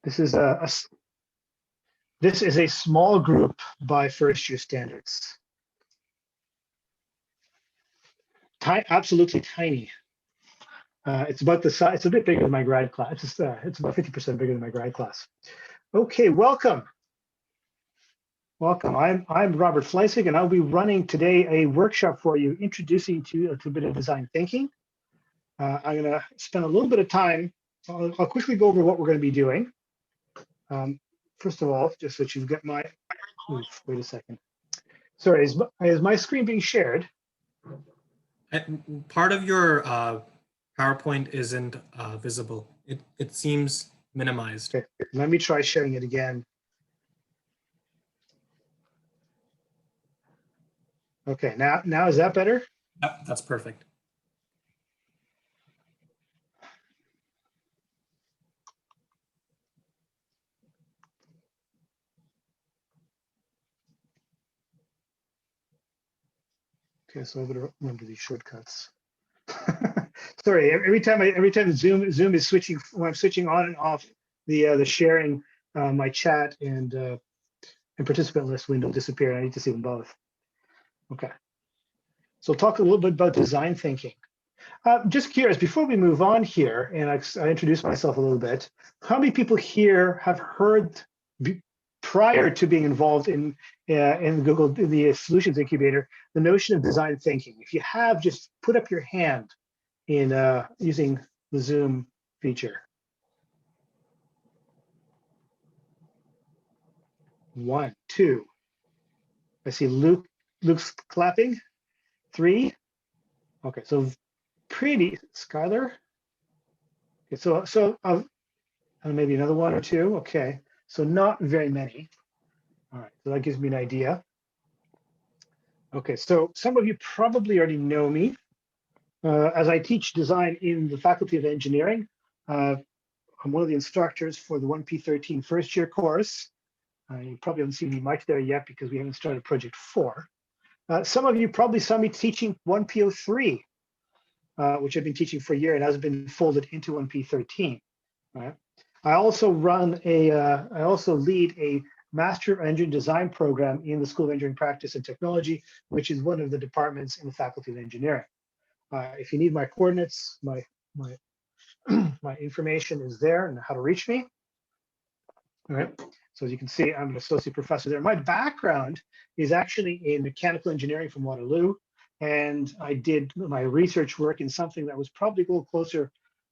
This is this is a small group by first-year standards. Absolutely tiny. It's about the size. It's a bit bigger than my grad class. It's about 50% bigger than my grad class. Okay, welcome. Welcome. I'm Robert Fleissig, and I'll be running today a workshop for you, introducing to a bit of design thinking. I'm going to spend a little bit of time. I'll quickly go over what we're going to be doing. First of all, just so that you've got my. Wait a second. Sorry, is my screen being shared? Part of your PowerPoint isn't visible. It seems minimized. Okay, let me try sharing it again. Okay, now is that better? Yep, that's perfect. Okay, so I'm gonna remember these shortcuts. Sorry, every time Zoom is switching, when I'm switching on and off the sharing, my chat and participant list window disappear. I need to see them both. Okay. So we'll talk a little bit about design thinking. Just curious, before we move on here, and I introduce myself a little bit, how many people here have heard prior to being involved in Google, the Solutions Incubator, the notion of design thinking? If you have, just put up your hand in using the Zoom feature. 1, 2. I see Luke's clapping. 3. Okay, so pretty, Skylar. Okay, so maybe another 1 or 2. Okay, so not very many. All right, so that gives me an idea. Okay, so some of you probably already know me. As I teach design in the Faculty of Engineering, I'm one of the instructors for the 1P13 first year course. You probably haven't seen me much there yet because we haven't started Project 4. Some of you probably saw me teaching 1P03, which I've been teaching for a year and has been folded into 1P13. Right? I also lead a Master of Engineering Design program in the School of Engineering Practice and Technology, which is one of the departments in the Faculty of Engineering. If you need my coordinates, my information is there and how to reach me. All right. So as you can see, I'm an associate professor there. My background is actually in mechanical engineering from Waterloo, and I did my research work in something that was probably a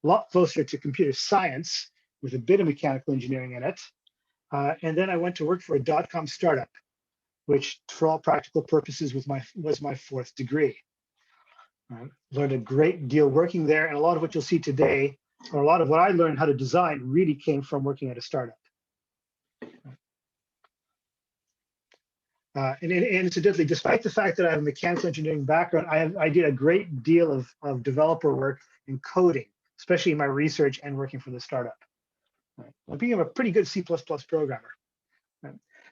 lot closer to computer science with a bit of mechanical engineering in it. And then I went to work for a .com startup, which for all practical purposes was my 4th degree. Learned a great deal working there, and a lot of what you'll see today, or a lot of what I learned how to design, really came from working at a startup. And incidentally, despite the fact that I have a mechanical engineering background, I did a great deal of developer work in coding, especially in my research and working for the startup. I became a pretty good C++ programmer.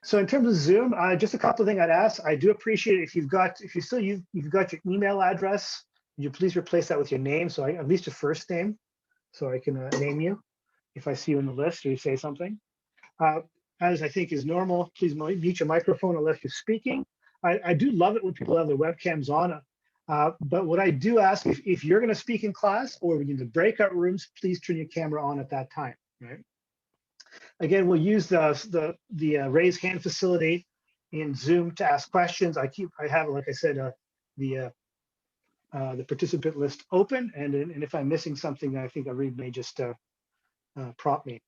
So in terms of Zoom, just a couple of things I'd ask. I do appreciate it if you've got your email address, would you please replace that with your name, so at least your first name, so I can name you if I see you in the list or you say something. As I think is normal, please mute your microphone unless you're speaking. I do love it when people have their webcams on, but what I do ask, if you're going to speak in class or in the breakout rooms, please turn your camera on at that time. Right. Again, we'll use the raise hand facility in Zoom to ask questions. I have, like I said, the participant list open, and if I'm missing something, I think Reed may just prompt me.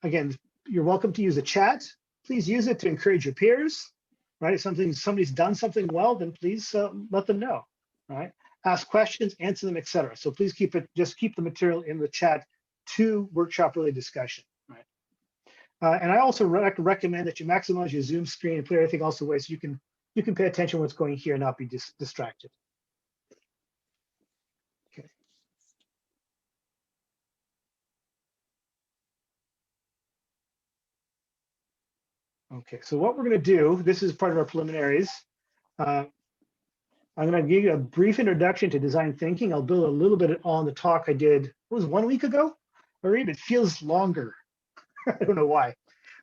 Again, you're welcome to use the chat. Please use it to encourage your peers. Right, if somebody's done something well, then please let them know. Right, ask questions, answer them, etc. So please keep the material in the chat to workshop-related discussion. Right, and I also recommend that you maximize your Zoom screen and put everything else away so you can pay attention to what's going here and not be distracted. Okay. Okay, so what we're going to do, this is part of our preliminaries. I'm going to give you a brief introduction to design thinking. I'll build a little bit on the talk I did, it was 1 week ago, or even it feels longer. I don't know why.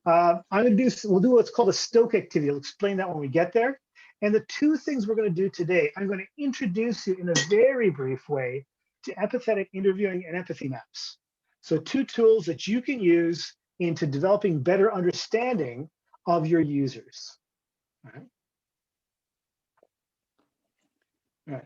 We'll do what's called a Stoke activity. I'll explain that when we get there. And the two things we're going to do today, I'm going to introduce you in a very brief way to empathetic interviewing and empathy maps. So two tools that you can use into developing better understanding of your users. All right. All right.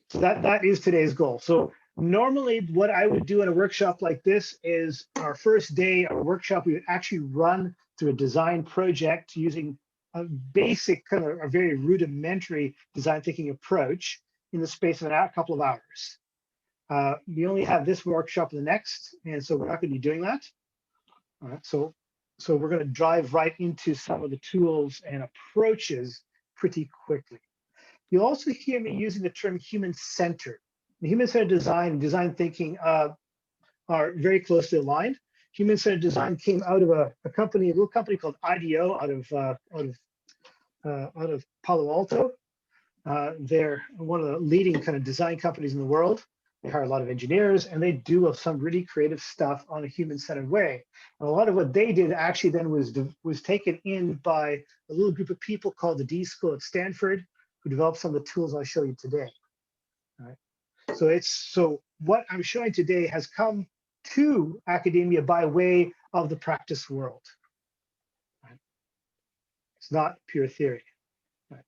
So that is today's goal. So normally what I would do in a workshop like this is our first day of a workshop, we would actually run through a design project using a basic kind of a very rudimentary design thinking approach in the space of a couple of hours. We only have this workshop the next, and so we're not going to be doing that. All right, so we're going to dive right into some of the tools and approaches pretty quickly. You'll also hear me using the term human-centered. The human-centered design and design thinking are very closely aligned. Human-centered design came out of a little company called IDEO out of Palo Alto. They're one of the leading kind of design companies in the world. They hire a lot of engineers, and they do some really creative stuff on a human-centered way. And a lot of what they did actually then was taken in by a little group of people called the D School at Stanford, who developed some of the tools I'll show you today. All right. So what I'm showing today has come to academia by way of the practice world. Right. It's not pure theory. Right.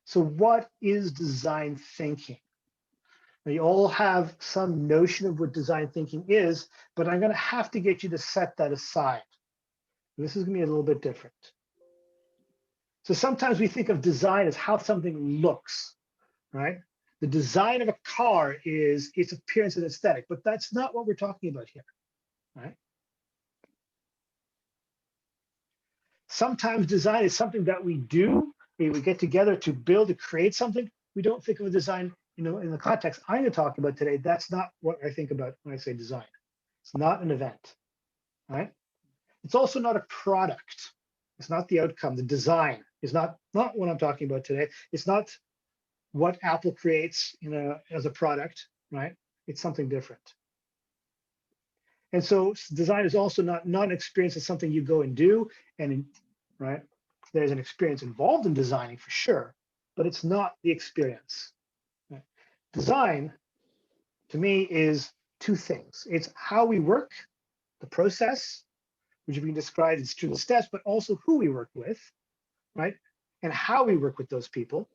So what is design thinking? Now, you all have some notion of what design thinking is, but I'm going to have to get you to set that aside. This is going to be a little bit different. So sometimes we think of design as how something looks, right? The design of a car is its appearance and aesthetic, but that's not what we're talking about here, right? Sometimes design is something that we do, we get together to build, to create something. We don't think of a design, in the context I'm going to talk about today. That's not what I think about when I say design. It's not an event, right? It's also not a product. It's not the outcome. The design is not what I'm talking about today. It's not what Apple creates, as a product, right? It's something different. And so design is also not an experience. It's something you go and do, right? There's an experience involved in designing for sure, but it's not the experience. Right? Design, to me, is two things. It's how we work, the process, which have been described as through the steps, but also who we work with, right? And how we work with those people.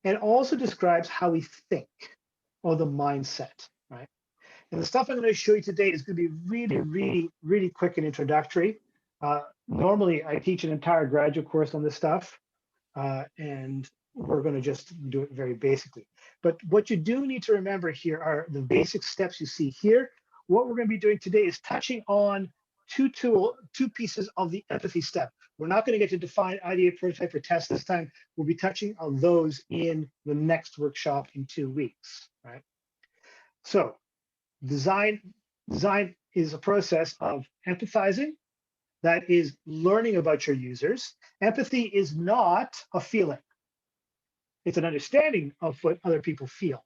And also describes how we think, or the mindset, right? And the stuff I'm going to show you today is going to be really, really, really quick and introductory. Normally, I teach an entire graduate course on this stuff, and we're going to just do it very basically. But what you do need to remember here are the basic steps you see here. What we're going to be doing today is touching on two pieces of the empathy step. We're not going to get to define, ideate, prototype, or test this time. We'll be touching on those in the next workshop in 2 weeks, right? So design is a process of empathizing. That is learning about your users. Empathy is not a feeling. It's an understanding of what other people feel.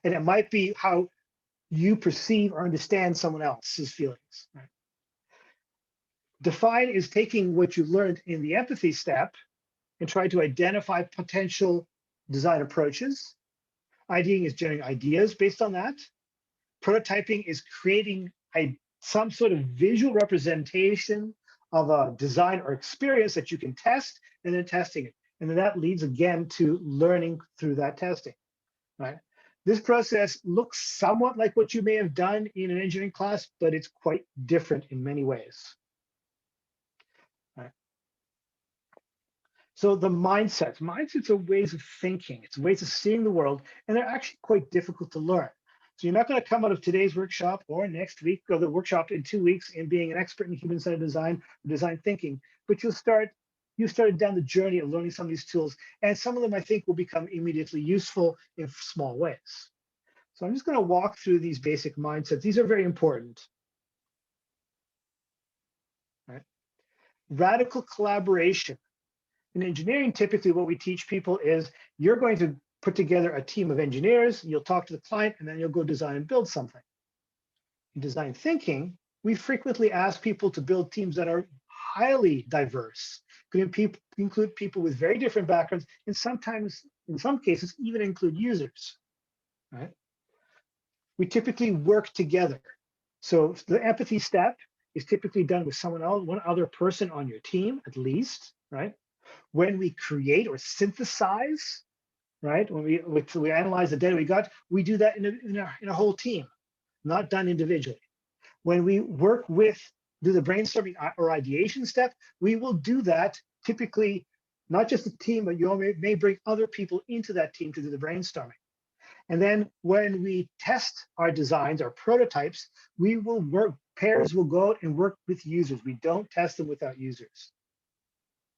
And it might be how you perceive or understand someone else's feelings, right? Define is taking what you learned in the empathy step and trying to identify potential design approaches. Ideating is generating ideas based on that. Prototyping is creating some sort of visual representation of a design or experience that you can test, and then testing it. And then that leads again to learning through that testing, right? This process looks somewhat like what you may have done in an engineering class, but it's quite different in many ways. Right. So the mindsets are ways of thinking, it's ways of seeing the world, and they're actually quite difficult to learn. So you're not going to come out of today's workshop or next week or the workshop in 2 weeks in being an expert in human-centered design or design thinking, but you started down the journey of learning some of these tools, and some of them I think will become immediately useful in small ways. So I'm just going to walk through these basic mindsets. These are very important. Right? Radical collaboration. In engineering, typically what we teach people is you're going to put together a team of engineers, you'll talk to the client, and then you'll go design and build something. In design thinking, we frequently ask people to build teams that are highly diverse. Could include people with very different backgrounds, and sometimes, in some cases, even include users. Right? We typically work together. So the empathy step is typically done with someone else, one other person on your team, at least, right? When we create or synthesize, right? When we analyze the data we got, we do that in a whole team, not done individually. When we work with, do the brainstorming or ideation step, we will do that typically, not just the team, but you may bring other people into that team to do the brainstorming. And then when we test our designs, our prototypes, we will work, pairs will go out and work with users. We don't test them without users.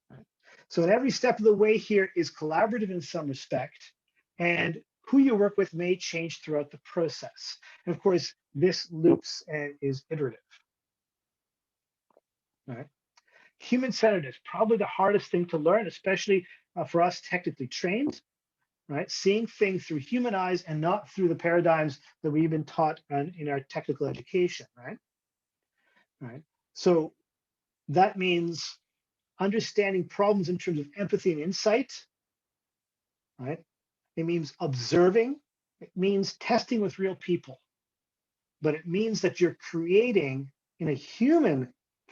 Right? So in every step of the way here is collaborative in some respect, and who you work with may change throughout the process. And of course, this loops and is iterative. Right? Human-centered is probably the hardest thing to learn, especially for us technically trained. Right? Seeing things through human eyes and not through the paradigms that we've been taught in our technical education, right? Right. So that means understanding problems in terms of empathy and insight, right? It means observing. It means testing with real people. But it means that you're creating from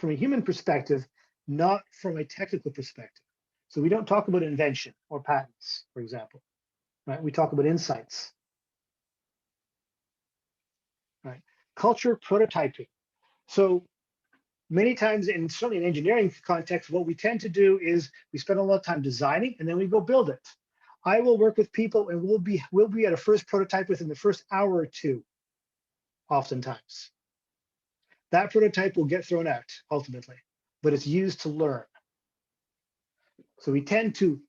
a human perspective, not from a technical perspective. So we don't talk about invention or patents, for example. Right? We talk about insights. Right? Culture prototyping. So many times, certainly in engineering context, what we tend to do is we spend a lot of time designing and then we go build it. I will work with people and we'll be at a first prototype within the first hour or two, oftentimes. That prototype will get thrown out ultimately, but it's used to learn. So we tend to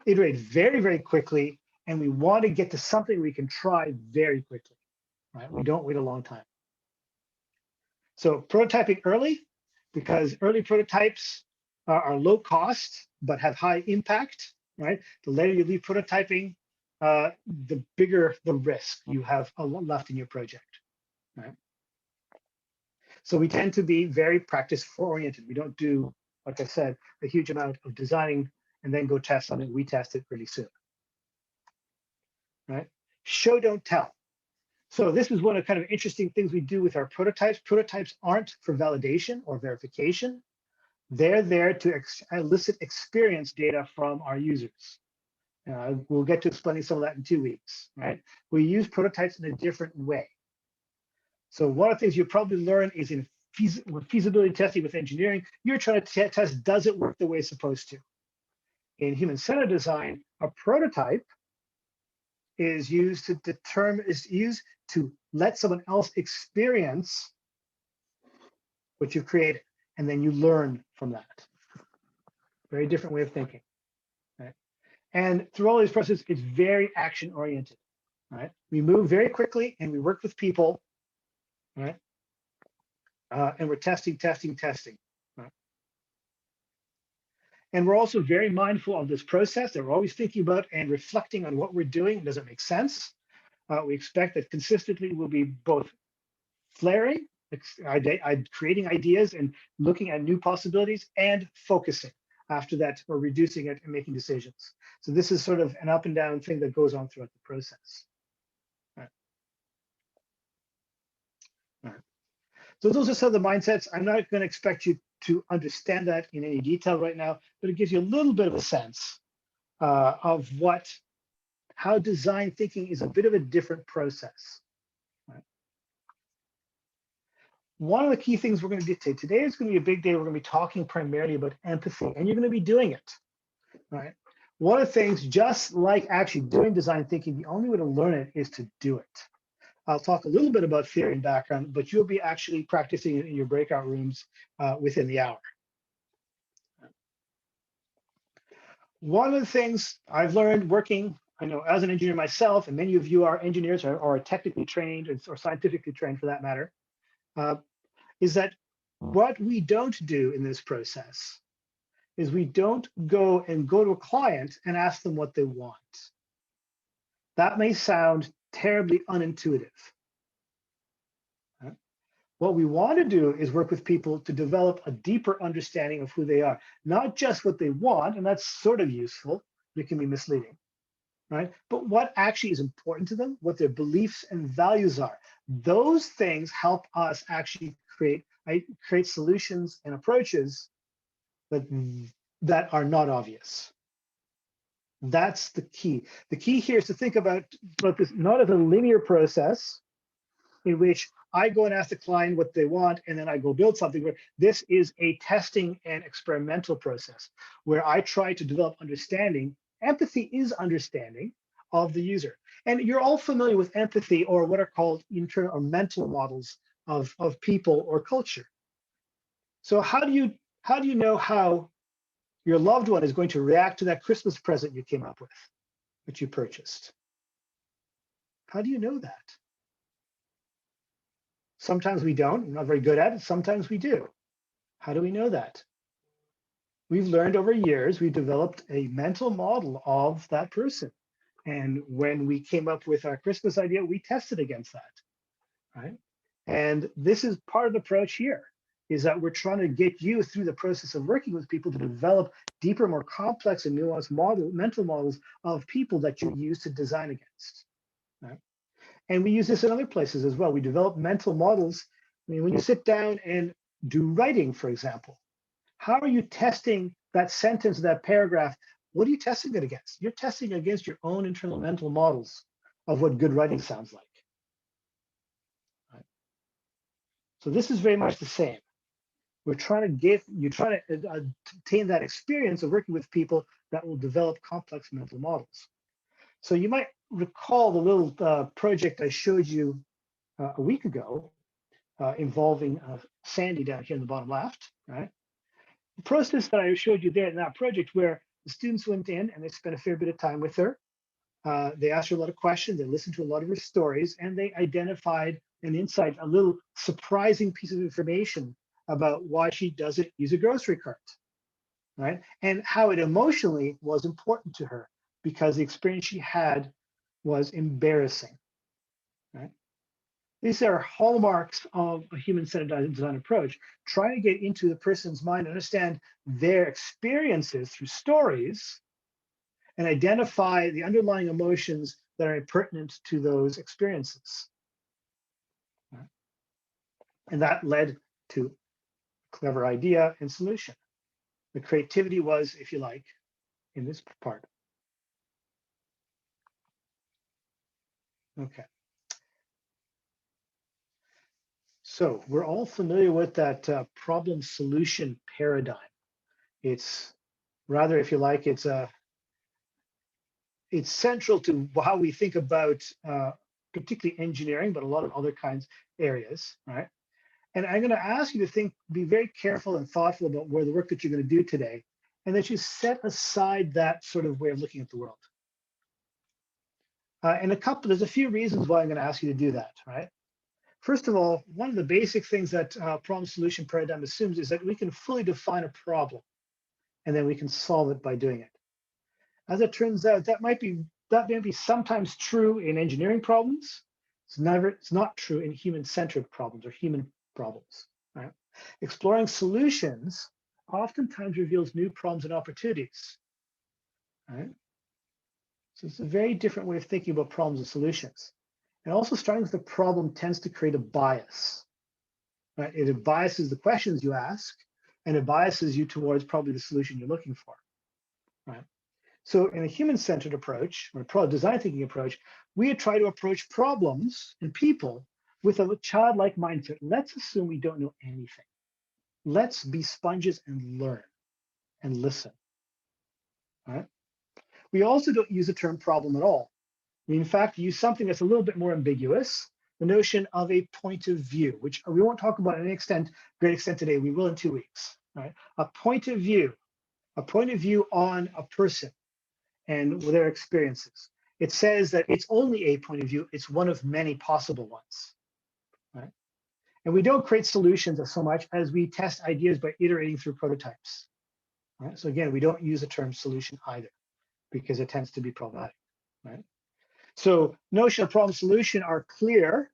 iterate very, very quickly, and we want to get to something we can try very quickly. Right? We don't wait a long time. So prototyping early, because early prototypes are low cost but have high impact. Right? The later you leave prototyping, the bigger the risk you have left in your project. Right? So we tend to be very practice-oriented. We don't do, like I said, a huge amount of designing and then go test something. We test it really soon. Right? Show, don't tell. So this is one of the kind of interesting things we do with our prototypes. Prototypes aren't for validation or verification. They're there to elicit experience data from our users. We'll get to explaining some of that in 2 weeks. Right? We use prototypes in a different way. So one of the things you probably learn is in feasibility testing with engineering, you're trying to test, does it work the way it's supposed to? In human-centered design, a prototype is used to let someone else experience what you've created, and then you learn from that. Very different way of thinking. Right? And through all these processes, it's very action-oriented. Right? We move very quickly, and we work with people. Right? And we're testing. Right? And we're also very mindful of this process that we're always thinking about and reflecting on what we're doing. Does it make sense? We expect that consistently we'll be both flaring, creating ideas and looking at new possibilities, and focusing after that, or reducing it and making decisions. So this is sort of an up and down thing that goes on throughout the process. Right. Right. So those are some of the mindsets. I'm not going to expect you to understand that in any detail right now, but it gives you a little bit of a sense of how design thinking is a bit of a different process. Right? One of the key things we're going to do today is going to be a big day. We're going to be talking primarily about empathy, and you're going to be doing it. Right? One of the things, just like actually doing design thinking, the only way to learn it is to do it. I'll talk a little bit about theory and background, but you'll be actually practicing it in your breakout rooms within the hour. One of the things I've learned working, I know as an engineer myself, and many of you are engineers or are technically trained or scientifically trained for that matter, is that what we don't do in this process is we don't go to a client and ask them what they want. That may sound terribly unintuitive. What we want to do is work with people to develop a deeper understanding of who they are, not just what they want, and that's sort of useful, but it can be misleading, right? But what actually is important to them, what their beliefs and values are. Those things help us actually create solutions and approaches that are not obvious. That's the key. The key here is to think about this not as a linear process in which I go and ask the client what they want, and then I go build something. Where this is a testing and experimental process where I try to develop understanding. Empathy is understanding of the user. And you're all familiar with empathy, or what are called internal or mental models of people or culture. So how do you know how your loved one is going to react to that Christmas present you came up with, that you purchased? How do you know that? Sometimes we don't. We're not very good at it. Sometimes we do. How do we know that? We've learned over years, we developed a mental model of that person. And when we came up with our Christmas idea, we tested against that, right? And this is part of the approach here, is that we're trying to get you through the process of working with people to develop deeper, more complex and nuanced mental models of people that you use to design against, right? And we use this in other places as well. We develop mental models. I mean, when you sit down and do writing, for example, how are you testing that sentence, that paragraph? What are you testing it against? You're testing against your own internal mental models of what good writing sounds like. Right? So this is very much the same. We're trying to obtain that experience of working with people that will develop complex mental models. So you might recall the little project I showed you a week ago involving Sandy down here in the bottom left, right? The process that I showed you there in that project, where the students went in and they spent a fair bit of time with her. They asked her a lot of questions, they listened to a lot of her stories, and they identified an insight, a little surprising piece of information about why she doesn't use a grocery cart, right? And how it emotionally was important to her because the experience she had was embarrassing, right? These are hallmarks of a human-centered design approach. Trying to get into the person's mind, understand their experiences through stories, and identify the underlying emotions that are pertinent to those experiences. Right? And that led to a clever idea and solution. The creativity was, if you like, in this part. Okay. So we're all familiar with that problem solution paradigm. It's rather, if you like, it's central to how we think about particularly engineering, but a lot of other kinds areas, right? And I'm going to ask you to be very careful and thoughtful about where the work that you're going to do today, and that you set aside that sort of way of looking at the world. And there's a few reasons why I'm going to ask you to do that, right? First of all, one of the basic things that problem solution paradigm assumes is that we can fully define a problem, and then we can solve it by doing it. As it turns out, that may be sometimes true in engineering problems. It's not true in human-centered problems or human problems. Right? Exploring solutions oftentimes reveals new problems and opportunities. Right? So it's a very different way of thinking about problems and solutions. And also starting with the problem tends to create a bias. Right? It biases the questions you ask, and it biases you towards probably the solution you're looking for. Right? So in a human-centered approach, or a product design thinking approach, we try to approach problems and people with a childlike mindset. Let's assume we don't know anything. Let's be sponges and learn and listen. All right? We also don't use the term problem at all. We, in fact, use something that's a little bit more ambiguous, the notion of a point of view, which we won't talk about in any great extent today. We will in 2 weeks. Right? A point of view on a person and their experiences. It says that it's only a point of view. It's one of many possible ones. Right? And we don't create solutions so much as we test ideas by iterating through prototypes. Right? So again, we don't use the term solution either because it tends to be problematic. Right? So notion of problem solution are clear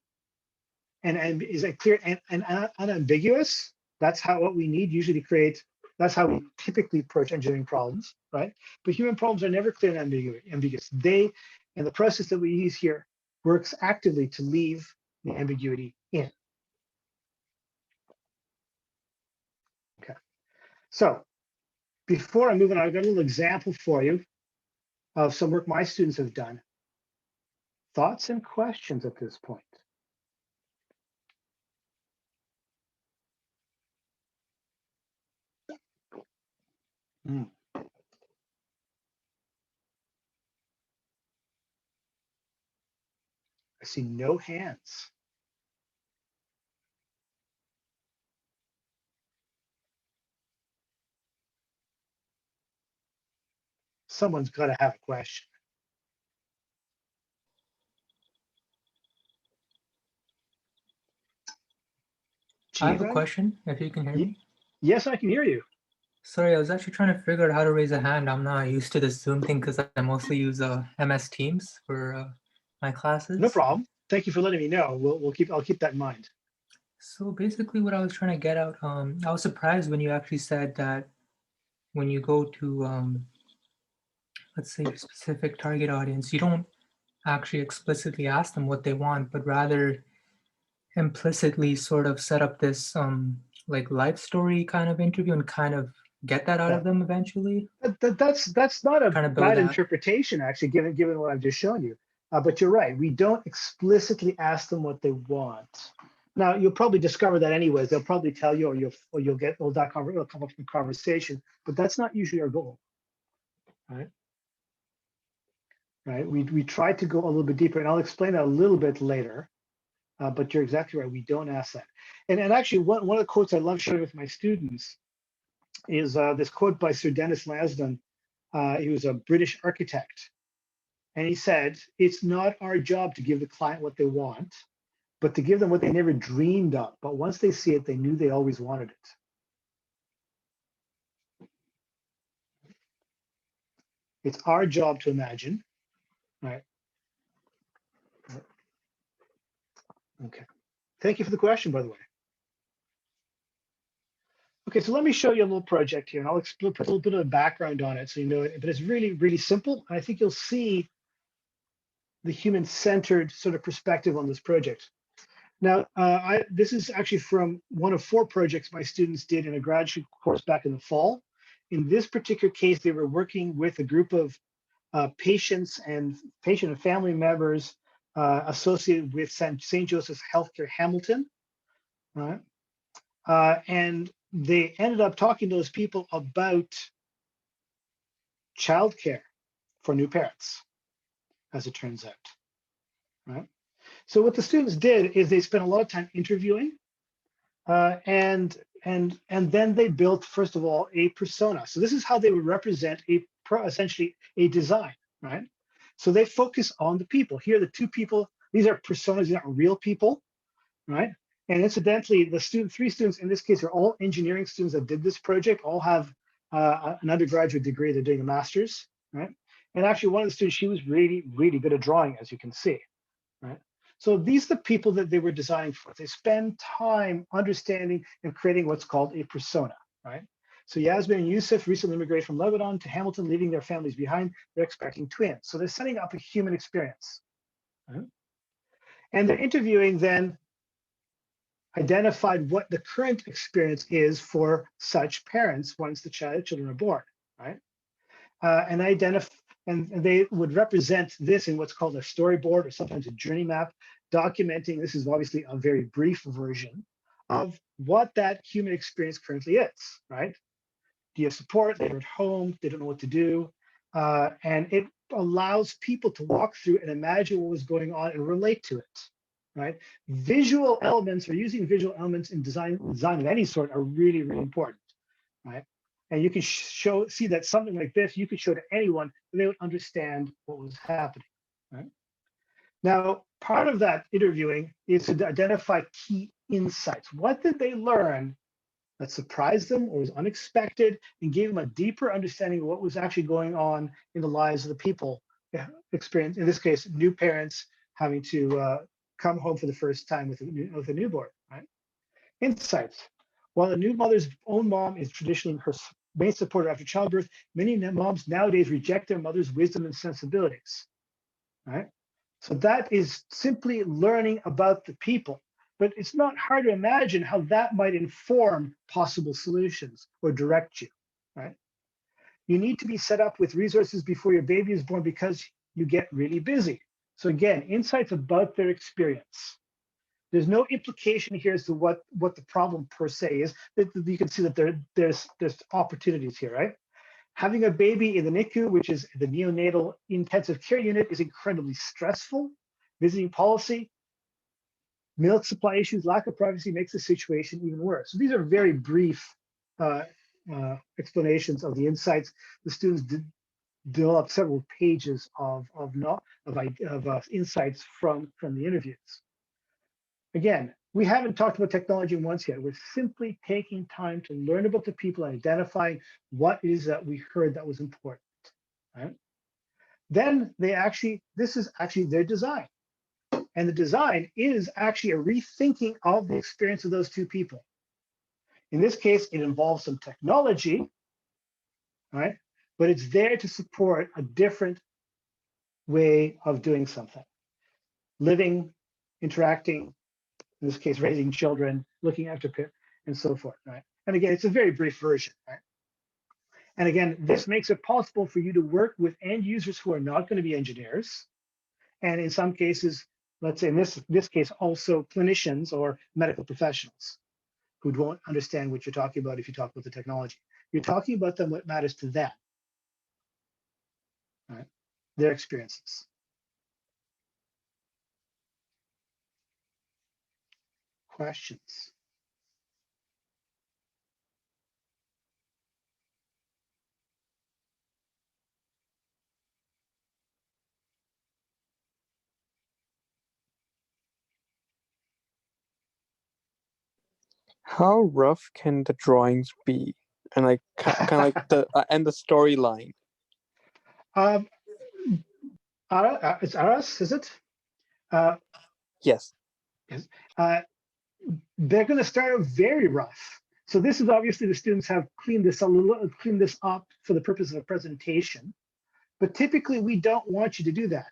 and is it clear and unambiguous? That's what we need usually to create. That's how we typically approach engineering problems, right? But human problems are never clear and ambiguous. And the process that we use here works actively to leave the ambiguity in. Okay. So before I move on, I've got a little example for you of some work my students have done. Thoughts and questions at this point? I see no hands. Someone's got to have a question. I have a Jeevan? question, if you can hear me. Yes, I can hear you. Sorry, I was actually trying to figure out how to raise a hand. I'm not used to this Zoom thing because I mostly use MS Teams for my classes. No problem. Thank you for letting me know. I'll keep that in mind. So basically what I was trying to get out, I was surprised when you actually said that when you go to, let's say, your specific target audience, you don't actually explicitly ask them what they want, but rather implicitly sort of set up this like life story kind of interview and kind of get that out of them eventually. That's not a Trying to build bad that. interpretation, actually, given what I've just shown you. But you're right. We don't explicitly ask them what they want. Now you'll probably discover that anyways. They'll probably tell you, or you'll get it'll come up in conversation. But that's not usually our goal, right? Right. We try to go a little bit deeper, and I'll explain that a little bit later. But you're exactly right. We don't ask that. And actually, one of the quotes I love sharing with my students is this quote by Sir Dennis Lasdun. He was a British architect. And he said, it's not our job to give the client what they want, but to give them what they never dreamed of. But once they see it, they knew they always wanted it. It's our job to imagine, right? Okay. Thank you for the question, by the way. Okay, so let me show you a little project here, and I'll put a little bit of a background on it so you know it. But it's really, really simple. And I think you'll see the human-centered sort of perspective on this project. Now, this is actually from one of 4 projects my students did in a graduate course back in the fall. In this particular case, they were working with a group of patient and family members associated with St. Joseph's Healthcare Hamilton. Right? And they ended up talking to those people about childcare for new parents, as it turns out. Right? So what the students did is they spent a lot of time interviewing, and then they built, first of all, a persona. So this is how they would represent essentially a design, right? So they focus on the people. Here, the 2 people, these are personas, these aren't real people, right? And incidentally, the 3 students in this case are all engineering students that did this project, all have an undergraduate degree, they're doing a master's, right? And actually one of the students, she was really, really good at drawing, as you can see, right? So these are the people that they were designing for. They spend time understanding and creating what's called a persona, right? So Yasmin and Yusuf recently immigrated from Lebanon to Hamilton, leaving their families behind. They're expecting twins. So they're setting up a human experience. Right? And they're interviewing then identified what the current experience is for such parents once the children are born, right? And they would represent this in what's called a storyboard or sometimes a journey map, documenting, this is obviously a very brief version of what that human experience currently is, right? Do you have support? They're at home, they don't know what to do. And it allows people to walk through and imagine what was going on and relate to it, right? Visual elements or using visual elements in design of any sort are really, really important, right? And you can see that something like this, you could show to anyone and they would understand what was happening, right? Now, part of that interviewing is to identify key insights. What did they learn that surprised them or was unexpected and gave them a deeper understanding of what was actually going on in the lives of the people experience, in this case, new parents having to come home for the first time with a newborn, right? Insights. While a new mother's own mom is traditionally her main supporter after childbirth, many moms nowadays reject their mother's wisdom and sensibilities, right? So that is simply learning about the people. But it's not hard to imagine how that might inform possible solutions or direct you, right? You need to be set up with resources before your baby is born because you get really busy. So again, insights about their experience. There's no implication here as to what the problem per se is. You can see that there's opportunities here, right? Having a baby in the NICU, which is the neonatal intensive care unit, is incredibly stressful. Visiting policy, milk supply issues, lack of privacy makes the situation even worse. So these are very brief explanations of the insights. The students developed several pages of insights from the interviews. Again, we haven't talked about technology once yet. We're simply taking time to learn about the people and identifying what it is that we heard that was important, right? Then this is actually their design. And the design is actually a rethinking of the experience of those two people. In this case, it involves some technology, right? But it's there to support a different way of doing something. Living, interacting, in this case, raising children, looking after parents, and so forth, right? And again, it's a very brief version, right? And again, this makes it possible for you to work with end users who are not going to be engineers. And in some cases, let's say in this case, also clinicians or medical professionals who won't understand what you're talking about if you talk about the technology. You're talking about them, what matters to them, right? Their experiences. Questions? How rough can the drawings be? And like kind of like the and the storyline. It's Aras, is it? Yes. Yes. They're going to start out very rough. So this is obviously the students have cleaned this up for the purpose of a presentation. But typically, we don't want you to do that.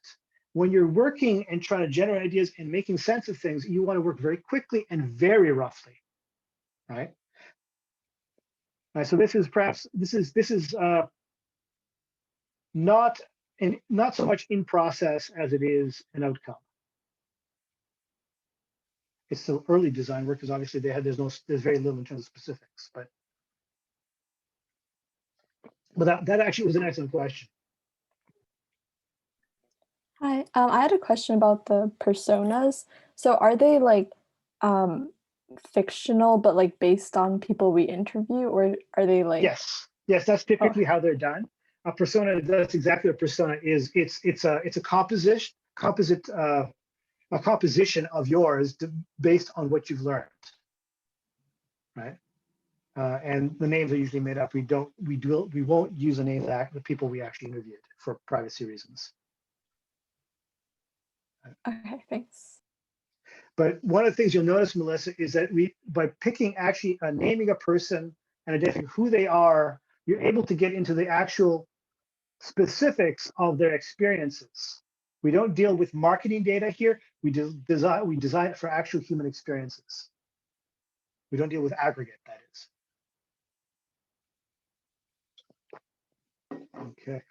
When you're working and trying to generate ideas and making sense of things, you want to work very quickly and very roughly, right? So this is not so much in process as it is an outcome. It's still early design work because obviously there's very little in terms of specifics, but that actually was an excellent question. Hi, I had a question about the personas. So are they like fictional, but like based on people we interview, or are they like? Yes, that's typically how they're done. A persona, that's exactly what a persona is. It's a composition of yours based on what you've learned, right? And the names are usually made up. We won't use the names of the people we actually interviewed for privacy reasons. Okay, thanks. But one of the things you'll notice, Melissa, is that by picking actually naming a person and identifying who they are, you're able to get into the actual specifics of their experiences. We don't deal with marketing data here. We design it for actual human experiences. We don't deal with aggregate, that is. Okay.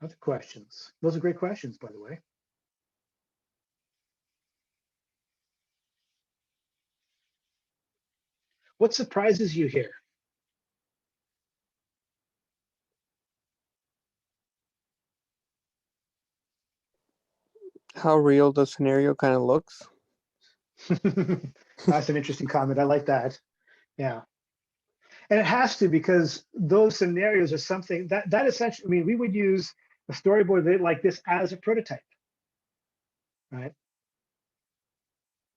Other questions? Those are great questions, by the way. What surprises you here? How real the scenario kind of looks. That's an interesting comment. I like that. Yeah. And it has to, because those scenarios are something that essentially, I mean, we would use a storyboard like this as a prototype, right?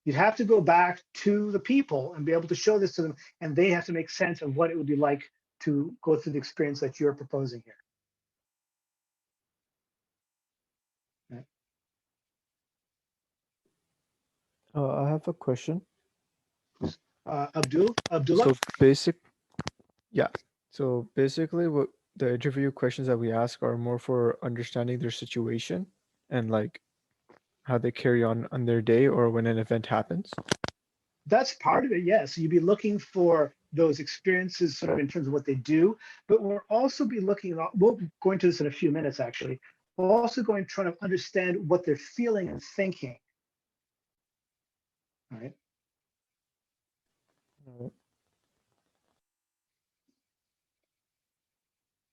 You'd have to go back to the people and be able to show this to them, and they have to make sense of what it would be like to go through the experience that you're proposing here. Right. I have a question. Abdullah? Yeah. So basically, what the interview questions that we ask are more for understanding their situation and like how they carry on their day or when an event happens. That's part of it, yes. So you'd be looking for those experiences sort of in terms of what they do, but we'll also be looking at, we'll be going to this in a few minutes actually. We're also going to try to understand what they're feeling and thinking. All right.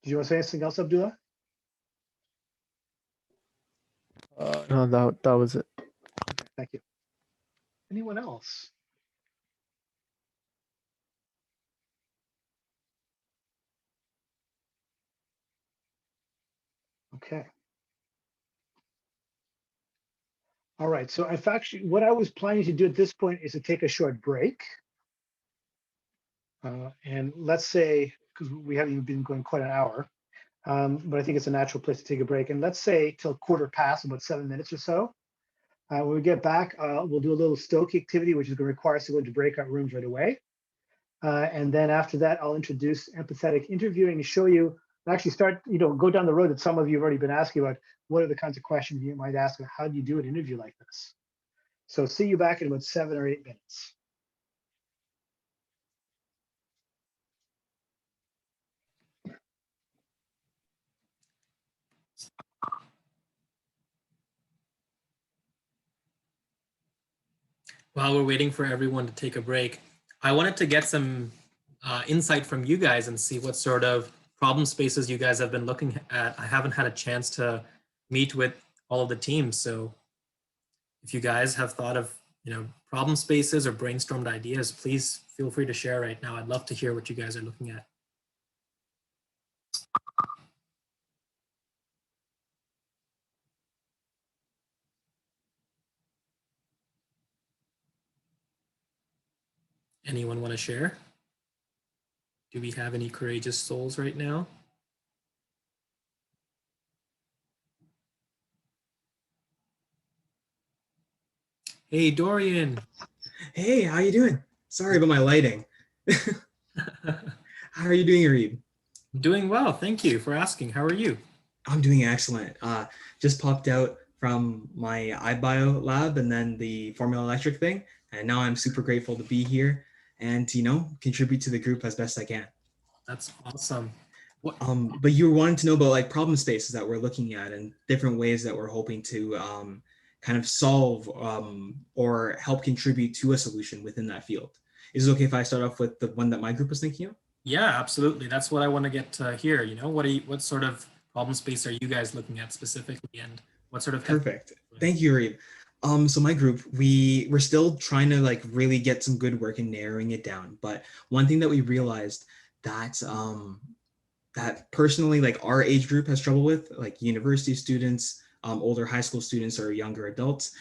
Do you want to say anything else, Abdullah? No, that was it. Okay, thank you. Anyone else? Okay. All right, so if actually, what I was planning to do at this point is to take a short break. And let's say, because we haven't even been going quite an hour, but I think it's a natural place to take a break. And let's say till 1/4 past, about 7 minutes or so. When we get back, we'll do a little Stoke activity, which is going to require us to go into breakout rooms right away. And then after that, I'll introduce empathetic interviewing to show you, actually start, go down the road that some of you have already been asking about. What are the kinds of questions you might ask? And how do you do an interview like this? So see you back in about 7 or 8 minutes. While we're waiting for everyone to take a break, I wanted to get some insight from you guys and see what sort of problem spaces you guys have been looking at. I haven't had a chance to meet with all of the teams. So if you guys have thought of, problem spaces or brainstormed ideas, please feel free to share right now. I'd love to hear what you guys are looking at. Anyone want to share? Do we have any courageous souls right now? Hey, Dorian. Hey, how you doing? Sorry about my lighting. How are you doing, Reed? Doing well, thank you for asking. How are you? I'm doing excellent. Just popped out from my iBio lab and then the Formula Electric thing, and now I'm super grateful to be here and contribute to the group as best I can. That's awesome. What? But you were wanting to know about like problem spaces that we're looking at and different ways that we're hoping to kind of solve or help contribute to a solution within that field. Is it okay if I start off with the one that my group was thinking of? Yeah, absolutely. That's what I want to get to here. What sort of problem space are you guys looking at specifically, and what sort of? Perfect. Thank you, Reed. So my group, we're still trying to like really get some good work in narrowing it down. But one thing that we realized that that personally, like our age group has trouble with, like university students, older high school students or younger adults,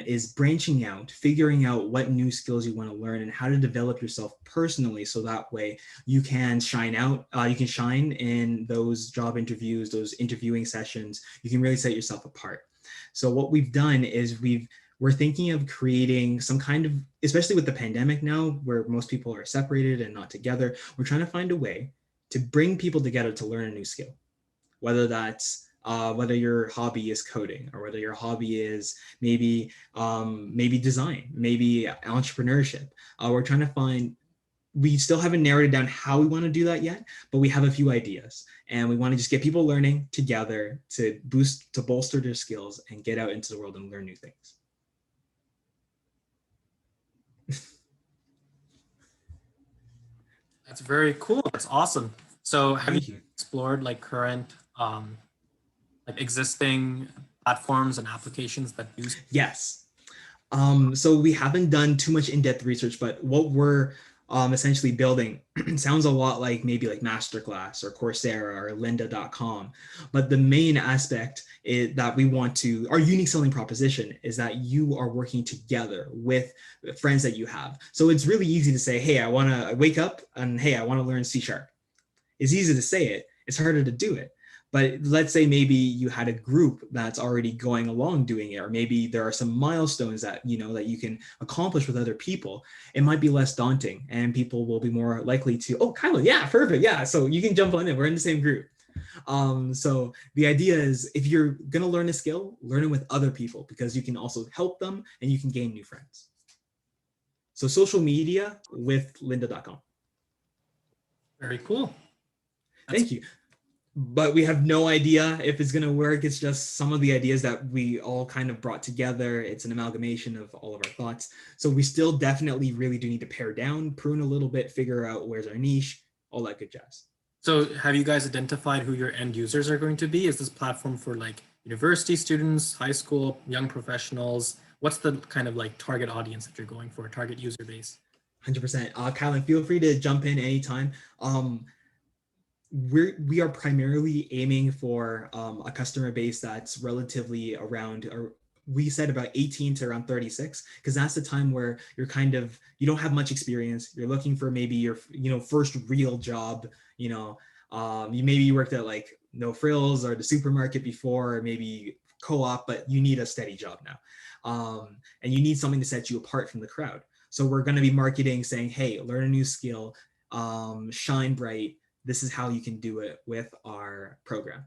is branching out, figuring out what new skills you want to learn and how to develop yourself personally. So that way you can shine out, you can shine in those job interviews, those interviewing sessions, you can really set yourself apart. So what we've done is we're thinking of creating some kind of, especially with the pandemic now, where most people are separated and not together, we're trying to find a way to bring people together to learn a new skill, whether that's whether your hobby is coding or whether your hobby is maybe design, maybe entrepreneurship. We're trying to find, we still haven't narrowed it down how we want to do that yet, but we have a few ideas and we want to just get people learning together to bolster their skills and get out into the world and learn new things. That's very cool. That's awesome. So have Thank you you. explored like current like existing platforms and applications that use? Yes. So we haven't done too much in-depth research, but what we're essentially building sounds a lot like maybe like Masterclass or Coursera or lynda.com. But the main aspect is that we want to, our unique selling proposition is that you are working together with friends that you have. So it's really easy to say, hey, I want to wake up and hey, I want to learn C#. It's easy to say it. It's harder to do it. But let's say maybe you had a group that's already going along doing it, or maybe there are some milestones that that you can accomplish with other people. It might be less daunting, and people will be more likely to, oh, Kylan, yeah, perfect, yeah. So you can jump on in. We're in the same group. So the idea is, if you're gonna learn a skill, learn it with other people, because you can also help them and you can gain new friends. So social media with lynda.com. Very cool. Thank you. But we have no idea if it's going to work. It's just some of the ideas that we all kind of brought together. It's an amalgamation of all of our thoughts. So we still definitely really do need to pare down, prune a little bit, figure out where's our niche, all that good jazz. So have you guys identified who your end users are going to be? Is this platform for like university students, high school, young professionals? What's the kind of like target audience that you're going for, target user base? 100%. Kylan, feel free to jump in anytime. We are primarily aiming for a customer base that's relatively around, or we said about 18 to around 36, because that's the time where you don't have much experience. You're looking for maybe your first real job. You maybe worked at like No Frills or the supermarket before, or maybe co-op, but you need a steady job now, and you need something to set you apart from the crowd. So we're going to be marketing, saying, hey, learn a new skill, shine bright. This is how you can do it with our program.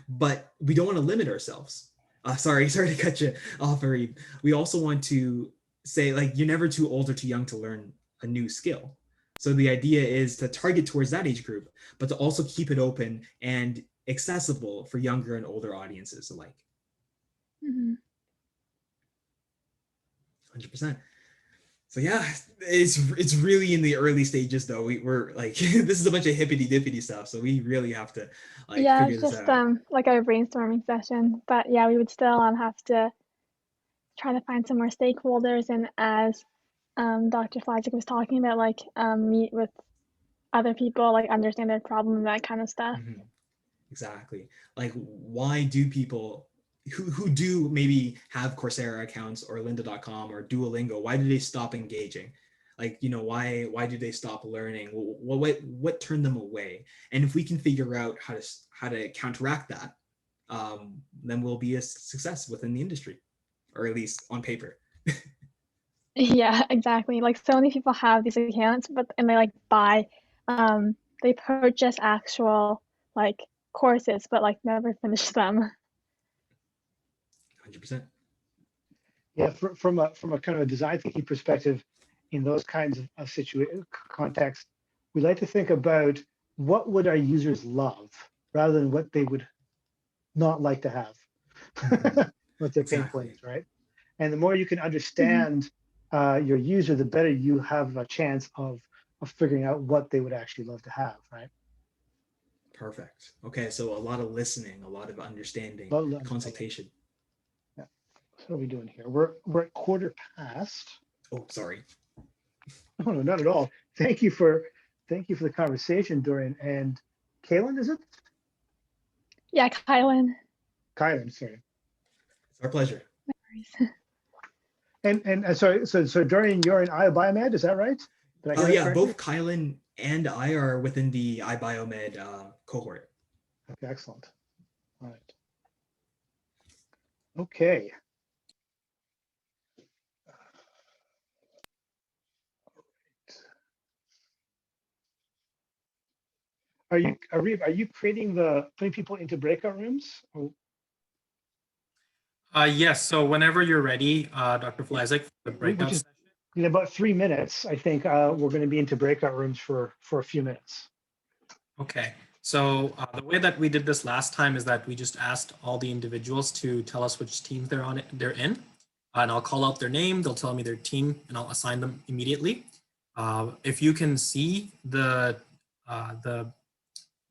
But we don't want to limit ourselves. Sorry to cut you off, Fareed. We also want to say, like, you're never too old or too young to learn a new skill. So the idea is to target towards that age group, but to also keep it open and accessible for younger and older audiences alike. 100%. So yeah, it's really in the early stages though. We're like this is a bunch of hippity dippity stuff, so we really have to like figure it's this just out. like a brainstorming session. But yeah, we would still have to try to find some more stakeholders, and as Dr. Fleisig was talking about, like meet with other people, like understand their problem, that kind of stuff. Mm-hmm. Exactly. Like, why do people who do maybe have Coursera accounts or lynda.com or Duolingo, why do they stop engaging? Like, why do they stop learning? What turned them away? And if we can figure out how to counteract that, then we'll be a success within the industry, or at least on paper. Yeah, exactly. Like, so many people have these accounts, and they like buy, they purchase actual like courses, but like never finish them. 100%. Yeah, from a kind of a design thinking perspective, in those kinds of contexts, we like to think about what would our users love rather than what they would not like to have, what their pain Exactly. points, right? And the more you can understand your user, the better you have a chance of figuring out what they would actually love to have, right? Perfect. Okay, so a lot of listening, a lot of understanding, consultation. Yeah. So what are we doing here? We're at quarter past. Oh, sorry. Oh no, not at all. Thank you for the conversation, Dorian. And Kaylin, is it? Yeah, Kylan. Kylan, sorry. It's our pleasure. And sorry, so Dorian, you're in iBiomed, is that right? Did I hear that Yeah, correctly? both Kylan and I are within the iBiomed cohort. Okay, excellent. All right. Okay. Are you putting people into breakout rooms? Or, Yes, so whenever you're ready, Dr. Fleisig, for the breakout which is session. in about 3 minutes, I think we're going to be into breakout rooms for a few minutes. Okay, so the way that we did this last time is that we just asked all the individuals to tell us which teams they're in, and I'll call out their name, they'll tell me their team, and I'll assign them immediately. If you can see the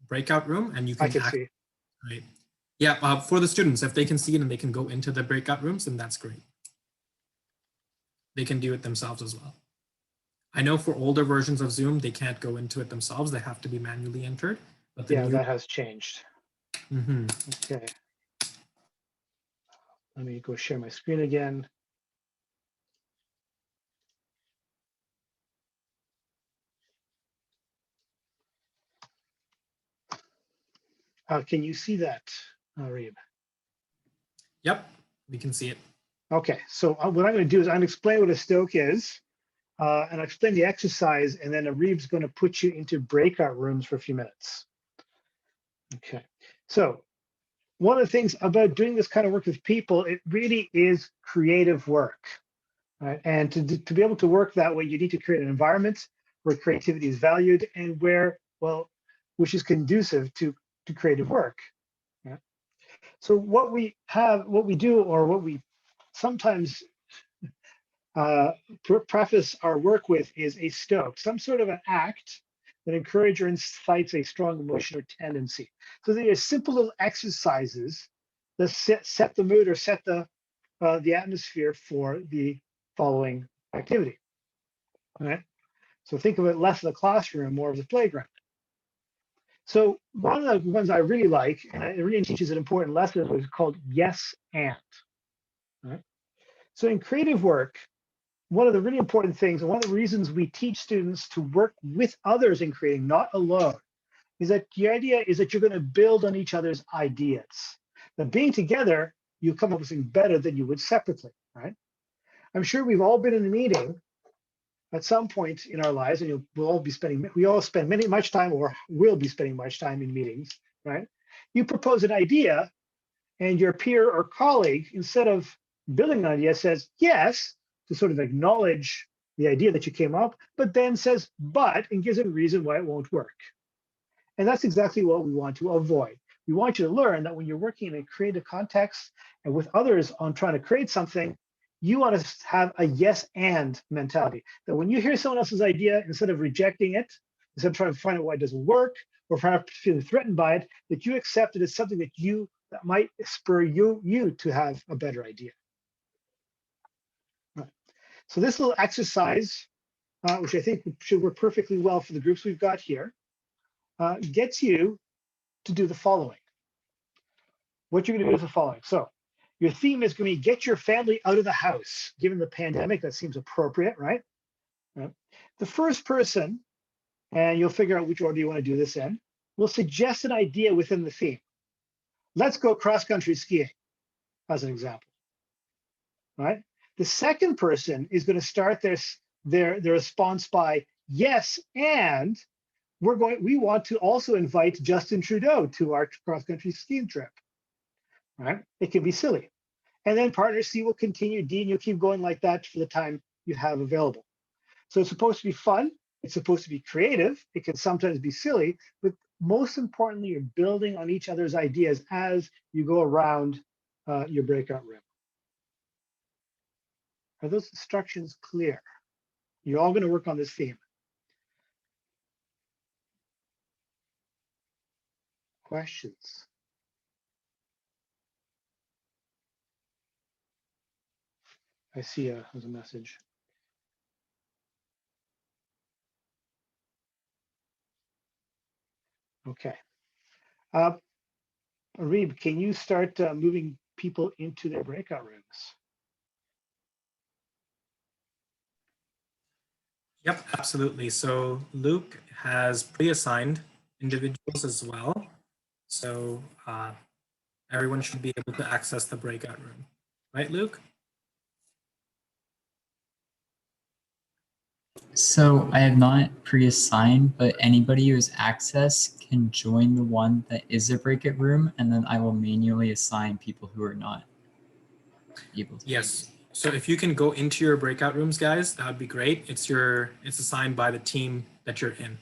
breakout room, and you can I can see. right? Yeah, for the students, if they can see it and they can go into the breakout rooms, then that's great. They can do it themselves as well. I know for older versions of Zoom, they can't go into it themselves. They have to be manually entered. But Yeah, that has changed. Mm-hmm. Okay. Let me go share my screen again. Can you see that, Reeb? Yep, we can see it. Okay, so what I'm going to do is I'm going to explain what a Stoke is, and I'll explain the exercise, and then Reeb's going to put you into breakout rooms for a few minutes. Okay, so one of the things about doing this kind of work with people, it really is creative work, right? And to be able to work that way, you need to create an environment where creativity is valued and where, well, which is conducive to creative work. Yeah. So what we do, or what we sometimes preface our work with is a stoke, some sort of an act that encourages or incites a strong emotion or tendency. So they are simple little exercises that set the mood or set the atmosphere for the following activity. All right. So think of it less of the classroom, more of the playground. So one of the ones I really like, and it really teaches an important lesson, is called yes and. All right. So in creative work, one of the really important things, and one of the reasons we teach students to work with others in creating, not alone, is that the idea is that you're going to build on each other's ideas. That being together, you come up with something better than you would separately, right? I'm sure we've all been in a meeting at some point in our lives, and we all spend much time, or will be spending much time in meetings, right? You propose an idea, and your peer or colleague, instead of building an idea, says yes, to sort of acknowledge the idea that you came up, but then says but, and gives a reason why it won't work. And that's exactly what we want to avoid. We want you to learn that when you're working in a creative context and with others on trying to create something, you want to have a yes and mentality. That when you hear someone else's idea, instead of rejecting it, instead of trying to find out why it doesn't work, or feeling threatened by it, that you accept it as something that might spur you to have a better idea. Right. So this little exercise, which I think should work perfectly well for the groups we've got here, gets you to do the following. What you're going to do is the following. So your theme is going to be get your family out of the house. Given the pandemic, that seems appropriate, right? The first person, and you'll figure out which order you want to do this in, will suggest an idea within the theme. Let's go cross-country skiing, as an example, right? The second person is going to start their response by yes, and we want to also invite Justin Trudeau to our cross-country skiing trip, right? It can be silly. And then partner C will continue, D, and you'll keep going like that for the time you have available. So it's supposed to be fun. It's supposed to be creative. It can sometimes be silly, but most importantly, you're building on each other's ideas as you go around your breakout room. Are those instructions clear? You're all going to work on this theme. Questions? I see there's a message. Okay. Reeb, can you start moving people into their breakout rooms? Yep, absolutely. So Luke has pre-assigned individuals as well. So everyone should be able to access the breakout room. Right, Luke? So I have not pre-assigned, but anybody who has access can join the one that is a breakout room, and then I will manually assign people who are not able to. Yes. So if you can go into your breakout rooms, guys, that would be great. It's assigned by the team that you're in.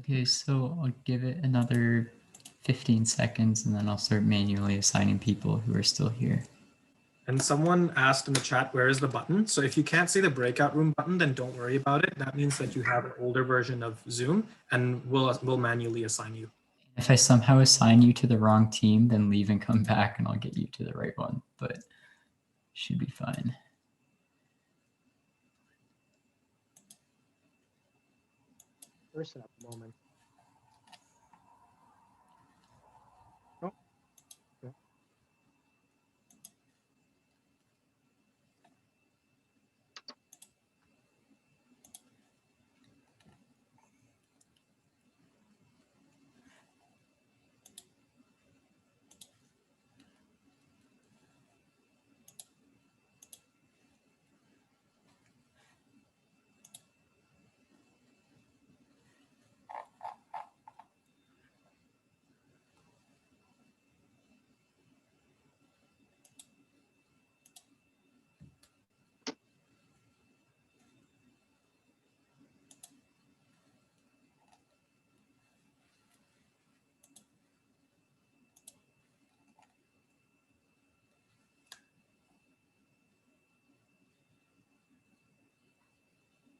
Okay, so I'll give it another 15 seconds and then I'll start manually assigning people who are still here. And someone asked in the chat, where is the button? So if you can't see the breakout room button, then don't worry about it. That means that you have an older version of Zoom, and we'll manually assign you. If I somehow assign you to the wrong team, then leave and come back and I'll get you to the right one, but should be fine. Person at the moment. Oh. Okay.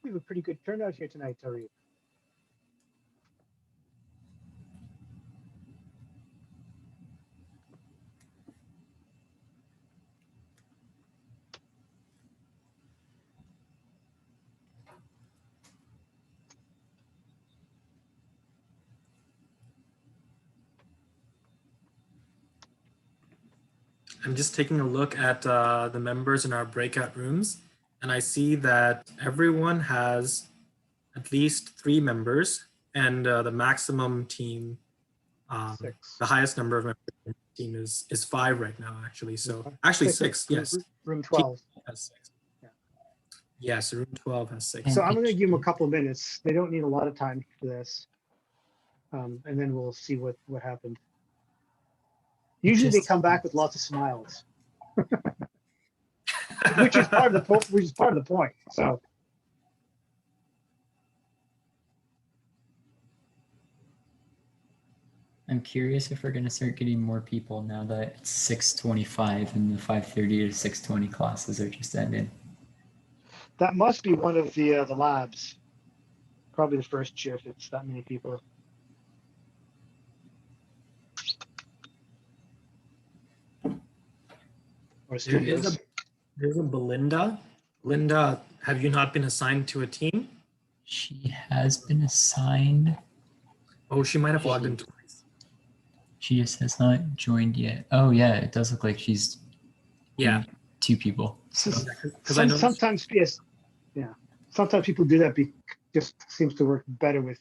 We have a pretty good turnout here tonight, Tariq. I'm just taking a look at the members in our breakout rooms, and I see that everyone has at least 3 members, and the maximum team, 6. the highest number of members in the team is 5 right now, actually. So actually 6, yes. Room 12. Has 6. Yeah. Yes, room 12 has 6. So I'm going to give them a couple of minutes. They don't need a lot of time for this. And then we'll see what happened. Usually they come back with lots of smiles, which is part of the point. So I'm curious if we're going to start getting more people now that it's 6:25 and the 5:30 to 6:20 classes are just ending. that must be one of the labs. Probably the first shift. It's that many people. Or studios. There's a Belinda. Linda, have you not been assigned to a team? She has been assigned. Oh, she might have logged in twice. She just has not joined yet. Oh yeah, it does look like she's 2 people. So Because I know sometimes sometimes people do that. Just seems to work better with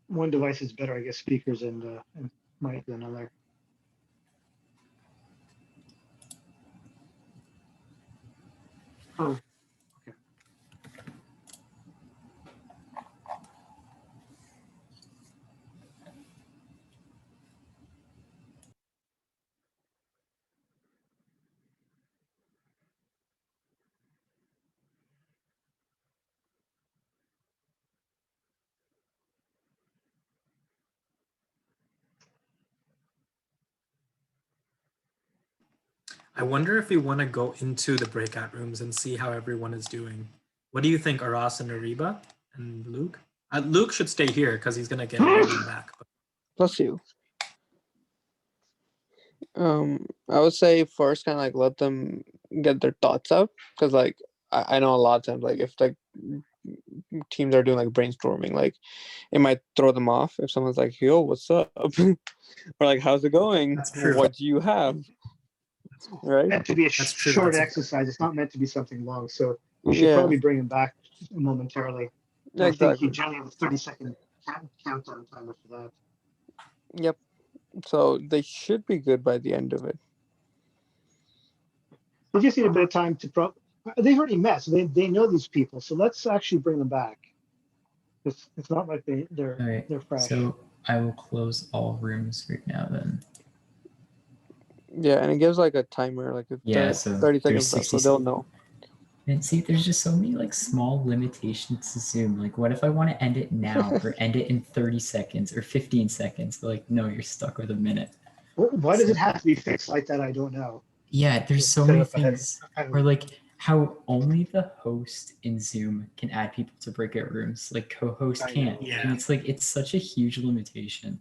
one device is better, I guess, speakers and mic than another. Oh, okay. I wonder if we want to go into the breakout rooms and see how everyone is doing. What do you think, Aras and Ariba and Luke? Luke should stay here because he's going to get everyone back. Plus you. I would say first kind of like let them get their thoughts out, because like I know a lot of times like if like teams are doing like brainstorming, like it might throw them off if someone's like, yo, what's up? Or like, how's it going? That's true. What do you have? Right? Meant to be a That's true. short That's exercise. It's not meant to be something long. So we should probably bring him back momentarily. Yeah, I think exactly. he generally has a 30-second countdown timer for that. Yep. So they should be good by the end of it. They just need a bit of time to they've already met, so they know these people. So let's actually bring them back. It's not like they're all right, they're fresh. so I will close all rooms right now then. Yeah, and it gives like a timer, like if So 30 there's seconds left, 60 so they'll know. And see, there's just so many like small limitations to Zoom. Like, what if I want to end it now or end it in 30 seconds or 15 seconds? But, like, no, you're stuck with a minute. Why does it have to be fixed like that? I don't know. Yeah, there's so Set many up ahead. things. I don't Or know. like how only the host in Zoom can add people to breakout rooms. Like co-host I can't. know. Yeah. And it's like it's such a huge limitation.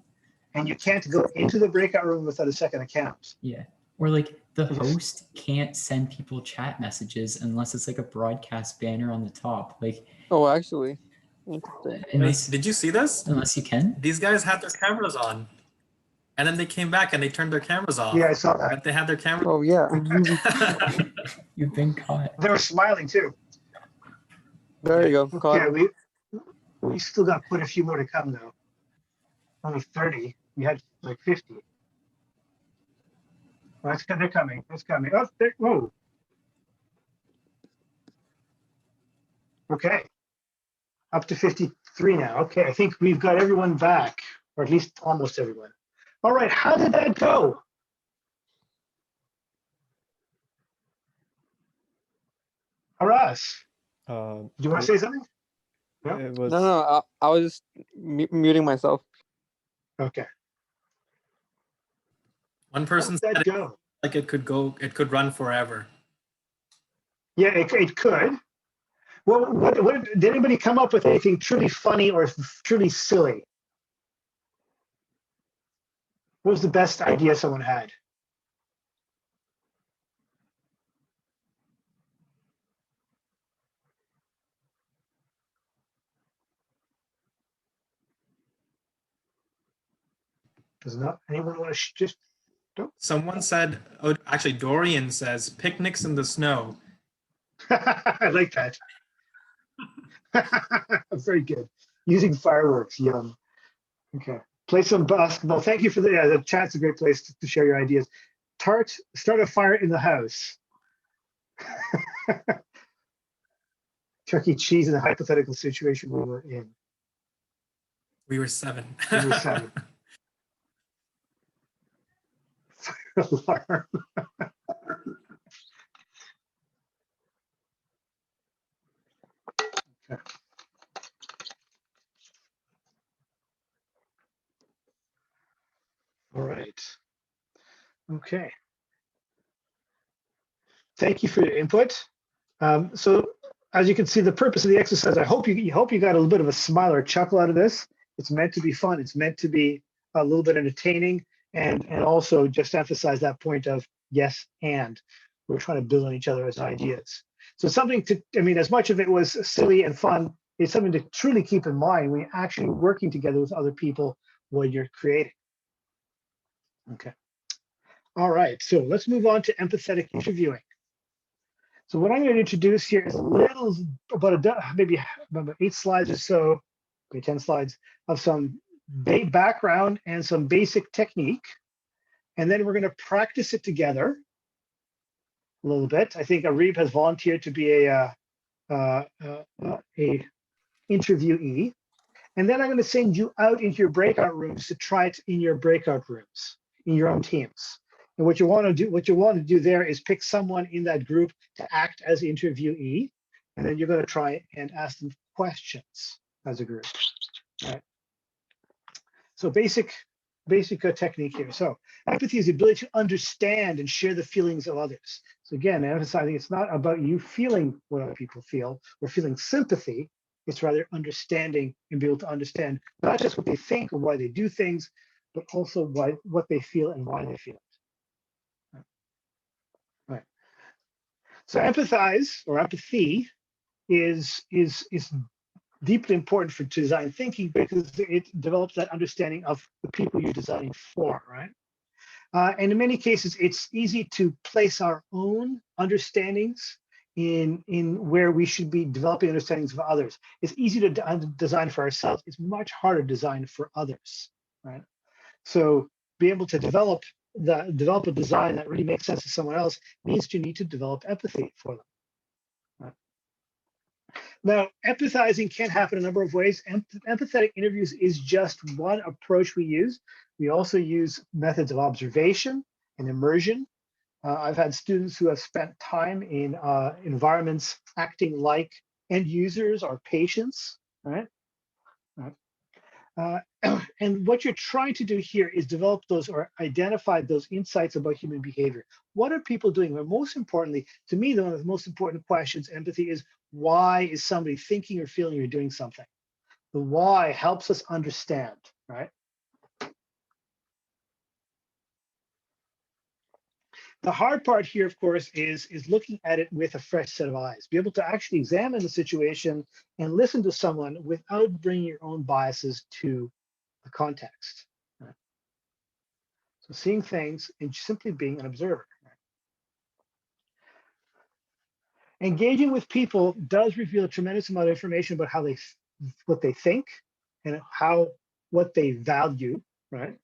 And you can't go into the breakout room without a second account. Yeah. Or like the Yes. host can't send people chat messages unless it's like a broadcast banner on the top. Like Oh, actually, interesting. unless, Did you see this? unless you can. These guys had their cameras on, and then they came back and they turned their cameras off. Yeah, I saw that. But they had their cameras. Oh yeah, You've been caught. They were smiling too. there you go. Caught Okay, him. we still got quite a few more to come though. Only 30. We had like 50. Well, they're coming. It's coming. Oh, whoa. Okay. Up to 53 now. Okay, I think we've got everyone back, or at least almost everyone. All right, how did that go? Aras, do you want to say something? It was No, I was just muting myself. Okay. One How person did that said go? it could run forever. Yeah, it could. Well, what did anybody come up with anything truly funny or truly silly? What was the best idea someone had? Does not anyone want to just? Someone said, oh, actually, Dorian says picnics in the snow. I like that. Very good. Using fireworks, yum. Okay. Play some basketball. Thank you for the chat's a great place to share your ideas. Start a fire in the house. Chuck E. Cheese in a hypothetical situation we were in. We were 7. We were 7. Alarm. Okay. All right. Okay. Thank you for your input. So as you can see, the purpose of the exercise, I hope you got a little bit of a smile or chuckle out of this. It's meant to be fun. It's meant to be a little bit entertaining and also just emphasize that point of yes, and we're trying to build on each other's ideas. So something to, I mean, as much of it was silly and fun, it's something to truly keep in mind when you're actually working together with other people while you're creating. Okay. All right, so let's move on to empathetic interviewing. So what I'm going to introduce here is a little, maybe about 8 slides or so, maybe 10 slides of some background and some basic technique. And then we're going to practice it together a little bit. I think Arib has volunteered to be a interviewee. And then I'm going to send you out into your breakout rooms to try it in your breakout rooms, in your own teams. And what you want to do there is pick someone in that group to act as interviewee, and then you're going to try and ask them questions as a group. All right. So basic technique here. So empathy is the ability to understand and share the feelings of others. So again, emphasizing it's not about you feeling what other people feel or feeling sympathy. It's rather understanding and be able to understand not just what they think or why they do things, but also what they feel and why they feel it. Right. So empathize or empathy is deeply important for design thinking because it develops that understanding of the people you're designing for, right? And in many cases, it's easy to place our own understandings in where we should be developing understandings of others. It's easy to design for ourselves. It's much harder to design for others, right? So be able to develop a design that really makes sense to someone else means you need to develop empathy for them. Right? Now, empathizing can happen a number of ways. Empathetic interviews is just one approach we use. We also use methods of observation and immersion. I've had students who have spent time in environments acting like end users or patients, right? And what you're trying to do here is develop those or identify those insights about human behavior. What are people doing? But most importantly, to me, one of the most important questions, empathy, is why is somebody thinking or feeling or doing something? The why helps us understand, right? The hard part here, of course, is looking at it with a fresh set of eyes. Be able to actually examine the situation and listen to someone without bringing your own biases to the context. Right? So seeing things and simply being an observer. Right? Engaging with people does reveal a tremendous amount of information about how what they think and what they value, right?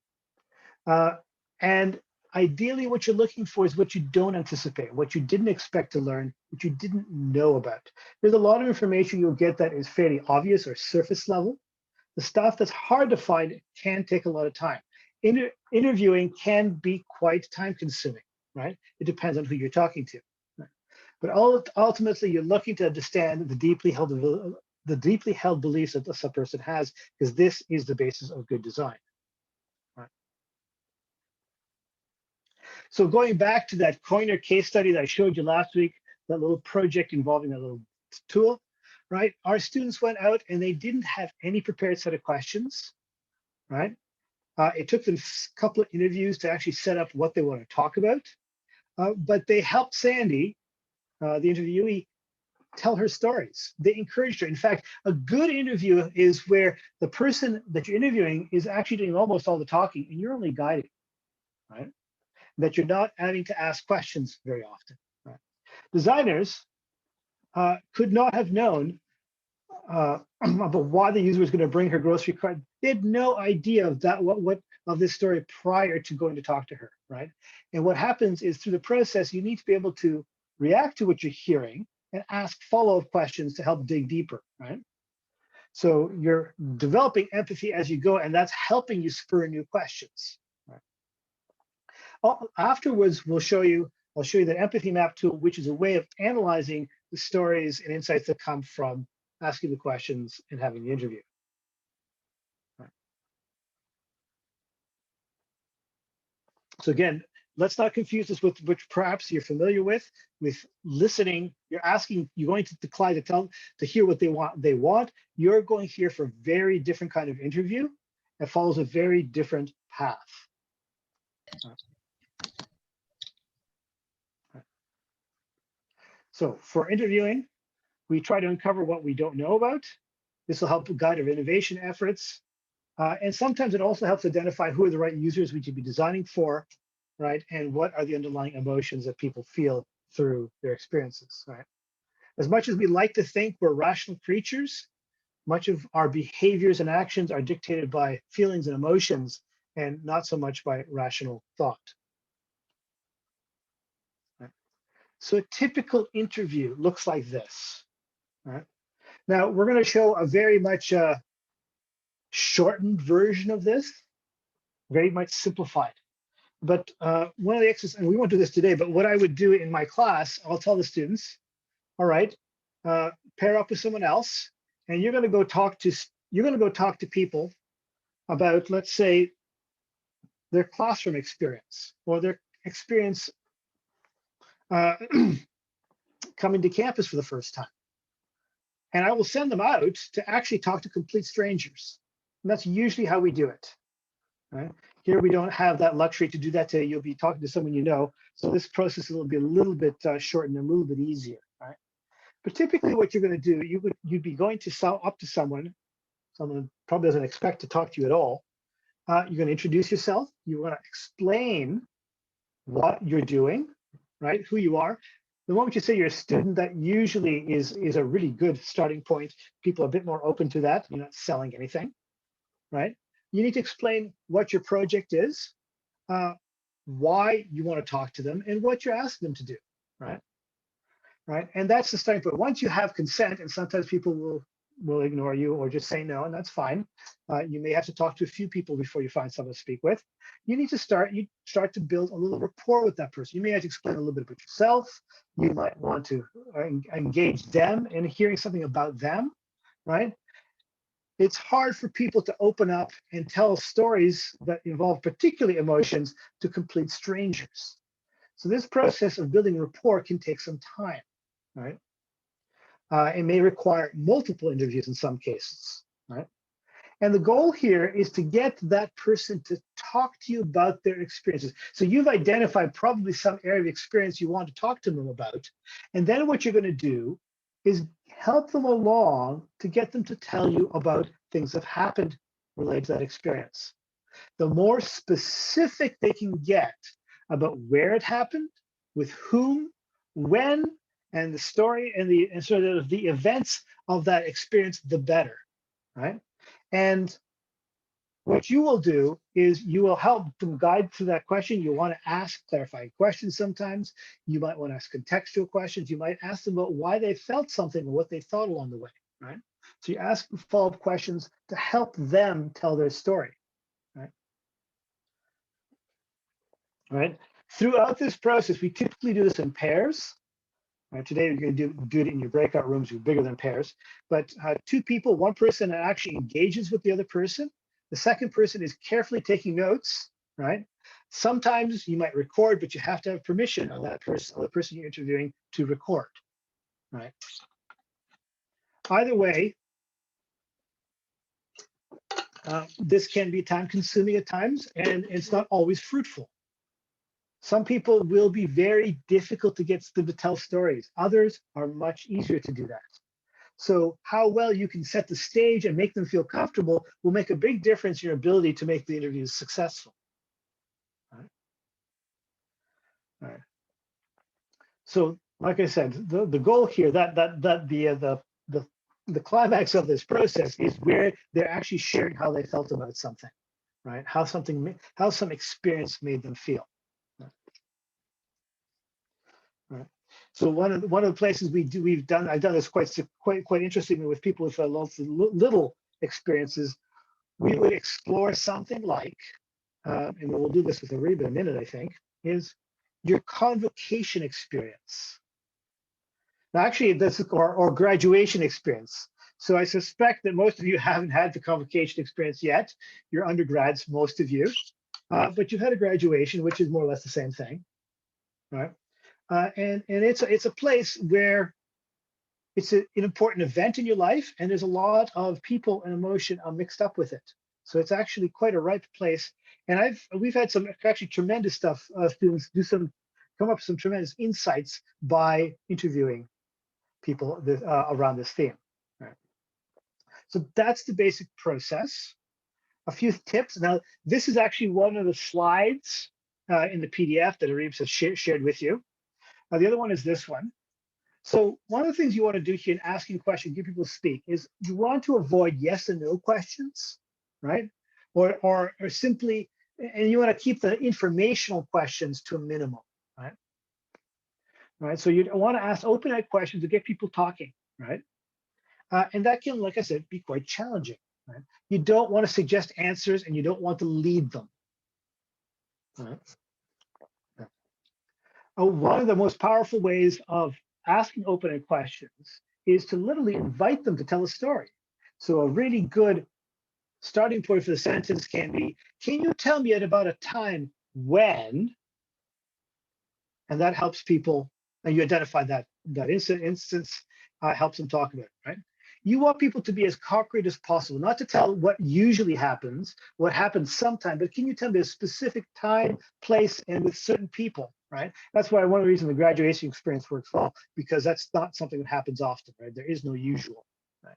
And ideally, what you're looking for is what you don't anticipate, what you didn't expect to learn, what you didn't know about. There's a lot of information you'll get that is fairly obvious or surface level. The stuff that's hard to find can take a lot of time. Interviewing can be quite time consuming, right? It depends on who you're talking to. Right? But ultimately, you're looking to understand the deeply held beliefs that this person has, because this is the basis of good design. So going back to that Coiner case study that I showed you last week, that little project involving a little tool, right? Our students went out and they didn't have any prepared set of questions, right? It took them a couple of interviews to actually set up what they want to talk about, but they helped Sandy, the interviewee, tell her stories. They encouraged her. In fact, a good interview is where the person that you're interviewing is actually doing almost all the talking and you're only guiding, right? That you're not having to ask questions very often. Right? Designers could not have known about why the user was going to bring her grocery cart. They had no idea of that, what of this story prior to going to talk to her, right? And what happens is through the process, you need to be able to react to what you're hearing and ask follow-up questions to help dig deeper, right? So you're developing empathy as you go, and that's helping you spur new questions. Afterwards, I'll show you the empathy map tool, which is a way of analyzing the stories and insights that come from asking the questions and having the interview. Right. So again, let's not confuse this with which perhaps you're familiar with listening. You're going to decline to hear what they want. You're going here for a very different kind of interview. It follows a very different path. Right. So for interviewing, we try to uncover what we don't know about. This will help guide our innovation efforts. And sometimes it also helps identify who are the right users we should be designing for, right? And what are the underlying emotions that people feel through their experiences, right? As much as we like to think we're rational creatures, much of our behaviors and actions are dictated by feelings and emotions and not so much by rational thought. So a typical interview looks like this. Right? Now, we're going to show a very much shortened version of this, very much simplified. But one of the exercises, and we won't do this today, but what I would do in my class, I'll tell the students, all right, pair up with someone else, and you're going to go talk to people about, let's say, their classroom experience or their experience coming to campus for the first time. And I will send them out to actually talk to complete strangers. And that's usually how we do it. Right? Here we don't have that luxury to do that today. You'll be talking to someone you know. So this process will be a little bit shortened and a little bit easier. Right? But typically what you're going to do, you'd be going to up to someone probably doesn't expect to talk to you at all. You're going to introduce yourself. You want to explain what you're doing, right? Who you are. The moment you say you're a student, that usually is a really good starting point. People are a bit more open to that. You're not selling anything, right? You need to explain what your project is, why you want to talk to them, and what you're asking them to do, right? Right, and that's the starting point. Once you have consent, and sometimes people will ignore you or just say no, and that's fine. You may have to talk to a few people before you find someone to speak with. You start to build a little rapport with that person. You may have to explain a little bit about yourself. You might want to engage them in hearing something about them, right? it's hard for people to open up and tell stories that involve particularly emotions to complete strangers. So this process of building rapport can take some time, right? It may require multiple interviews in some cases, right? And the goal here is to get that person to talk to you about their experiences. So you've identified probably some area of experience you want to talk to them about. And then what you're going to do is help them along to get them to tell you about things that have happened related to that experience. The more specific they can get about where it happened, with whom, when, and the story and sort of the events of that experience, the better, right? And what you will do is you will help them guide through that question. You want to ask clarifying questions sometimes. You might want to ask contextual questions. You might ask them about why they felt something or what they thought along the way, right? So you ask follow-up questions to help them tell their story, right? Right? Throughout this process, we typically do this in pairs. Right? Today, you're going to do it in your breakout rooms, you're bigger than pairs. But two people, one person actually engages with the other person. The second person is carefully taking notes, right? Sometimes you might record, but you have to have permission of that person, or the person you're interviewing, to record, right? Either way, this can be time consuming at times, and it's not always fruitful. Some people will be very difficult to get them to tell stories. Others are much easier to do that. So how well you can set the stage and make them feel comfortable will make a big difference in your ability to make the interviews successful. All right. So like I said, the goal here, the climax of this process is where they're actually sharing how they felt about something, right? How some experience made them feel. Right. So one of the places I've done this quite interestingly with people with little experiences. We would explore something like, and we'll do this with Ariba in a minute, I think, is your convocation experience. Now, actually, this or graduation experience. So I suspect that most of you haven't had the convocation experience yet. You're undergrads, most of you, but you've had a graduation, which is more or less the same thing, right? And it's a place where it's an important event in your life, and there's a lot of people and emotion mixed up with it. So it's actually quite a ripe place. And we've had some actually tremendous stuff. Students come up with some tremendous insights by interviewing people around this theme. Right. So that's the basic process. A few tips. Now, this is actually one of the slides in the PDF that Ariba has shared with you. The other one is this one. So one of the things you want to do here in asking questions, give people to speak, is you want to avoid yes and no questions, right? Or simply, and you want to keep the informational questions to a minimum, right? Right. So you want to ask open-ended questions to get people talking, right? And that can, like I said, be quite challenging. Right? You don't want to suggest answers, and you don't want to lead them. Right? One of the most powerful ways of asking open-ended questions is to literally invite them to tell a story. So a really good starting point for the sentence can be, can you tell me about a time when, and that helps people, and you identify that instance, helps them talk about it, right? You want people to be as concrete as possible, not to tell what usually happens, what happens sometime, but can you tell me a specific time, place, and with certain people, right? That's why one of the reasons the graduation experience works well, because that's not something that happens often, right? There is no usual, right?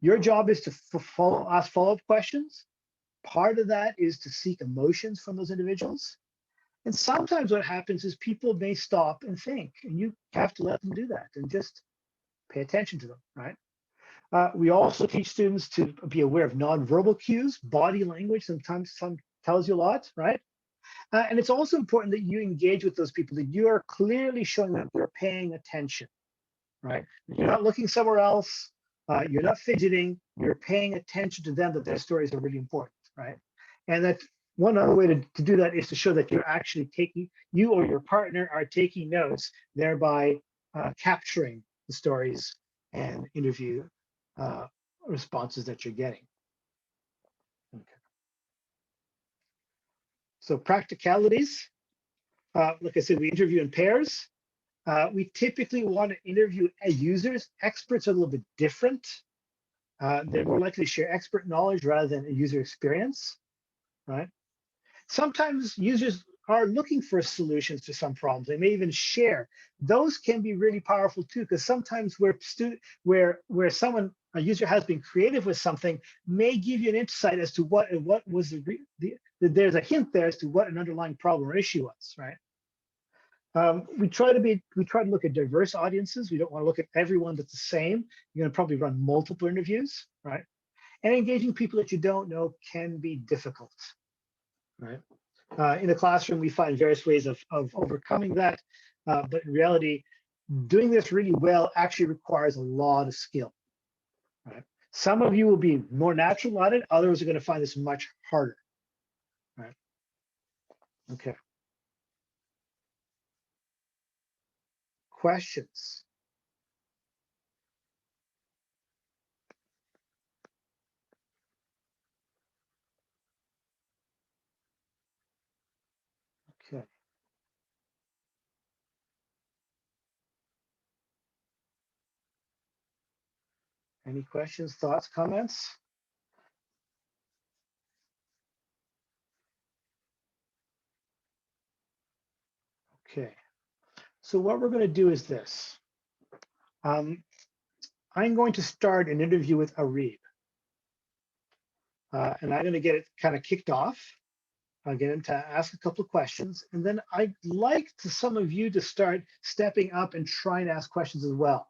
Your job is to ask follow-up questions. Part of that is to seek emotions from those individuals. And sometimes what happens is people may stop and think, and you have to let them do that and just pay attention to them, right? We also teach students to be aware of nonverbal cues. Body language sometimes tells you a lot, right? And it's also important that you engage with those people, that you are clearly showing that you're paying attention, right? You're not looking somewhere else. You're not fidgeting. You're paying attention to them, that their stories are really important, right? And that one other way to do that is to show that you're actually you or your partner are taking notes, thereby capturing the stories and interview responses that you're getting. Okay. So practicalities, like I said, we interview in pairs. We typically want to interview users. Experts are a little bit different. They're more likely to share expert knowledge rather than a user experience, right? Sometimes users are looking for solutions to some problems. They may even share. Those can be really powerful too, because sometimes where someone, a user has been creative with something, may give you an insight as to what was there's a hint there as to what an underlying problem or issue was, right? We try to look at diverse audiences. We don't want to look at everyone that's the same. You're going to probably run multiple interviews, right? And engaging people that you don't know can be difficult, right? In the classroom, we find various ways of overcoming that, but in reality, doing this really well actually requires a lot of skill, right? Some of you will be more natural at it. Others are going to find this much harder, right? Okay. Questions? Okay. Any questions, thoughts, comments? Okay. So what we're going to do is this. I'm going to start an interview with Arib. And I'm going to get it kind of kicked off. I'll get him to ask a couple of questions. And then I'd like some of you to start stepping up and try and ask questions as well.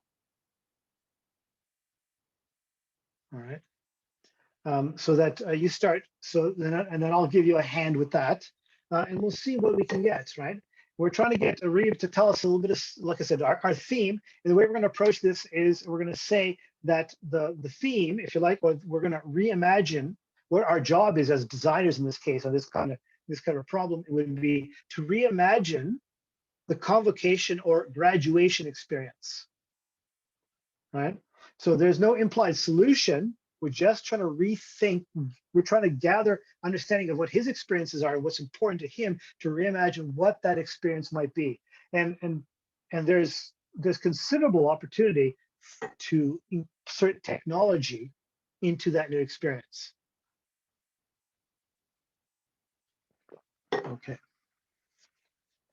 All right. So that you start, and then I'll give you a hand with that. And we'll see what we can get, right? We're trying to get Arib to tell us a little bit of, like I said, our theme. And the way we're going to approach this is we're going to say that the theme, if you like, we're going to reimagine what our job is as designers in this case on this kind of problem. It would be to reimagine the convocation or graduation experience, right? So there's no implied solution. We're just trying to rethink. We're trying to gather understanding of what his experiences are, what's important to him, to reimagine what that experience might be. And there's considerable opportunity to insert technology into that new experience. Okay.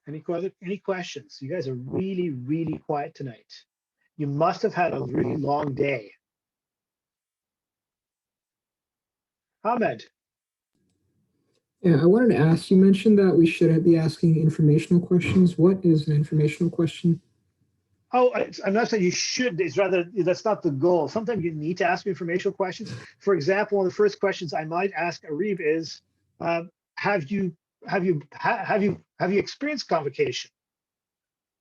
Any questions? You guys are really, really quiet tonight. You must have had a really long day. Ahmed. Yeah, I wanted to ask, you mentioned that we shouldn't be asking informational questions. What is an informational question? Oh, I'm not saying you should. It's rather, that's not the goal. Sometimes you need to ask informational questions. For example, one of the first questions I might ask Arib is, have you experienced convocation?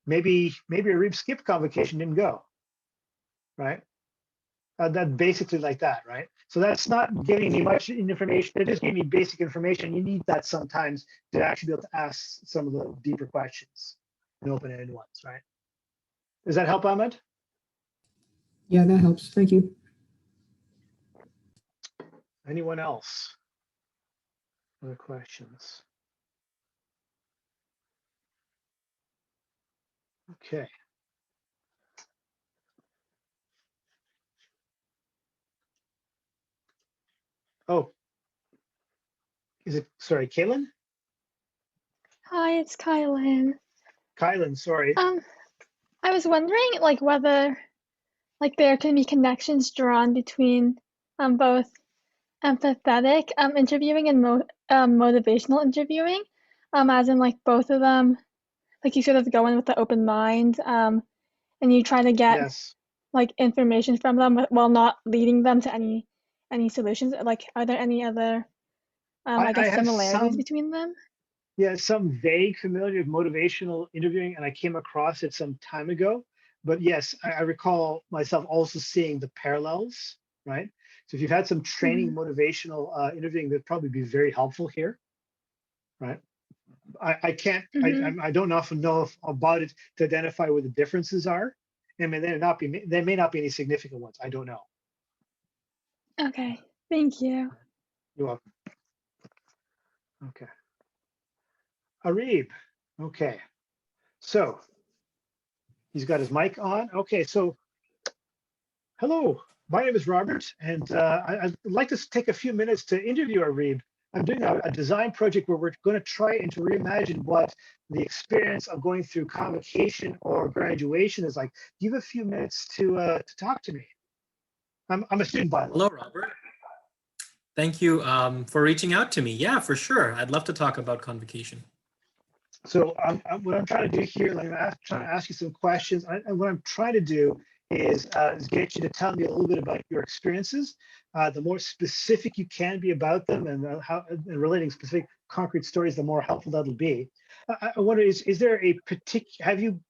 Maybe Arib skipped convocation, didn't go, right? That basically like that, right? So that's not giving me much information. It just gave me basic information. You need that sometimes to actually be able to ask some of the deeper questions and open-ended ones, right? Does that help, Ahmed? Yeah, that helps. Thank you. Anyone else? Other questions? Okay. Oh, is it, sorry, Kaylin? Hi, it's Kylan. Kylan, sorry. I was wondering like whether like there can be connections drawn between both empathetic interviewing and motivational interviewing, as in like both of them, like you sort of go in with the open mind, and you try to get Yes. like information from them while not leading them to any solutions. Like, are there any other I guess similarities between them? Yeah, some vague familiar with motivational interviewing, and I came across it some time ago. But yes, I recall myself also seeing the parallels, right? So if you've had some training motivational interviewing, that'd probably be very helpful here, right? I can't, I don't often know about it to identify what the differences are. And there may not be any significant ones. I don't know. Okay, thank you. You're welcome. Okay. Arib. Okay. So he's got his mic on. Okay, so hello, my name is Robert, and I'd like to take a few minutes to interview Arib. I'm doing a design project where we're going to try and to reimagine what the experience of going through convocation or graduation is like. Do you have a few minutes to talk to me? I'm a student by Hello, Robert. Thank you for reaching out to me. Yeah, for sure. I'd love to talk about convocation. So what I'm trying to do here, like I'm trying to ask you some questions, and what I'm trying to do is get you to tell me a little bit about your experiences. The more specific you can be about them, and how and relating specific concrete stories, the more helpful that'll be. I wonder, is there a particular? Have you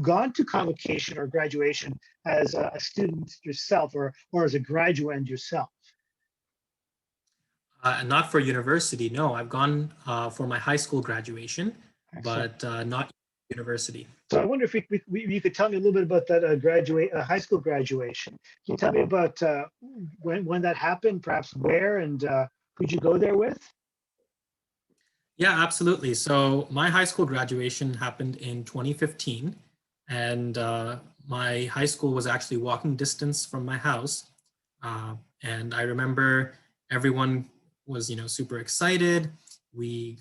gone to convocation or graduation as a student yourself, or as a graduand yourself? Not for university, no. I've gone for my high school graduation, Excellent. but not university. So I wonder if you could tell me a little bit about that high school graduation. Can you tell me about when that happened, perhaps where, and who'd you go there with? Yeah, absolutely. So my high school graduation happened in 2015, and my high school was actually walking distance from my house. And I remember everyone was, super excited. We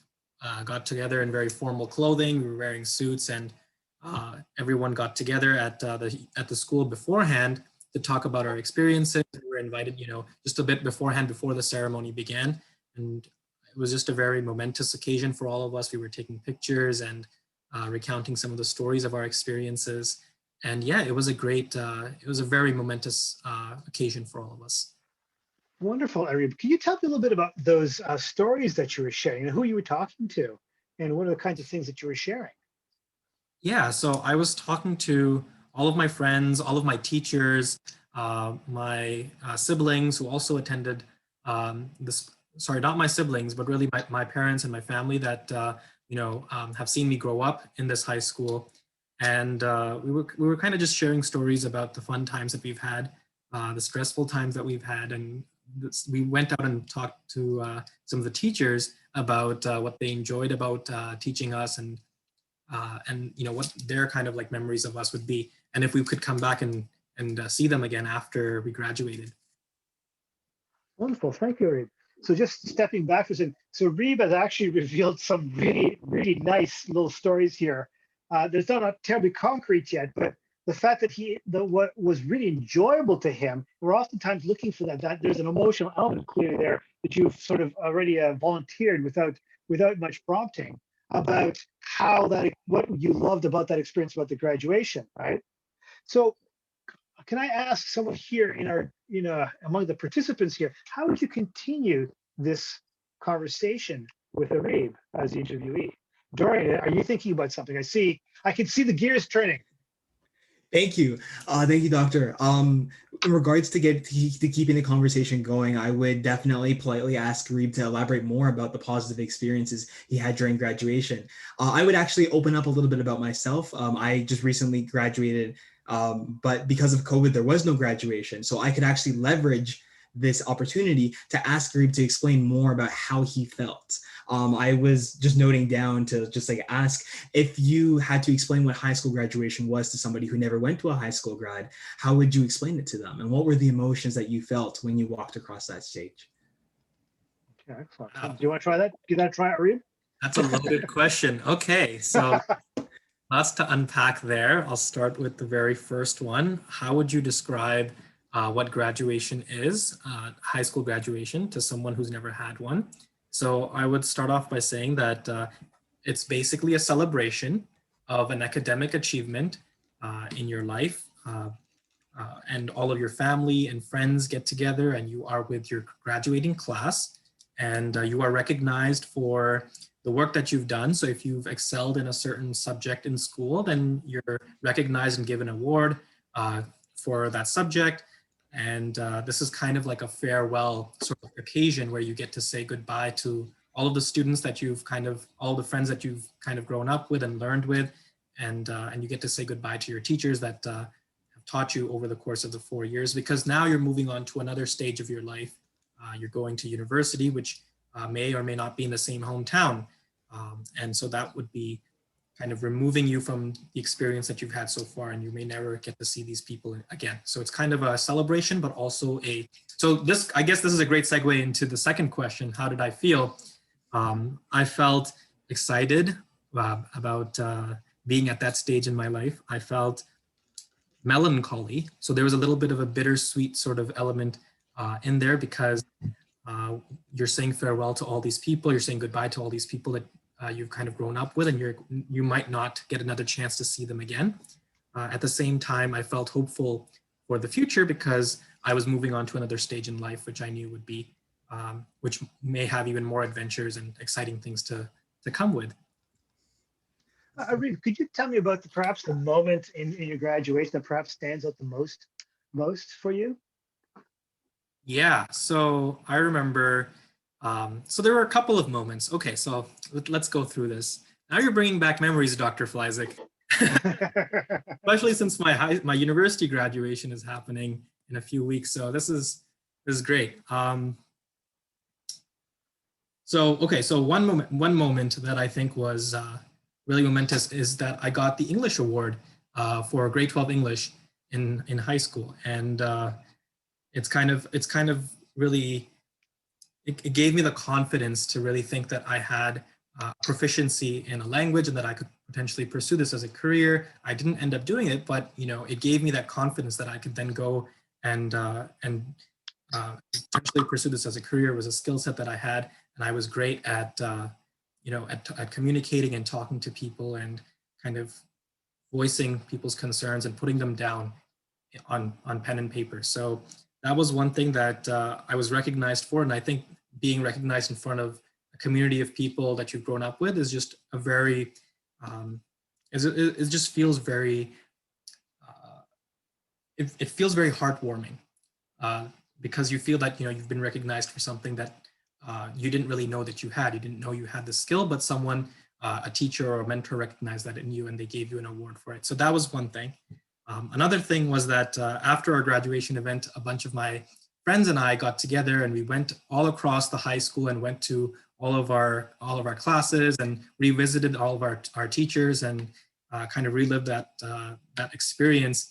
got together in very formal clothing. We were wearing suits, and everyone got together at the school beforehand to talk about our experiences. We were invited, just a bit beforehand before the ceremony began, and it was just a very momentous occasion for all of us. We were taking pictures and recounting some of the stories of our experiences. And yeah, it was a very momentous occasion for all of us. Wonderful, Arib. Can you tell me a little bit about those stories that you were sharing, and who you were talking to, and what are the kinds of things that you were sharing? Yeah, so I was talking to all of my friends, all of my teachers, my siblings who also attended this. Sorry, not my siblings, but really my parents and my family that have seen me grow up in this high school, and we were kind of just sharing stories about the fun times that we've had, the stressful times that we've had, and we went out and talked to some of the teachers about what they enjoyed about teaching us, and what their kind of like memories of us would be, and if we could come back and see them again after we graduated. Wonderful, thank you, Arib. So just stepping back for a second, so Reeb has actually revealed some really, really nice little stories here. There's not terribly concrete yet, but the fact that what was really enjoyable to him, we're oftentimes looking for that there's an emotional element clearly there that you've sort of already volunteered without much prompting about what you loved about that experience about the graduation, right? So can I ask someone here among the participants here, how would you continue this conversation with Arib as the interviewee? Dorian, are you thinking about something? I can see the gears turning. Thank you. Thank you, Doctor. In regards to keeping the conversation going, I would definitely politely ask Reeb to elaborate more about the positive experiences he had during graduation. I would actually open up a little bit about myself. I just recently graduated, but because of COVID, there was no graduation. So I could actually leverage this opportunity to ask Reeb to explain more about how he felt. I was just noting down to just like ask, if you had to explain what high school graduation was to somebody who never went to a high school grad, how would you explain it to them? And what were the emotions that you felt when you walked across that stage? Okay, excellent. Do you want to try that? Give that a try, Arib? That's a loaded question. Okay, so lots to unpack there. I'll start with the very first one. How would you describe what graduation is, high school graduation, to someone who's never had one? So I would start off by saying that it's basically a celebration of an academic achievement in your life, and all of your family and friends get together, and you are with your graduating class, and you are recognized for the work that you've done. So if you've excelled in a certain subject in school, then you're recognized and given an award for that subject. And this is kind of like a farewell sort of occasion where you get to say goodbye to all of the students that all the friends that you've kind of grown up with and learned with, and you get to say goodbye to your teachers that have taught you over the course of the 4 years, because now you're moving on to another stage of your life. You're going to university, which may or may not be in the same hometown. And so that would be kind of removing you from the experience that you've had so far, and you may never get to see these people again. So it's kind of a celebration, but also so this, I guess this is a great segue into the second question. How did I feel? I felt excited about being at that stage in my life. I felt melancholy. So there was a little bit of a bittersweet sort of element in there, because you're saying farewell to all these people. You're saying goodbye to all these people that you've kind of grown up with, and you might not get another chance to see them again. At the same time, I felt hopeful for the future, because I was moving on to another stage in life, which I knew would be, which may have even more adventures and exciting things to come with. Arif, could you tell me about perhaps the moment in your graduation that perhaps stands out the most for you? Yeah, so I remember, so there were a couple of moments. Okay, so let's go through this. Now you're bringing back memories, Dr. Fleizik. Especially since my university graduation is happening in a few weeks. So this is great. So one moment that I think was really momentous is that I got the English award for grade 12 English in high school. And it's kind of really, it gave me the confidence to really think that I had proficiency in a language and that I could potentially pursue this as a career. I didn't end up doing it, but it gave me that confidence that I could then go and potentially pursue this as a career. It was a skill set that I had, and I was great at at communicating and talking to people and kind of voicing people's concerns and putting them down on pen and paper. So that was one thing that I was recognized for, and I think being recognized in front of a community of people that you've grown up with is just a very, it just feels very, it feels very heartwarming, because you feel that you've been recognized for something that you didn't really know that you had. You didn't know you had the skill, but someone, a teacher or a mentor, recognized that in you, and they gave you an award for it. So that was one thing. Another thing was that after our graduation event, a bunch of my friends and I got together, and we went all across the high school and went to all of our classes and revisited all of our teachers, and kind of relived that experience.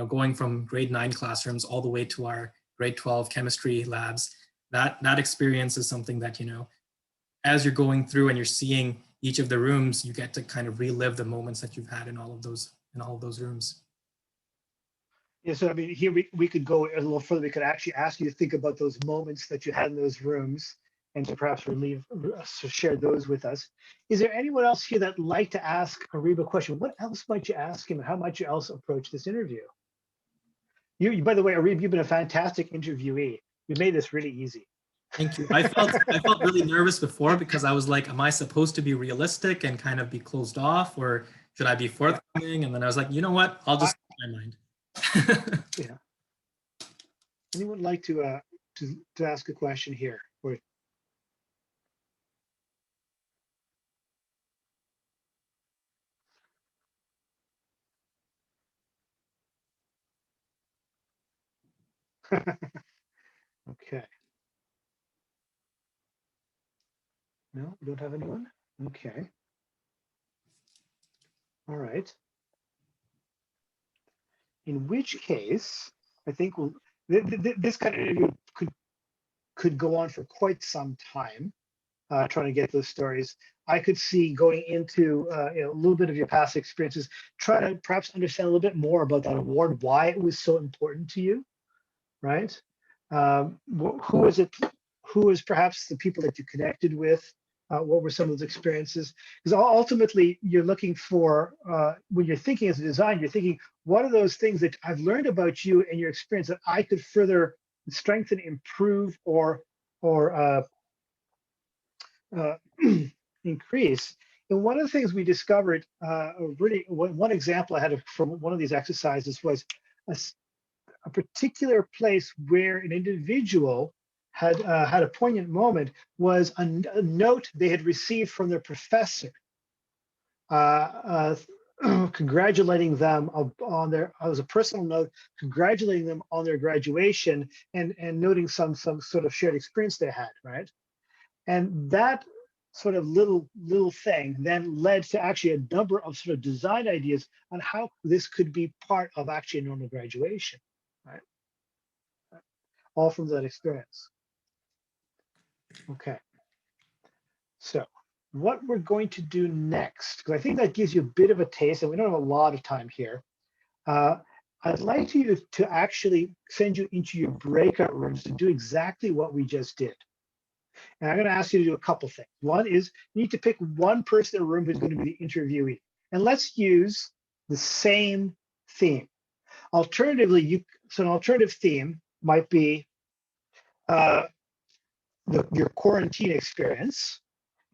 Going from grade 9 classrooms all the way to our grade 12 chemistry labs. That experience is something that, as you're going through and you're seeing each of the rooms, you get to kind of relive the moments that you've had in all of those rooms. Yeah, so I mean, here we could go a little further. We could actually ask you to think about those moments that you had in those rooms, and to perhaps share those with us. Is there anyone else here that'd like to ask Arif a question? What else might you ask him, and how might you else approach this interview? You, by the way, Arif, you've been a fantastic interviewee. You made this really easy. Thank you. I felt really nervous before, because I was like, am I supposed to be realistic and kind of be closed off, or should I be forthcoming? And then I was like, you know what? I'll just keep my mind. Yeah. Anyone like to ask a question here? Or, okay. No, we don't have anyone? Okay. All right. In which case, I think this kind of interview could go on for quite some time, trying to get those stories. I could see going into a little bit of your past experiences, try to perhaps understand a little bit more about that award, why it was so important to you, right? Who is it? Who is perhaps the people that you connected with? What were some of those experiences? Because ultimately, you're looking for, when you're thinking as a designer, you're thinking, what are those things that I've learned about you and your experience that I could further strengthen, improve, or increase? And one of the things we discovered, really, one example I had from one of these exercises was a particular place where an individual had a poignant moment was a note they had received from their professor congratulating them on their, as a personal note, congratulating them on their graduation and noting some sort of shared experience they had, right? And that sort of little thing then led to actually a number of sort of design ideas on how this could be part of actually a normal graduation, right? All from that experience. Okay. So what we're going to do next, because I think that gives you a bit of a taste, and we don't have a lot of time here. I'd like you to actually send you into your breakout rooms to do exactly what we just did. And I'm going to ask you to do a couple things. One is you need to pick one person in a room who's going to be the interviewee. And let's use the same theme. Alternatively, so an alternative theme might be your quarantine experience,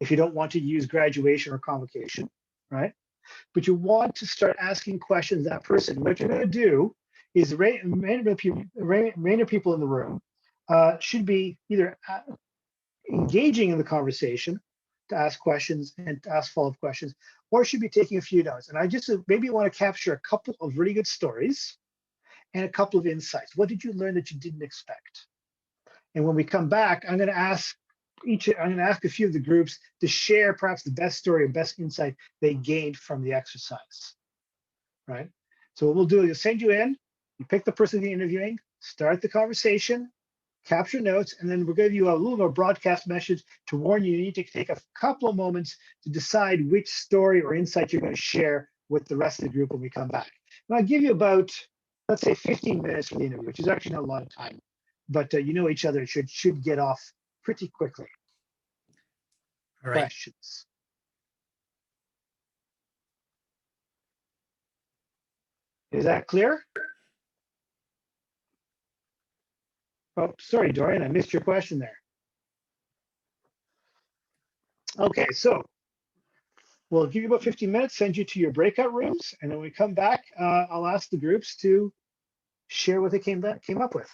if you don't want to use graduation or convocation, right? But you want to start asking questions of that person. What you're going to do is random people in the room should be either engaging in the conversation to ask questions and to ask follow-up questions, or should be taking a few notes. And I just maybe want to capture a couple of really good stories and a couple of insights. What did you learn that you didn't expect? And when we come back, I'm going to ask a few of the groups to share perhaps the best story or best insight they gained from the exercise, right? So what we'll do is send you in, you pick the person you're interviewing, start the conversation, capture notes, and then we're going to give you a little bit of a broadcast message to warn you need to take a couple of moments to decide which story or insight you're going to share with the rest of the group when we come back. And I'll give you about, let's say 15 minutes for the interview, which is actually not a lot of time, but you know each other, should get off pretty quickly. All right. Questions? Is that clear? Oh, sorry, Dorian, I missed your question there. Okay, so we'll give you about 15 minutes, send you to your breakout rooms, and then when we come back, I'll ask the groups to share what they came up with.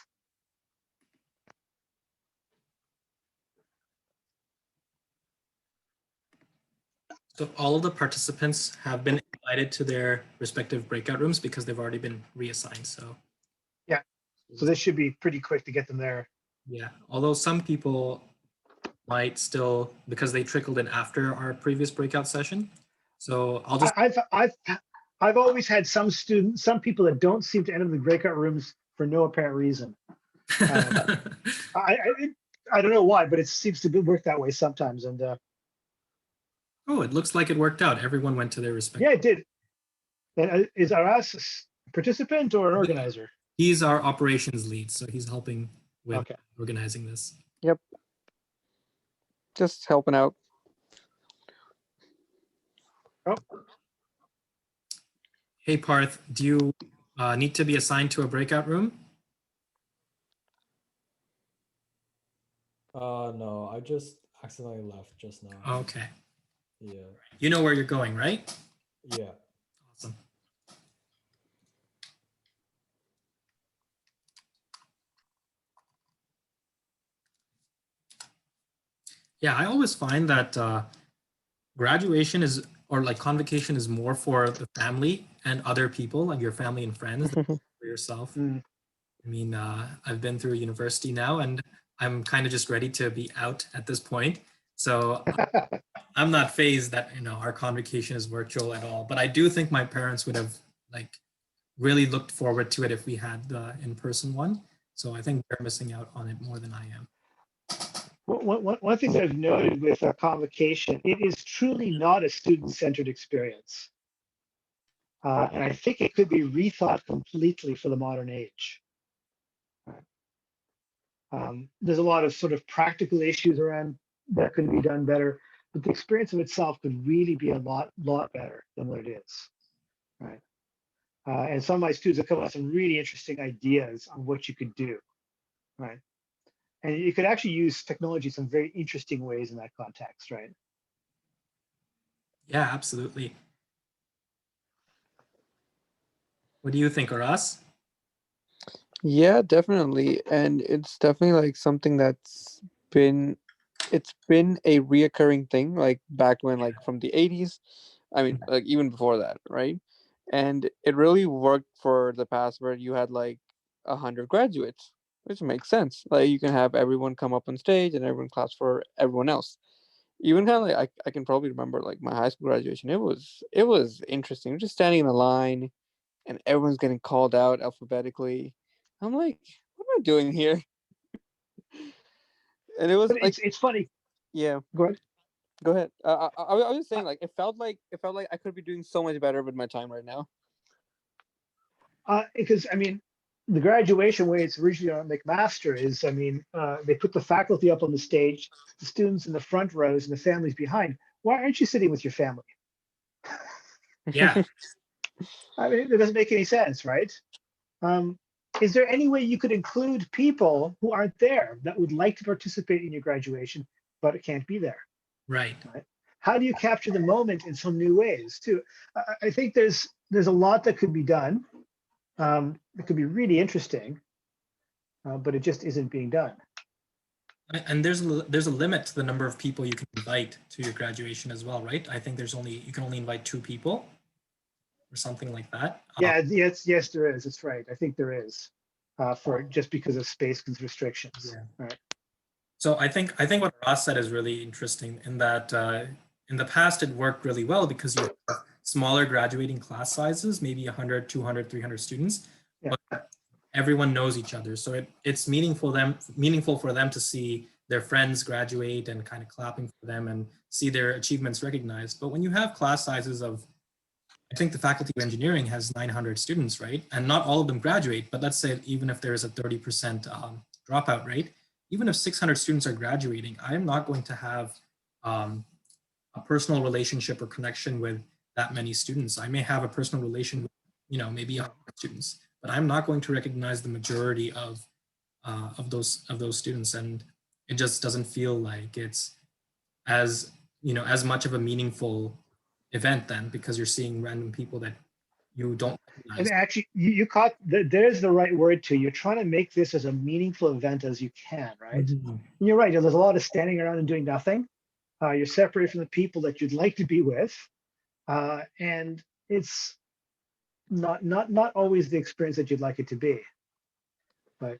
So all of the participants have been invited to their respective breakout rooms because they've already been reassigned. So yeah, so this should be pretty quick to get them there. Yeah, although some people might still, because they trickled in after our previous breakout session. So I'll just. I've always had some people that don't seem to enter the breakout rooms for no apparent reason. I don't know why, but it seems to work that way sometimes. And oh, it looks like it worked out. Everyone went to their respective. Yeah, it did. And is Aras a participant or an organizer? He's our operations lead, so he's helping with organizing this. Yep. Just helping out. Oh. Hey, Parth, do you need to be assigned to a breakout room? No, I just accidentally left just now. Okay. Yeah. You know where you're going, right? Yeah. Awesome. Yeah, I always find that graduation is, or like convocation is more for the family and other people, like your family and friends, than for yourself. I mean, I've been through university now and I'm kind of just ready to be out at this point. So I'm not fazed that, our convocation is virtual at all, but I do think my parents would have like really looked forward to it if we had the in-person one. So I think they're missing out on it more than I am. One thing that I've noted with a convocation, it is truly not a student-centered experience. And I think it could be rethought completely for the modern age. There's a lot of sort of practical issues around that could be done better, but the experience of itself could really be a lot better than what it is, right? And some of my students have come up with some really interesting ideas on what you could do, right? And you could actually use technology in some very interesting ways in that context, right? Yeah, absolutely. What do you think, Aras? Yeah, definitely. And it's definitely like something it's been a reoccurring thing, like back when, like from the 80s. I mean, like even before that, right? and it really worked for the past where you had like 100 graduates, which makes sense. Like you can have everyone come up on stage and everyone claps for everyone else. Even kind of like I can probably remember like my high school graduation. It was interesting. Just standing in a line and everyone's getting called out alphabetically. I'm like, what am I doing here? And it was But like, it's funny. yeah, Go ahead. go ahead. I was just saying, like, it felt like I could be doing so much better with my time right now. Because I mean, the graduation way it's originally on McMaster is, I mean, they put the faculty up on the stage, the students in the front rows, and the families behind. Why aren't you sitting with your family? Yeah. I mean, it doesn't make any sense, right? Is there any way you could include people who aren't there that would like to participate in your graduation, but it can't be there? Right. How do you capture the moment in some new ways too? I think there's a lot that could be done. It could be really interesting, but it just isn't being done. And there's a limit to the number of people you can invite to your graduation as well, right? I think you can only invite 2 people or something like that. Yeah, yes, there is. That's right. I think there is, for just because of space restrictions. Yeah. Right. So I think what Ross said is really interesting in that in the past it worked really well because you have smaller graduating class sizes, maybe 100, 200, 300 students, Yeah. but everyone knows each other. So it's meaningful for them to see their friends graduate and kind of clapping for them and see their achievements recognized. But when you have class sizes of, I think the Faculty of Engineering has 900 students, right? And not all of them graduate, but let's say even if there is a 30% dropout rate, even if 600 students are graduating, I'm not going to have a personal relationship or connection with that many students. I may have a personal relation with, maybe 100 students, but I'm not going to recognize the majority of those students, and it just doesn't feel like it's as much of a meaningful event then, because you're seeing random people that you don't recognize. And actually, you caught there's the right word too. You're trying to make this as a meaningful event as you can, right? Mm-hmm. And you're right. There's a lot of standing around and doing nothing. You're separated from the people that you'd like to be with, and it's not always the experience that you'd like it to be. But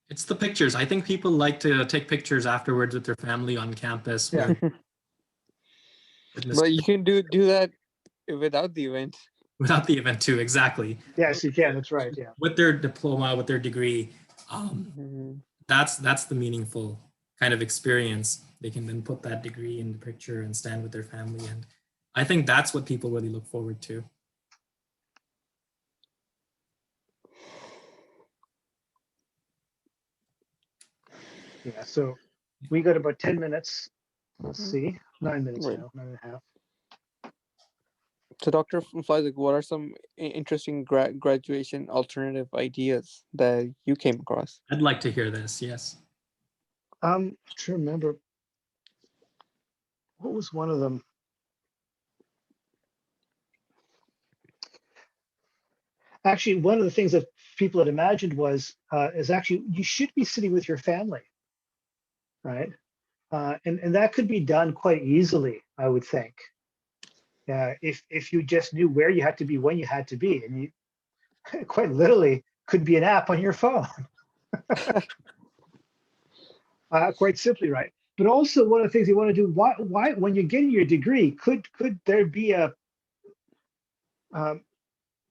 it's the pictures. I think people like to take pictures afterwards with their family on campus. Yeah. But you can do that without the event. Without the event too, exactly. Yes, you can. That's right. Yeah. With their diploma, with their degree, that's the meaningful kind of experience. They can then put that degree in the picture and stand with their family, and I think that's what people really look forward to. Yeah. So we got about 10 minutes. Let's see, 9 minutes now, 9.5. So, Dr. Fleisig, what are some interesting graduation alternative ideas that you came across? I'd like to hear this. Yes. To remember, what was one of them? Actually, one of the things that people had imagined was is actually you should be sitting with your family, right? And that could be done quite easily, I would think. If you just knew where you had to be when you had to be, and you quite literally could be an app on your phone. Quite simply, right? But also one of the things you want to do, why when you're getting your degree, could there be a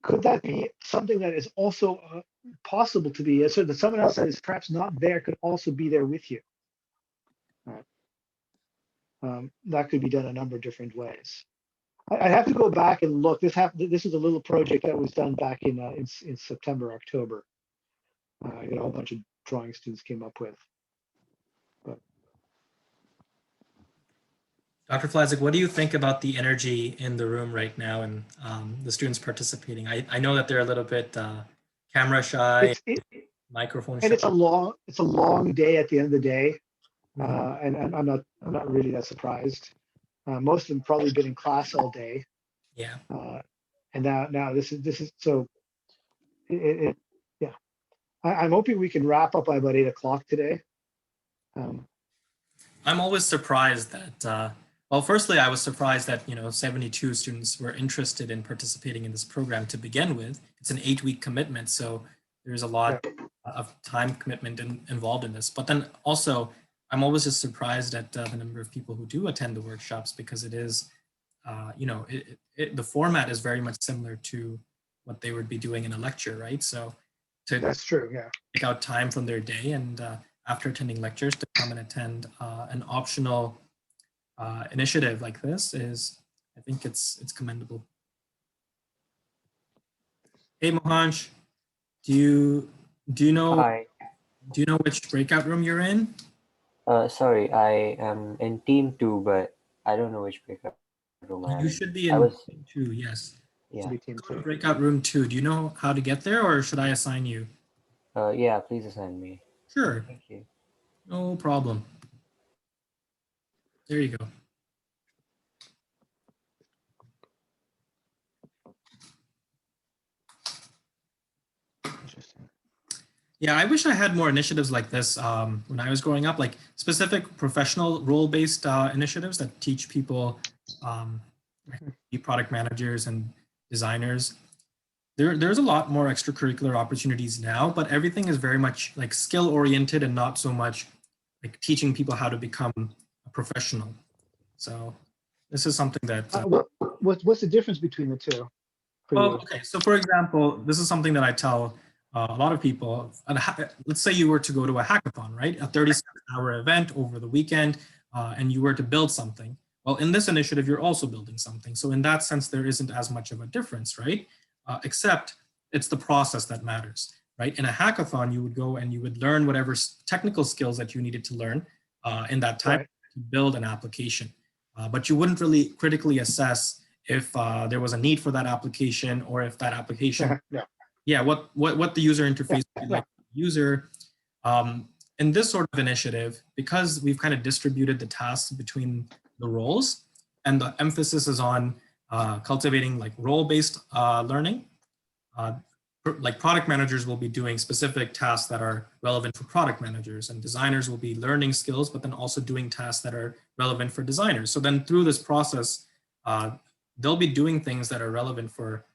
could that be something that is also possible to be, so that someone else that is perhaps not there could also be there with you? That could be done a number of different ways. I have to go back and look. This is a little project that was done back in September, October. I got a whole bunch of drawing students came up with. But Dr. Fleisig, what do you think about the energy in the room right now and the students participating? I know that they're a little bit camera shy, microphone shy. And it's a long day at the end of the day, and I'm not really that surprised. Most of them probably been in class all day. Yeah. And now this is so. Yeah. I'm hoping we can wrap up by about 8 o'clock today. I'm always surprised that Well, firstly, I was surprised that 72 students were interested in participating in this program to begin with. It's an 8-week commitment, so there's a lot of time commitment involved in this. But then also, I'm always just surprised at the number of people who do attend the workshops, because it is, the format is very much similar to what they would be doing in a lecture, right? So That's true, yeah. take out time from their day and after attending lectures to come and attend an optional initiative like this is, I think it's commendable. Hey Mohansh, do you know Hi. do you know which breakout room you're in? Sorry, I am in team 2, but I don't know which breakout room I am You in. should be I in was, team 2, yes. yeah. Go to breakout room 2. Do you know how to get there, or should I assign you? Yeah, please assign me. Sure. Thank you. No problem. There you go. Interesting. Yeah, I wish I had more initiatives like this when I was growing up, like specific professional role-based initiatives that teach people be product managers and designers. There's a lot more extracurricular opportunities now, but everything is very much like skill-oriented and not so much like teaching people how to become a professional. So this is something that... What's the difference between the two? Well, okay, so for example, this is something that I tell a lot of people. Let's say you were to go to a hackathon, right? A 36-hour event over the weekend, and you were to build something. Well, in this initiative, you're also building something. So in that sense, there isn't as much of a difference, right? Except it's the process that matters, right? In a hackathon, you would go and you would learn whatever technical skills that you needed to learn in that time to build an application. But you wouldn't really critically assess if there was a need for that application, or if that application, what the user interface would be like for the user. In this sort of initiative, because we've kind of distributed the tasks between the roles, and the emphasis is on cultivating like role-based learning, like product managers will be doing specific tasks that are relevant for product managers, and designers will be learning skills, but then also doing tasks that are relevant for designers. So then through this process, they'll be doing things that are relevant for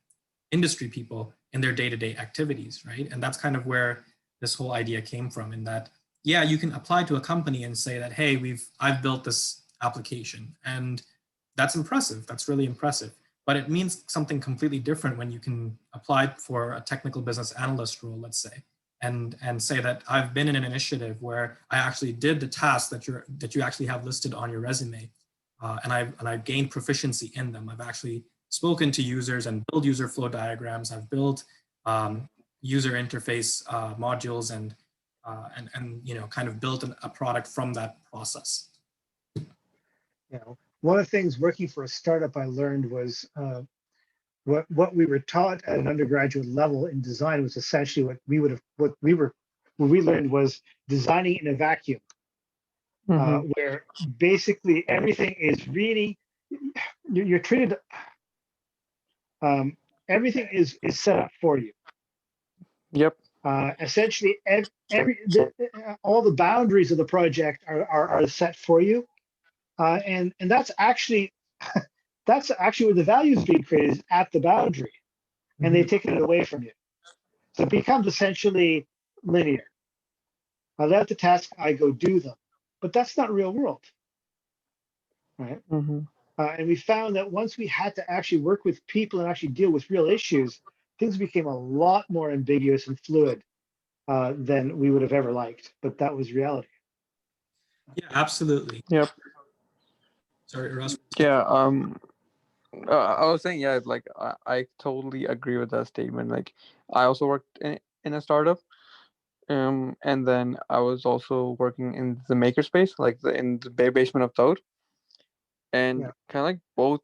industry people in their day-to-day activities, right? And that's kind of where this whole idea came from, in that, yeah, you can apply to a company and say that, hey, I've built this application, and that's impressive. That's really impressive. But it means something completely different when you can apply for a technical business analyst role, let's say, and say that I've been in an initiative where I actually did the tasks that you actually have listed on your resume, and I've gained proficiency in them. I've actually spoken to users and built user flow diagrams. I've built user interface modules and kind of built a product from that process. One of the things working for a startup I learned was what we were taught at an undergraduate level in design was essentially what we learned was designing in a vacuum, where basically everything is really, you're treated, everything is set up for you. Yep. Essentially, all the boundaries of the project are set for you, and that's actually where the value is being created, is at the boundary, and they've taken it away from you. So it becomes essentially linear. I let the task, I go do them, but that's not real world, right? And we found that once we had to actually work with people and actually deal with real issues, things became a lot more ambiguous and fluid than we would have ever liked, but that was reality. Yeah, absolutely. Yep. Sorry, Ross. Yeah. I was saying, yeah, like I totally agree with that statement. Like, I also worked in a startup, and then I was also working in the makerspace, like in the basement of Toad, and kind of like both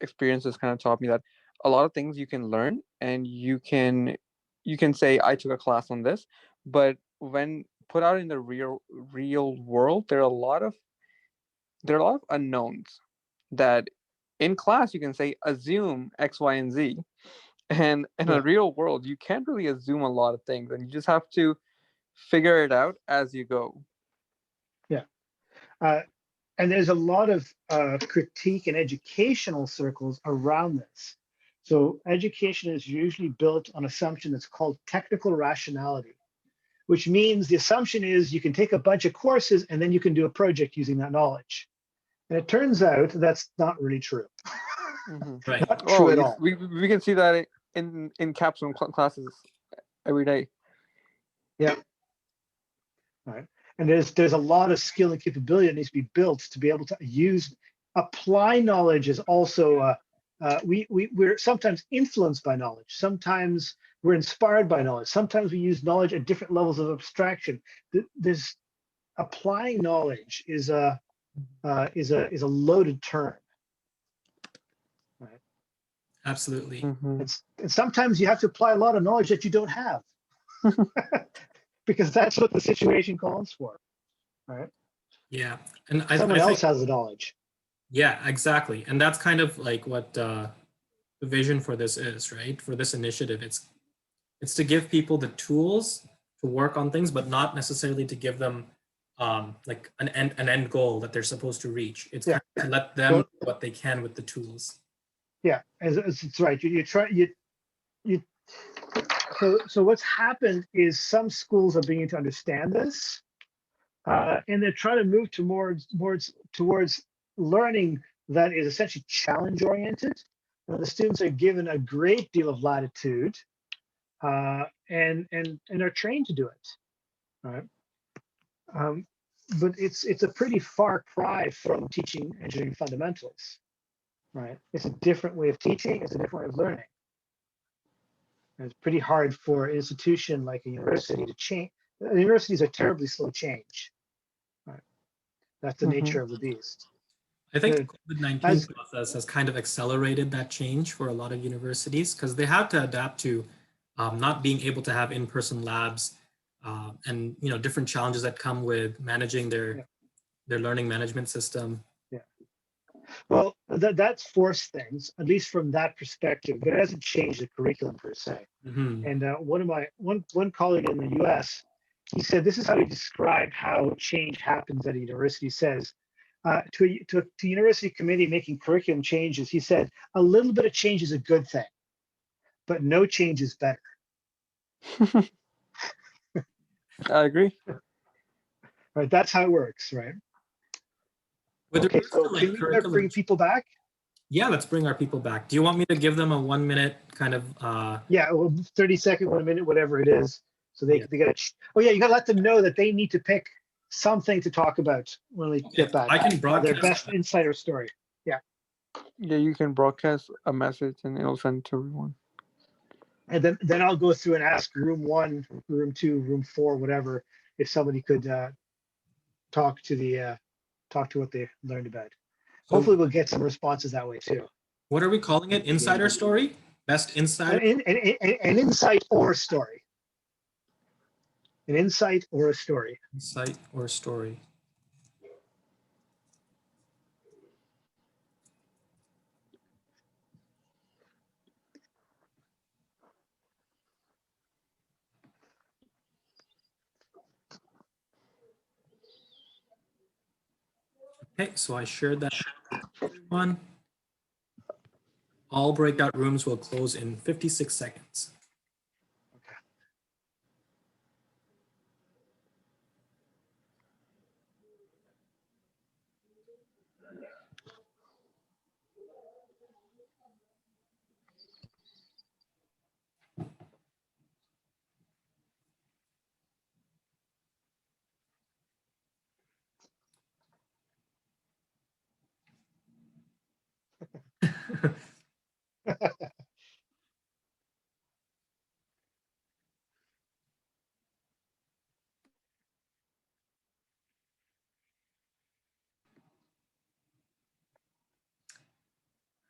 experiences kind of taught me that a lot of things you can learn, and you can say I took a class on this, but when put out in the real world, there are a lot of unknowns that in class you can say assume X, Y, and Z, and in a real world you can't really assume a lot of things, and you just have to figure it out as you go. And there's a lot of critique in educational circles around this. So education is usually built on assumption that's called technical rationality, which means the assumption is you can take a bunch of courses and then you can do a project using that knowledge. And it turns out that's not really true. Right. Not true at all. We can see that in capstone classes every day. Yeah. All right. And there's a lot of skill and capability that needs to be built to be able to apply knowledge. Is also we're sometimes influenced by knowledge. Sometimes we're inspired by knowledge. Sometimes we use knowledge at different levels of abstraction. There's applying knowledge is a loaded term. Right. Absolutely. And sometimes you have to apply a lot of knowledge that you don't have. Because that's what the situation calls for, right? Yeah, and someone else has the knowledge. Yeah, exactly, and that's kind of like what the vision for this is, right? For this initiative, it's to give people the tools to work on things, but not necessarily to give them like an end goal that they're supposed to reach. It's kind of to let them do what they can with the tools. Yeah, it's right. So what's happened is some schools are beginning to understand this, and they're trying to move towards learning that is essentially challenge oriented. The students are given a great deal of latitude, and are trained to do it. All right, but it's a pretty far cry from teaching engineering fundamentals. Right, it's a different way of teaching. It's a different way of learning. It's pretty hard for an institution like a university to change. Universities are terribly slow change. Right. That's the nature of the beast. I think the COVID-19 process has kind of accelerated that change for a lot of universities because they have to adapt to not being able to have in-person labs and different challenges that come with managing their learning management system. Yeah. Well, that's forced things, at least from that perspective, but it hasn't changed the curriculum per se. Mm-hmm. And one colleague in the U.S., he said this is how he described how change happens at a university. He says to a university committee making curriculum changes, he said a little bit of change is a good thing, but no change is better. I agree. Right, that's how it works, right? Okay, so can we bring people back? Yeah, let's bring our people back. Do you want me to give them a 1 minute kind of? Yeah, well, 30 second, 1 minute, whatever it is. So they got to. Oh yeah, you got to let them know that they need to pick something to talk about when we get back. I can broadcast their best insider story. Yeah. Yeah, you can broadcast a message and it'll send to everyone. And then I'll go through and ask room 1, room 2, room 4, whatever, if somebody could talk to what they learned about. So, hopefully we'll get some responses that way too. What are we calling it? Insider story? Best insider? An insight or a story. An insight or a story. Insight or story. Okay, so I shared that with everyone. All breakout rooms will close in 56 seconds.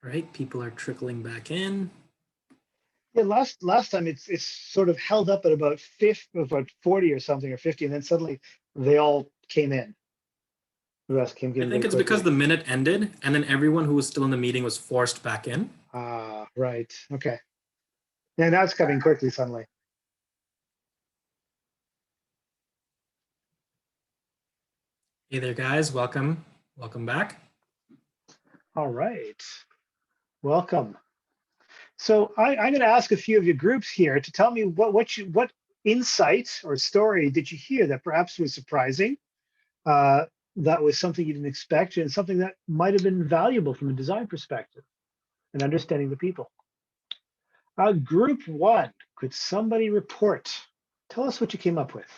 All right, people are trickling back in. Yeah, last time it's sort of held up at about 40 or something, or 50, and then suddenly they all came in. The rest came in. I think it's because the minute ended, and then everyone who was still in the meeting was forced back in. Ah, right. Okay. Yeah, now it's coming quickly suddenly. Hey there, guys. Welcome. Welcome back. All right. Welcome. So I'm going to ask a few of your groups here to tell me what insight or story did you hear that perhaps was surprising, that was something you didn't expect, and something that might have been valuable from a design perspective and understanding the people. Group one, could somebody report? Tell us what you came up with.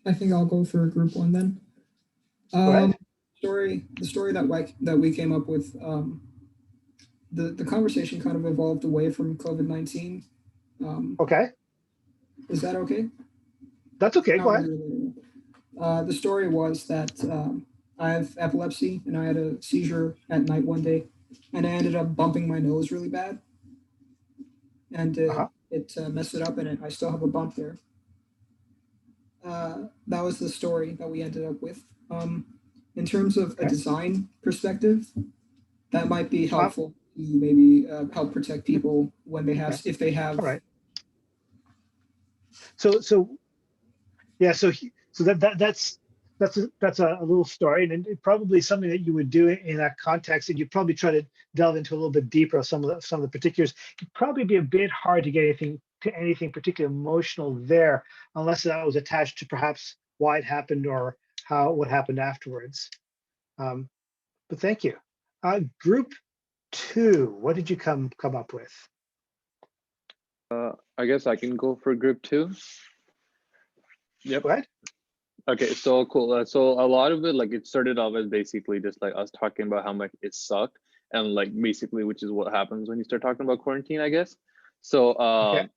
I think I'll go for group one then. Go ahead. The story that we came up with, the conversation kind of evolved away from COVID-19. Okay. Is that okay? That's okay. Not Go ahead. really. The story was that I have epilepsy and I had a seizure at night one day, and I ended up bumping my nose really bad, and it messed it up, and I still have a bump there. That was the story that we ended up with. In terms of a design perspective, that might be helpful to maybe help protect people when they have, if they have. All right. So yeah, so that's a little story, and it probably something that you would do in that context, and you'd probably try to delve into a little bit deeper of some of the particulars. It'd probably be a bit hard to get anything particularly emotional there, unless that was attached to perhaps why it happened or what happened afterwards. But thank you. Group two, what did you come up with? I guess I can go for group two. Yep. Go ahead. Okay, so cool. So a lot of it, like, it started off as basically just like us talking about how much it sucked, and like basically, which is what happens when you start talking about quarantine, I guess. So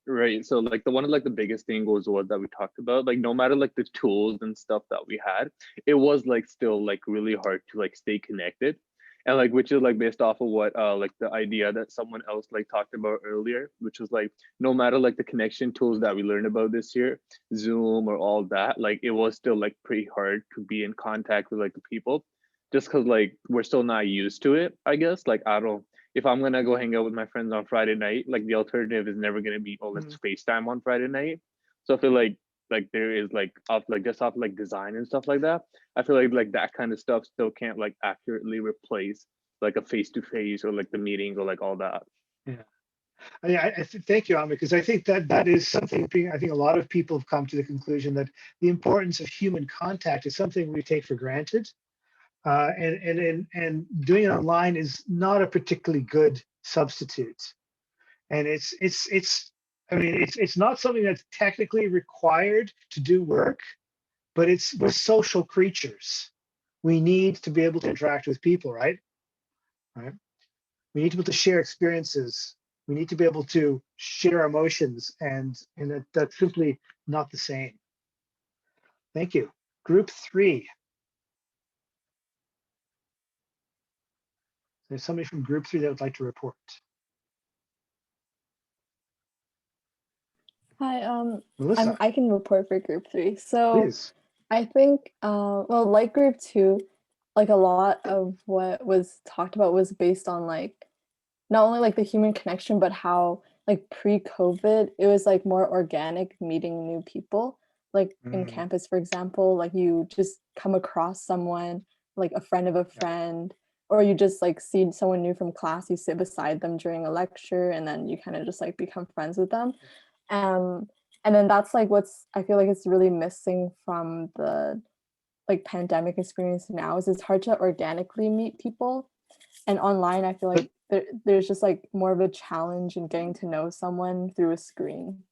right, so like one of the biggest thing was what that we talked about, like no matter like the tools and stuff that we had, it was like still like really hard to like stay connected. And like, which is like based off of what like the idea that someone else like talked about earlier, which was like no matter like the connection tools that we learned about this year, Zoom or all that, like it was still like pretty hard to be in contact with like the people, just because like we're still not used to it, I guess. Like if I'm gonna go hang out with my friends on Friday night, like the alternative is never gonna be, oh, let's FaceTime on Friday night. So I feel like there is like just off like design and stuff like that, I feel like that kind of stuff still can't like accurately replace like a face-to-face or like the meetings or like all that. Yeah, thank you, Amit, because I think that is something. I think a lot of people have come to the conclusion that the importance of human contact is something we take for granted, and doing it online is not a particularly good substitute. And it's not something that's technically required to do work, but we're social creatures. We need to be able to interact with people, right? Right. We need to be able to share experiences. We need to be able to share emotions, and that's simply not the same. Thank you. Group three. There's somebody from group three that would like to report. Hi, Melissa. I can report for group three. So Please. I think, well, like group two, like a lot of what was talked about was based on like, not only like the human connection, but how like pre-COVID, it was like more organic meeting new people. Like in campus, for example, like you just come across someone, like a friend of a friend, or you just like see someone new from class, you sit beside them during a lecture, and then you kind of just like become friends with them. And then that's like I feel like it's really missing from the like pandemic experience now, is it's hard to organically meet people. And online, I feel like there's just like more of a challenge in getting to know someone through a screen.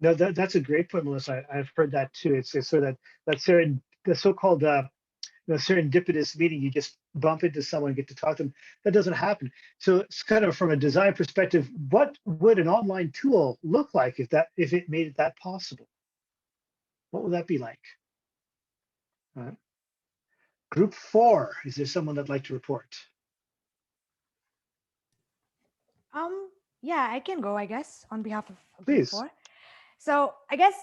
No, that's a great point, Melissa. I've heard that too. It's sort of the so-called serendipitous meeting. You just bump into someone, get to talk to them. That doesn't happen. So it's kind of from a design perspective, what would an online tool look like if it made it that possible? What would that be like? All right. Group four, is there someone that'd like to report? Yeah, I can go, I guess, on behalf of Please. Group 4. So I guess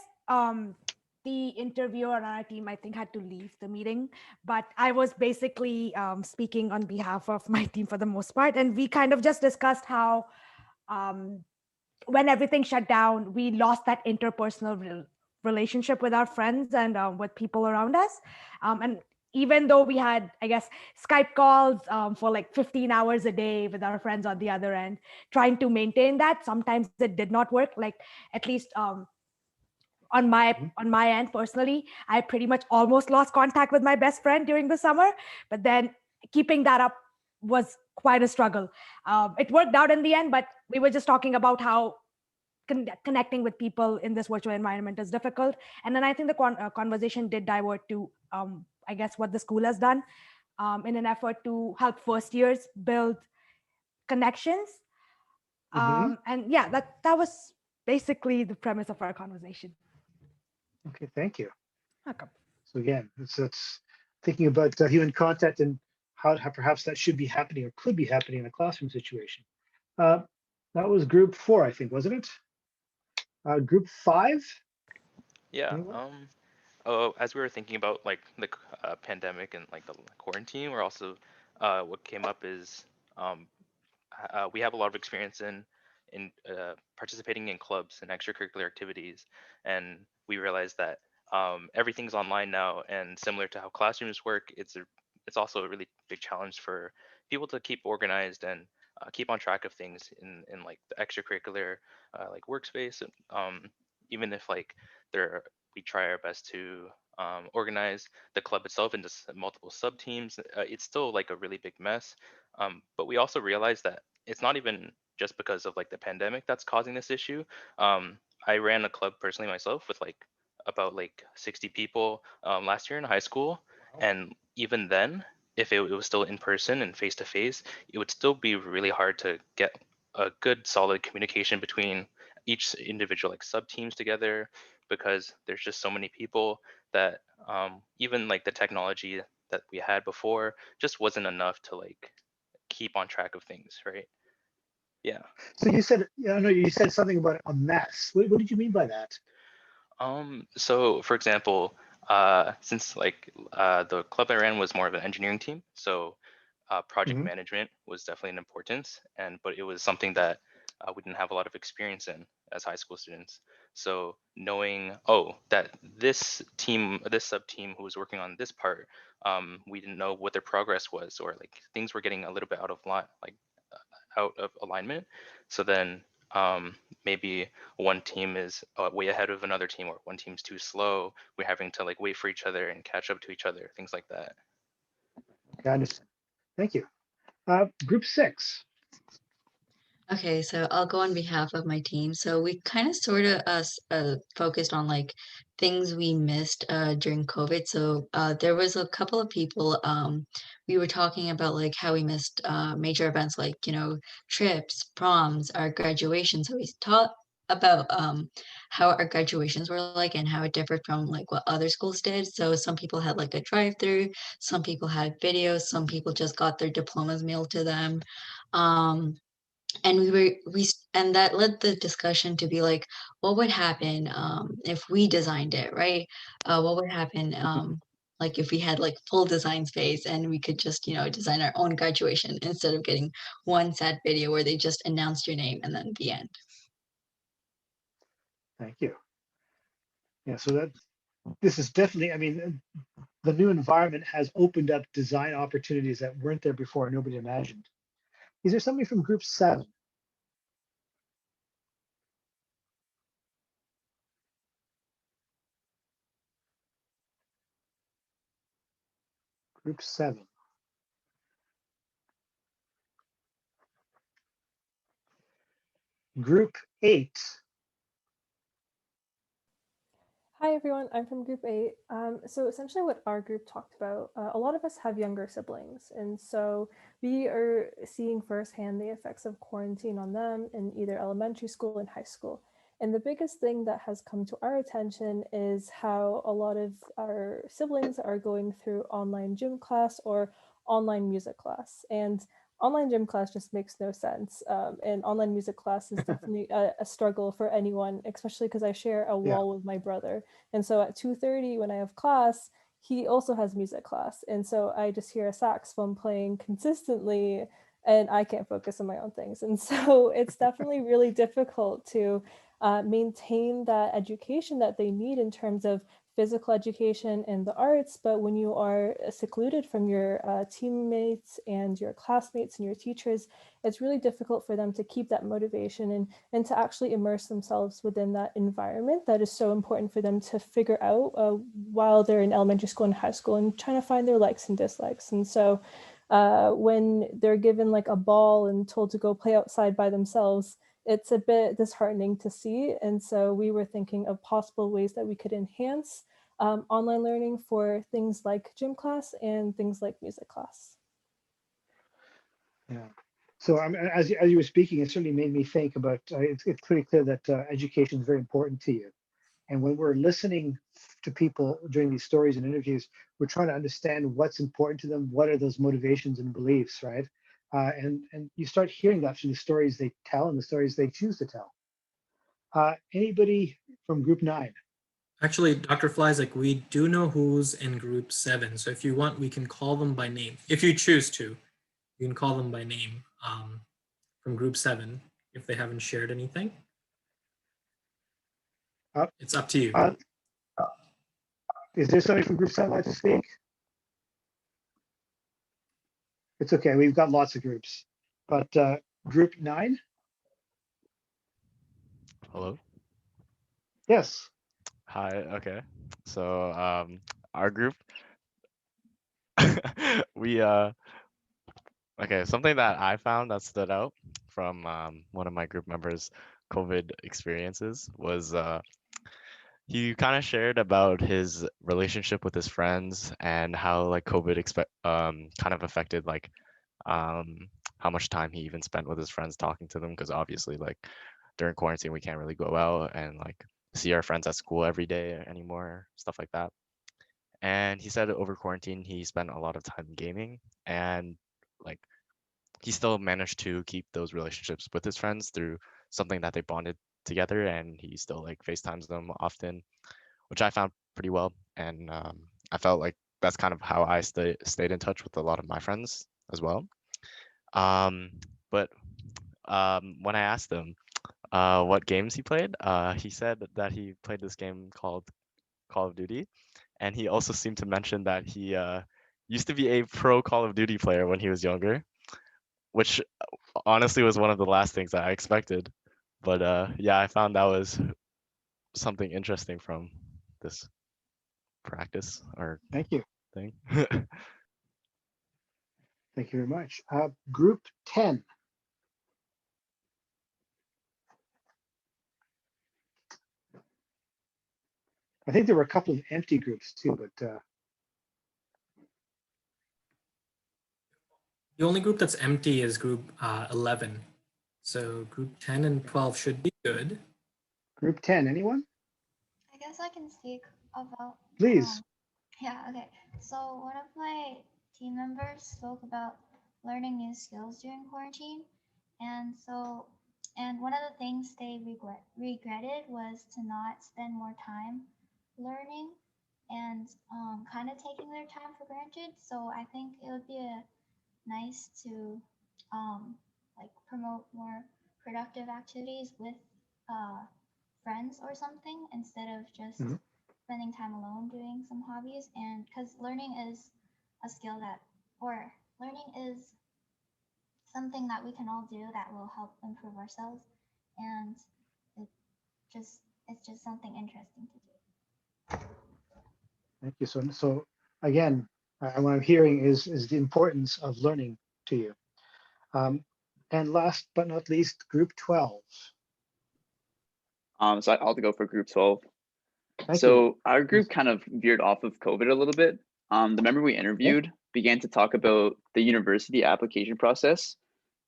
the interviewer on our team, I think, had to leave the meeting, but I was basically speaking on behalf of my team for the most part. And we kind of just discussed how when everything shut down, we lost that interpersonal relationship with our friends and with people around us. And even though we had, I guess, Skype calls for like 15 hours a day with our friends on the other end, trying to maintain that, sometimes it did not work. Like at least on my end personally, I pretty much almost lost contact with my best friend during the summer, but then keeping that up was quite a struggle. It worked out in the end, but we were just talking about how connecting with people in this virtual environment is difficult. And then I think the conversation did divert to, I guess, what the school has done in an effort to help first years build connections. And yeah, that was basically the premise of our conversation. Okay, thank you. Welcome. So again, it's thinking about human contact and how perhaps that should be happening or could be happening in a classroom situation. That was group 4, I think, wasn't it? Group 5? Yeah. As we were thinking about like the pandemic and like the quarantine, we're also what came up is we have a lot of experience in participating in clubs and extracurricular activities, and we realized that everything's online now, and similar to how classrooms work, it's also a really big challenge for people to keep organized and keep on track of things in like the extracurricular like workspace. Even if like we try our best to organize the club itself into multiple sub teams, it's still like a really big mess. But we also realized that it's not even just because of like the pandemic that's causing this issue. I ran a club personally myself with like about like 60 people last year in high school. And even then, if it was still in person and face to face, it would still be really hard to get a good solid communication between each individual like sub teams together, because there's just so many people that even like the technology that we had before just wasn't enough to like keep on track of things, right? Yeah. So you said, you said something about a mess. What did you mean by that? So for example, since like the club I ran was more of an engineering team, so project management was definitely an importance, but it was something that we didn't have a lot of experience in as high school students. So knowing, that this sub team who was working on this part, we didn't know what their progress was, or like things were getting a little bit out of line, like out of alignment. So then maybe one team is way ahead of another team, or one team's too slow. We're having to like wait for each other and catch up to each other, things like that. Okay, I understand. Thank you. Group 6. Okay, so I'll go on behalf of my team. So we kind of sort of focused on like things we missed during COVID. So there was a couple of people, we were talking about like how we missed major events like, trips, proms, our graduation. So we talked about how our graduations were like and how it differed from like what other schools did. So some people had like a drive-through, some people had videos, some people just got their diplomas mailed to them. And and that led the discussion to be like, what would happen if we designed it, right? What would happen like if we had like full design space and we could just design our own graduation instead of getting one sad video where they just announced your name and then the end. Thank you. Yeah, so this is definitely, I mean, the new environment has opened up design opportunities that weren't there before, nobody imagined. Is there somebody from group 7? Group 7. Group 8. Hi everyone, I'm from group 8. So essentially what our group talked about, a lot of us have younger siblings, and so we are seeing firsthand the effects of quarantine on them in either elementary school and high school. And the biggest thing that has come to our attention is how a lot of our siblings are going through online gym class or online music class. And online gym class just makes no sense. And online music class is definitely a struggle for anyone, especially because I share a wall with my brother. And so at 2:30 when I have class, he also has music class. And so I just hear a saxophone playing consistently and I can't focus on my own things. And so it's definitely really difficult to maintain that education that they need in terms of physical education and the arts, but when you are secluded from your teammates and your classmates and your teachers, it's really difficult for them to keep that motivation and to actually immerse themselves within that environment that is so important for them to figure out while they're in elementary school and high school and trying to find their likes and dislikes. And so when they're given like a ball and told to go play outside by themselves, it's a bit disheartening to see. And so we were thinking of possible ways that we could enhance online learning for things like gym class and things like music class. Yeah. So as you were speaking, it certainly made me think about, it's pretty clear that education is very important to you. And when we're listening to people during these stories and interviews, we're trying to understand what's important to them, what are those motivations and beliefs, right? And you start hearing that from the stories they tell and the stories they choose to tell. Anybody from group 9? Actually, Dr. Flyzik, we do know who's in group 7. So if you want, we can call them by name. If you choose to, you can call them by name from group 7 if they haven't shared anything. It's up to you. Is there somebody from group 7 like to speak? It's okay, we've got lots of groups. But group 9? Hello? Yes. Hi, okay. So our group, we okay, something that I found that stood out from one of my group members' COVID experiences was he kind of shared about his relationship with his friends and how like COVID kind of affected like how much time he even spent with his friends talking to them, because obviously like during quarantine we can't really go out and like see our friends at school every day anymore, stuff like that. And he said over quarantine he spent a lot of time gaming, and like he still managed to keep those relationships with his friends through something that they bonded together, and he still like FaceTimes them often, which I found pretty well. And I felt like that's kind of how I stayed in touch with a lot of my friends as well. But when I asked him what games he played, he said that he played this game called Call of Duty, and he also seemed to mention that he used to be a pro Call of Duty player when he was younger, which honestly was one of the last things that I expected. But yeah, I found that was something interesting from this practice or Thank you. thing. Thank you very much. Group 10. I think there were a couple of empty groups too, but The only group that's empty is group 11. So group 10 and 12 should be good. Group 10, anyone? I guess I can speak about. Please. Yeah, okay. So one of my team members spoke about learning new skills during quarantine. And one of the things they regretted was to not spend more time learning and kind of taking their time for granted. So I think it would be nice to like promote more productive activities with friends or something instead of just spending time alone doing some hobbies. And because learning is a skill or learning is something that we can all do that will help improve ourselves, and it's just something interesting to do. Thank you. So again, what I'm hearing is the importance of learning to you. And last but not least, group 12. So I'll go for group 12. Thank you. Our group kind of veered off of COVID a little bit. The member we interviewed began to talk about the university application process.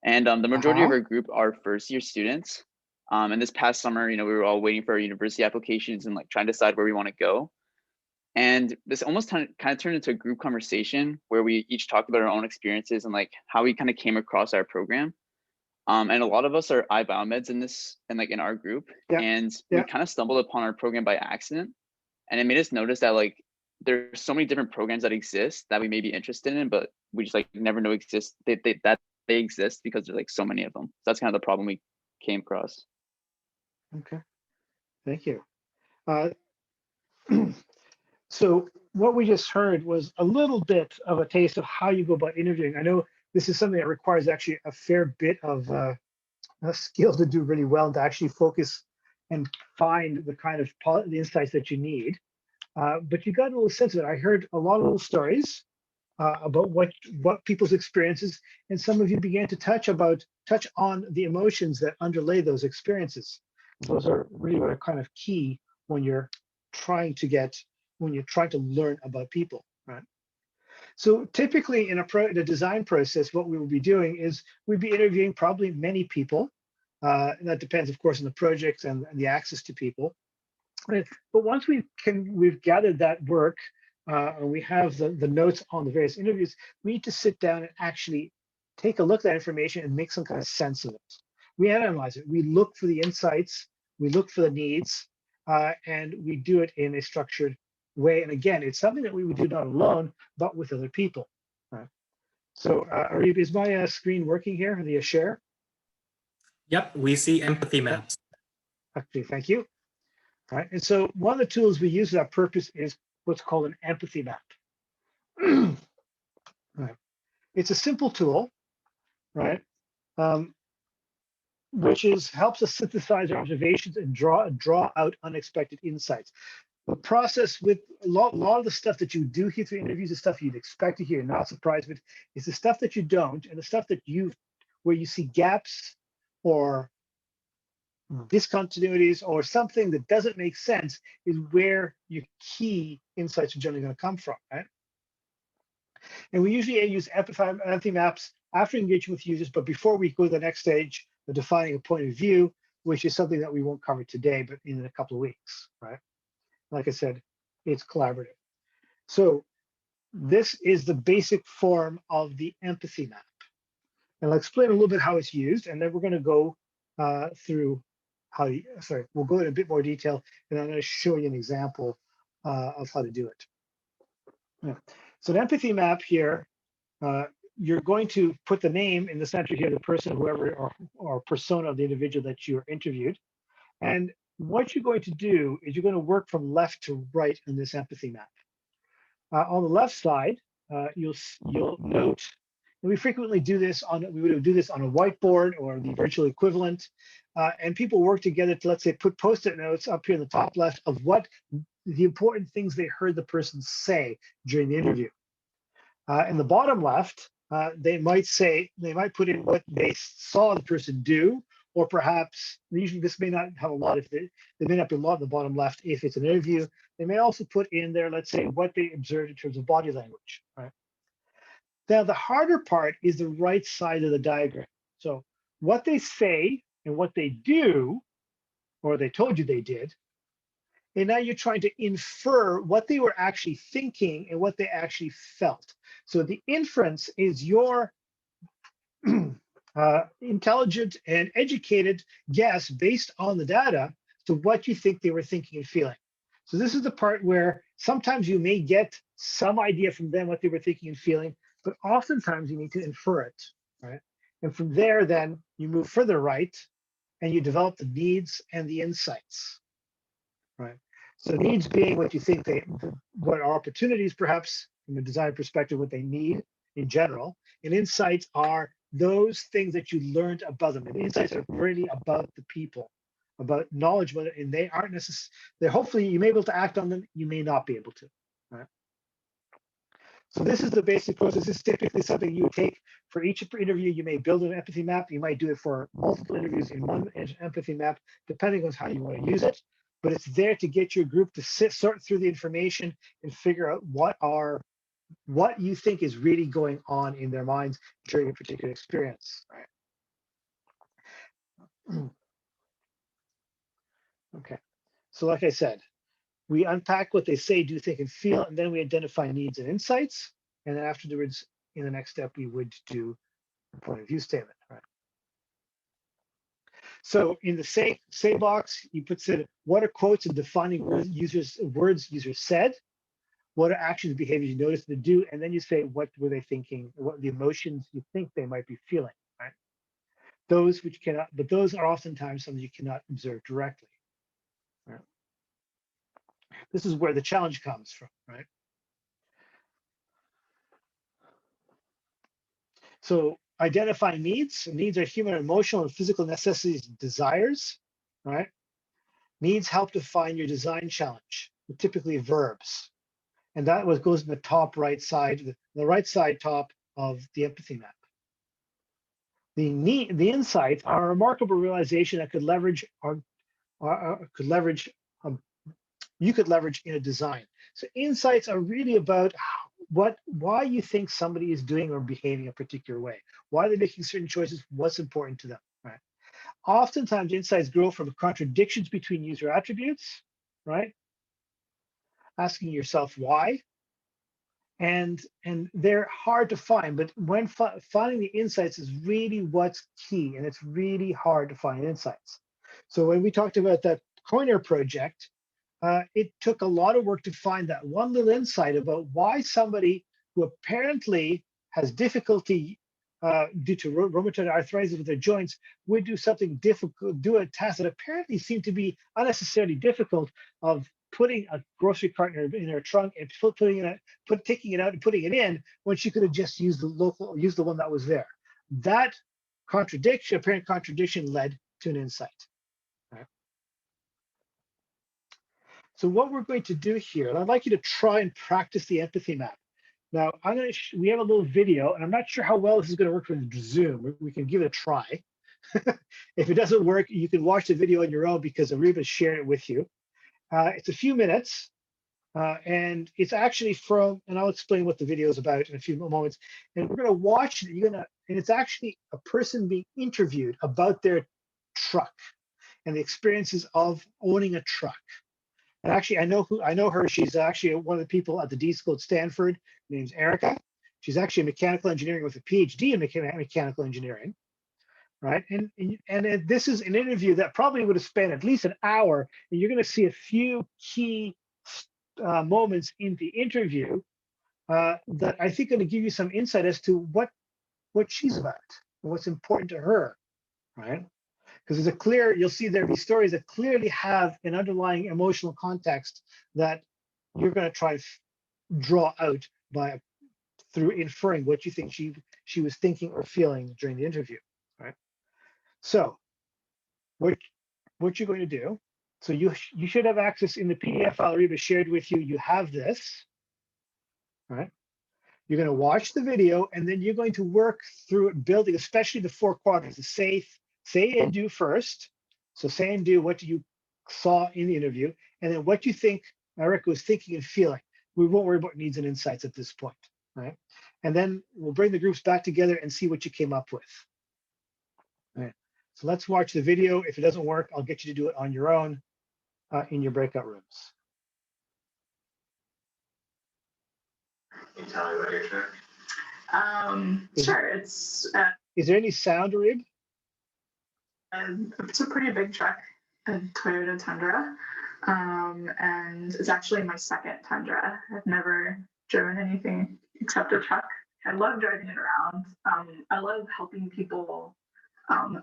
And the majority of our group are first-year students. And this past summer, we were all waiting for our university applications and like trying to decide where we want to go. And this almost kind of turned into a group conversation where we each talked about our own experiences and like how we kind of came across our program. And a lot of us are iBiomeds in our group, and we kind of stumbled upon our program by accident, and it made us notice that like there's so many different programs that exist that we may be interested in, but we just like never know that they exist because there's like so many of them. So that's kind of the problem we came across. Okay. Thank you. So what we just heard was a little bit of a taste of how you go about interviewing. I know this is something that requires actually a fair bit of a skill to do really well and to actually focus and find the kind of the insights that you need. But you got a little sense of it. I heard a lot of little stories about what people's experiences, and some of you began to touch on the emotions that underlay those experiences. Those are really what are kind of key when you're trying to learn about people, right? So typically in a design process, what we will be doing is we'd be interviewing probably many people. And that depends, of course, on the projects and the access to people. But once we've gathered that work and we have the notes on the various interviews, we need to sit down and actually take a look at that information and make some kind of sense of it. We analyze it. We look for the insights. We look for the needs, and we do it in a structured way. And again, it's something that we would do not alone, but with other people. So, Arif, is my screen working here? The share? Yep, we see empathy maps. Okay, thank you. All right, and so one of the tools we use for that purpose is what's called an empathy map. Right. It's a simple tool, right? Which helps us synthesize our observations and draw out unexpected insights. The process with a lot of the stuff that you do hear through interviews is stuff you'd expect to hear, not surprised with. It's the stuff that you don't, and the stuff that where you see gaps or discontinuities or something that doesn't make sense is where your key insights are generally going to come from, right? And we usually use empathy maps after engaging with users, but before we go to the next stage of defining a point of view, which is something that we won't cover today, but in a couple of weeks, right? Like I said, it's collaborative. So this is the basic form of the empathy map. And I'll explain a little bit how it's used, and then we're going to go through we'll go in a bit more detail, and I'm going to show you an example of how to do it. Yeah. So an empathy map here, you're going to put the name in the center here, the person, whoever, or persona of the individual that you interviewed. And what you're going to do is you're going to work from left to right in this empathy map. On the left side, you'll note, and we frequently do this we would do this on a whiteboard or the virtual equivalent, and people work together to, let's say, put Post-it notes up here in the top left of what the important things they heard the person say during the interview. In the bottom left, they might put in what they saw the person do, or perhaps, usually this may not have a lot, there may not be a lot in the bottom left if it's an interview. They may also put in there, let's say, what they observed in terms of body language, right? Now, the harder part is the right side of the diagram. So what they say and what they do, or they told you they did, and now you're trying to infer what they were actually thinking and what they actually felt. So the inference is your intelligent and educated guess based on the data to what you think they were thinking and feeling. So this is the part where sometimes you may get some idea from them what they were thinking and feeling, but oftentimes you need to infer it, right? And from there, then you move further right and you develop the needs and the insights, right? So needs being what you think what are opportunities, perhaps from a design perspective, what they need in general, and insights are those things that you learned about them. And the insights are really about the people, about knowledge, and they aren't necessarily, hopefully you may be able to act on them, you may not be able to, right? So this is the basic process. This is typically something you would take for each interview. You may build an empathy map. You might do it for multiple interviews in one empathy map, depending on how you want to use it. But it's there to get your group to sort through the information and figure out what you think is really going on in their minds during a particular experience. Right? Okay. So like I said, we unpack what they say, do, think, and feel, and then we identify needs and insights. And then afterwards, in the next step, we would do a point of view statement. Right? So in the say box, you put what are quotes and defining words users said, what are actions and behaviors you noticed to do, and then you say what were they thinking, what the emotions you think they might be feeling. Right? Those which cannot, but those are oftentimes something you cannot observe directly. Right? This is where the challenge comes from, right? So identifying needs. Needs are human, emotional, and physical necessities and desires, right? Needs help define your design challenge, typically verbs. And that goes in the top right side, the right side top of the empathy map. The insights are a remarkable realization that could leverage you could leverage in a design. So insights are really about why you think somebody is doing or behaving a particular way. Why are they making certain choices? What's important to them, right? Oftentimes insights grow from contradictions between user attributes, right? Asking yourself why. And they're hard to find, but when finding the insights is really what's key, and it's really hard to find insights. So when we talked about that Coiner project, it took a lot of work to find that one little insight about why somebody who apparently has difficulty due to rheumatoid arthritis with their joints would do something difficult, do a task that apparently seemed to be unnecessarily difficult, of putting a grocery cart in her trunk and taking it out and putting it in, when she could have just used the one that was there. That apparent contradiction, led to an insight. Right? So what we're going to do here, and I'd like you to try and practice the empathy map. Now, we have a little video, and I'm not sure how well this is going to work with Zoom. We can give it a try. If it doesn't work, you can watch the video on your own, because Ariba shared it with you. It's a few minutes, and it's actually and I'll explain what the video is about in a few moments. And we're going to watch it. And it's actually a person being interviewed about their truck and the experiences of owning a truck. And actually, I know her. She's actually one of the people at the D School at Stanford. Her name's Erica. She's actually in mechanical engineering with a PhD in mechanical engineering, right? And this is an interview that probably would have spent at least an hour. And you're going to see a few key moments in the interview that I think are going to give you some insight as to what she's about and what's important to her, right? Because you'll see there be stories that clearly have an underlying emotional context that you're going to try to draw out through inferring what you think she was thinking or feeling during the interview, right? So what you're going to do, so you should have access in the PDF file Reba shared with you. You have this, right? You're going to watch the video, and then you're going to work through it, building, especially the 4 quadrants, the say and do first. So say and do what you saw in the interview, and then what you think Erica was thinking and feeling. We won't worry about needs and insights at this point, right? And then we'll bring the groups back together and see what you came up with. All right. So let's watch the video. If it doesn't work, I'll get you to do it on your own in your breakout rooms. Can you tell me about your truck? Sure. It's is there any sound, Arib? It's a pretty big truck, a Toyota Tundra, and it's actually my second Tundra. I've never driven anything except a truck. I love driving it around. I love helping people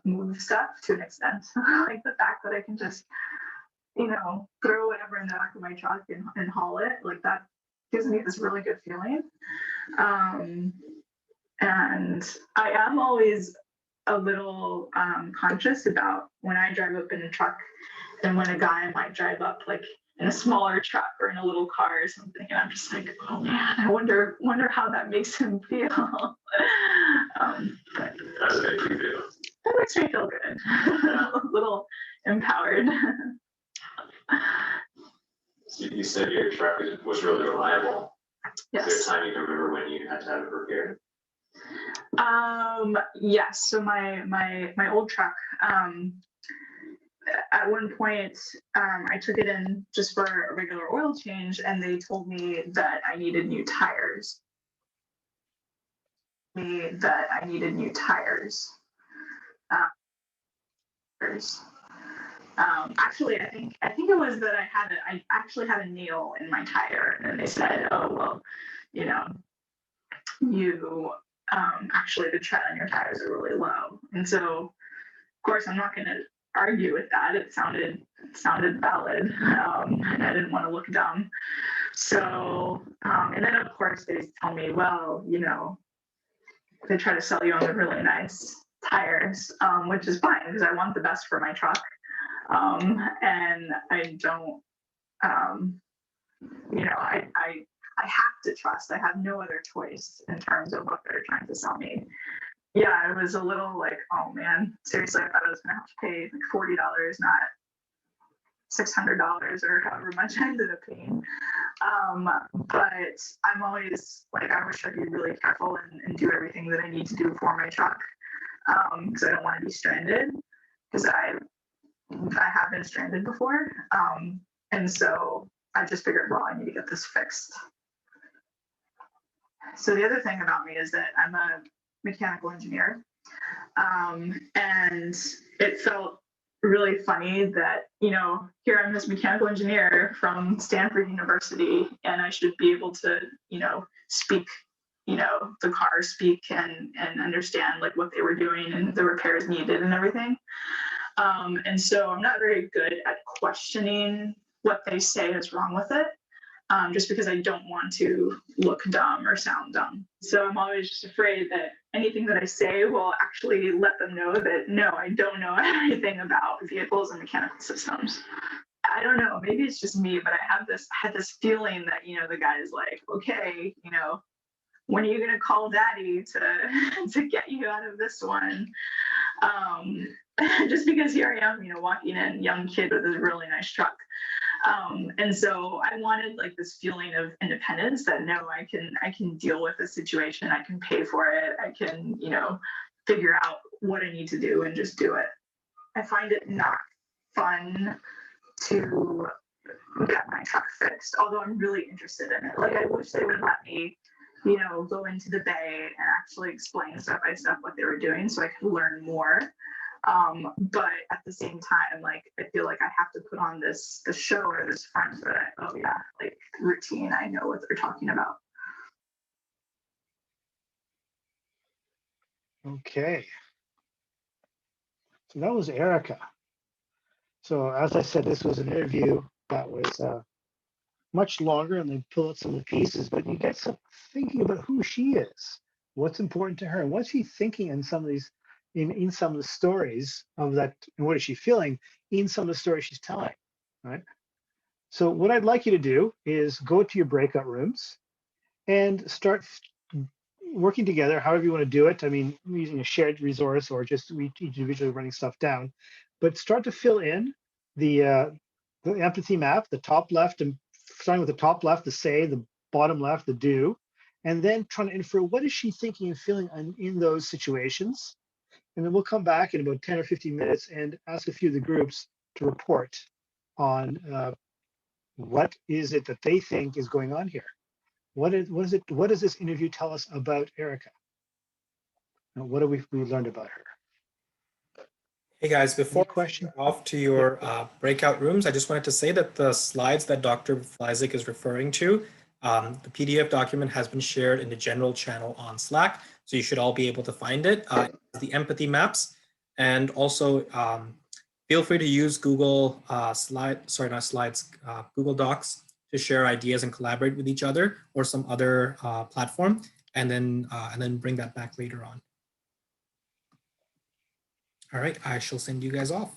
move stuff to an extent. Like the fact that I can just, throw whatever in the back of my truck and haul it. Like that gives me this really good feeling. And I am always a little conscious about when I drive up in a truck and when a guy might drive up like in a smaller truck or in a little car or something, and I'm just like, oh man, I wonder how that makes him feel. But how does it make you feel? That makes me feel good. A little empowered. So you said your truck was really reliable. Yes. Is there a time you can remember when you had to have it repaired? Yes. So my old truck, at one point, I took it in just for a regular oil change, and they told me that I needed new tires. Actually, I think it was that I actually had a nail in my tire, and they said, oh well, you actually the tread on your tires are really low, and so of course I'm not going to argue with that. It sounded valid, and I didn't want to look dumb. So, and then of course they tell me, well, you know, they try to sell you on the really nice tires, which is fine because I want the best for my truck, and I don't, you know, I have to trust. I have no other choice in terms of what they're trying to sell me. Yeah, it was a little like, oh man, seriously, I thought I was gonna have to pay like $40, not $600 or however much I ended up paying. But I'm always like, I wish I'd be really careful and do everything that I need to do for my truck, because I don't want to be stranded, because I have been stranded before, and so I just figured, well, I need to get this fixed. So the other thing about me is that I'm a mechanical engineer, and it felt really funny that, you know, here I'm this mechanical engineer from Stanford University, and I should be able to, you know, speak, you know, the car speak and understand like what they were doing and the repairs needed and everything. And so I'm not very good at questioning what they say is wrong with it, just because I don't want to look dumb or sound dumb. So I'm always just afraid that anything that I say will actually let them know that, no, I don't know anything about vehicles and mechanical systems. I don't know, maybe it's just me, but I had this feeling that, you know, the guy is like, okay, you know, when are you gonna call daddy to get you out of this one? Just because here I am, you know, walking in, young kid with this really nice truck. And so I wanted like this feeling of independence that, no, I can deal with the situation. I can pay for it. I can, you know, figure out what I need to do and just do it. I find it not fun to get my truck fixed, although I'm really interested in it. Like, I wish they would let me, you know, go into the bay and actually explain step by step what they were doing so I could learn more. But at the same time, like, I feel like I have to put on the show or this front so that, oh yeah, like routine, I know what they're talking about. Okay. So that was Erica. So as I said, this was an interview that was much longer, and they pull out some of the pieces, but you get some thinking about who she is, what's important to her, and what's she thinking in some of these, in some of the stories of that, and what is she feeling in some of the stories she's telling, right? So what I'd like you to do is go to your breakout rooms and start working together, however you want to do it. I mean, using a shared resource or just individually running stuff down, but start to fill in the empathy map, the top left, and starting with the top left, the say, the bottom left, the do, and then trying to infer what is she thinking and feeling in those situations. And then we'll come back in about 10 or 15 minutes and ask a few of the groups to report on what is it that they think is going on here. What does this interview tell us about Erica? And what have we learned about her? Hey guys, before question off to your breakout rooms, I just wanted to say that the slides that Dr. Fleisig is referring to, the PDF document has been shared in the general channel on Slack, so you should all be able to find it. The empathy maps, and also feel free to use Google Google Docs to share ideas and collaborate with each other, or some other platform, and then bring that back later on. All right, I shall send you guys off.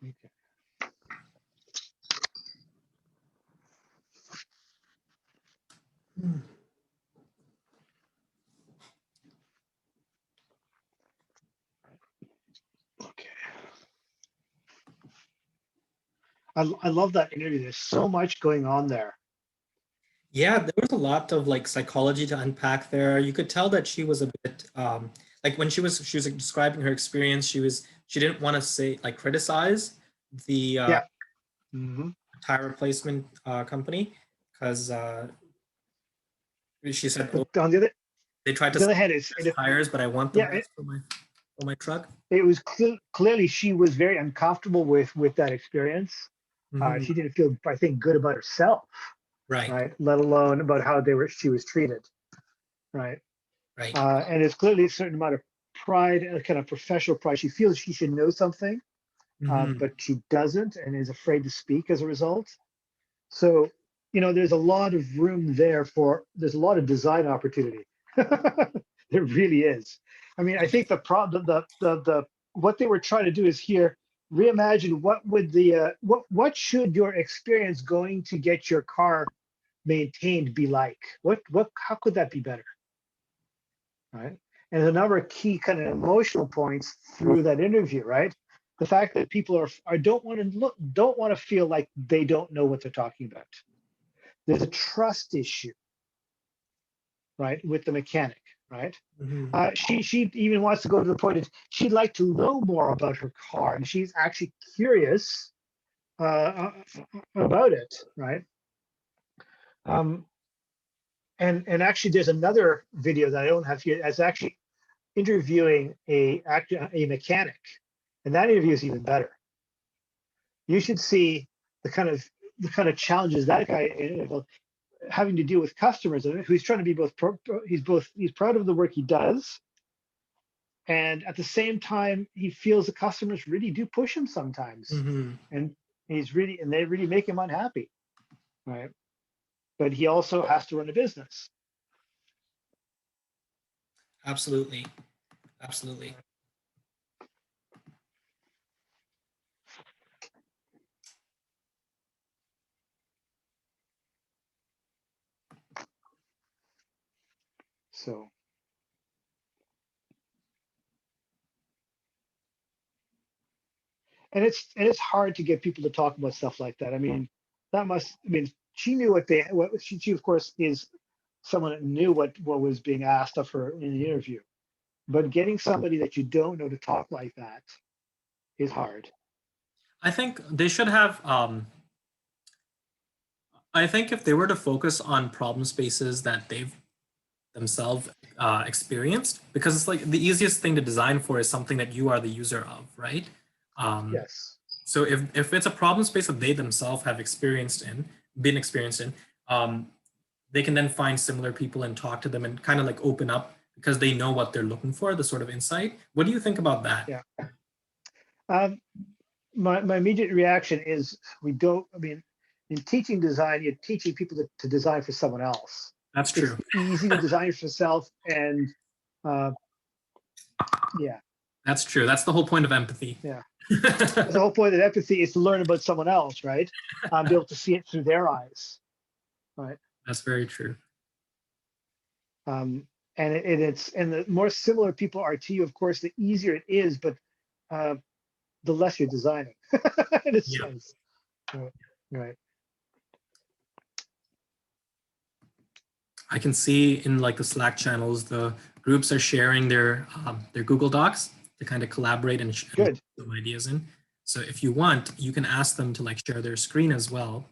Okay. Okay. I love that interview. There's so much going on there. Yeah, there was a lot of like psychology to unpack there. You could tell that she was a bit like when she was describing her experience, she didn't want to say like criticize the tire replacement company, because she said, but on the They tried to the other hand, it's tires, but I want the yeah, best for my truck. it was clearly she was very uncomfortable with that experience. Mhm. She didn't feel, I think, good about herself, Right. Let alone about how she was treated, right? Right. And it's clearly a certain amount of pride, a kind of professional pride. She feels she should know something, Mhm. but she doesn't, and is afraid to speak as a result. So, there's a lot of room there there's a lot of design opportunity. There really is. I mean, I think the problem, what they were trying to do is here reimagine what should your experience going to get your car maintained be like? How could that be better? Right. And there's a number of key kind of emotional points through that interview, right? The fact that people don't want to feel like they don't know what they're talking about. There's a trust issue, right, with the mechanic, right? She even wants to go to the point of she'd like to know more about her car, and she's actually curious about it, right? And actually, there's another video that I don't have here. That's actually interviewing a mechanic, and that interview is even better. You should see the kind of challenges that guy having to deal with customers, and who's trying to be he's proud of the work he does, and at the same time he feels the customers really do push him sometimes, and they really make him unhappy, right? But he also has to run a business. Absolutely. Absolutely. So and it's hard to get people to talk about stuff like that. I mean, she knew she of course is someone that knew what was being asked of her in the interview, but getting somebody that you don't know to talk like that is hard. I think they should have I think if they were to focus on problem spaces that they've themselves experienced, because it's like the easiest thing to design for is something that you are the user of, right? Yes. So if it's a problem space that they themselves have been experienced in, they can then find similar people and talk to them and kind of like open up because they know what they're looking for, the sort of insight. What do you think about that? Yeah. My immediate reaction is in teaching design, you're teaching people to design for someone else. That's true. It's easy to design for yourself, and yeah. That's true. That's the whole point of empathy. Yeah. The whole point of empathy is to learn about someone else, right? Be able to see it through their eyes, right? That's very true. And the more similar people are to you, of course, the easier it is, but the less you're designing in a sense. Right. I can see in like the Slack channels, the groups are sharing their Google Docs to kind of collaborate and share some ideas in. So if you want, you can ask them to like share their screen as well.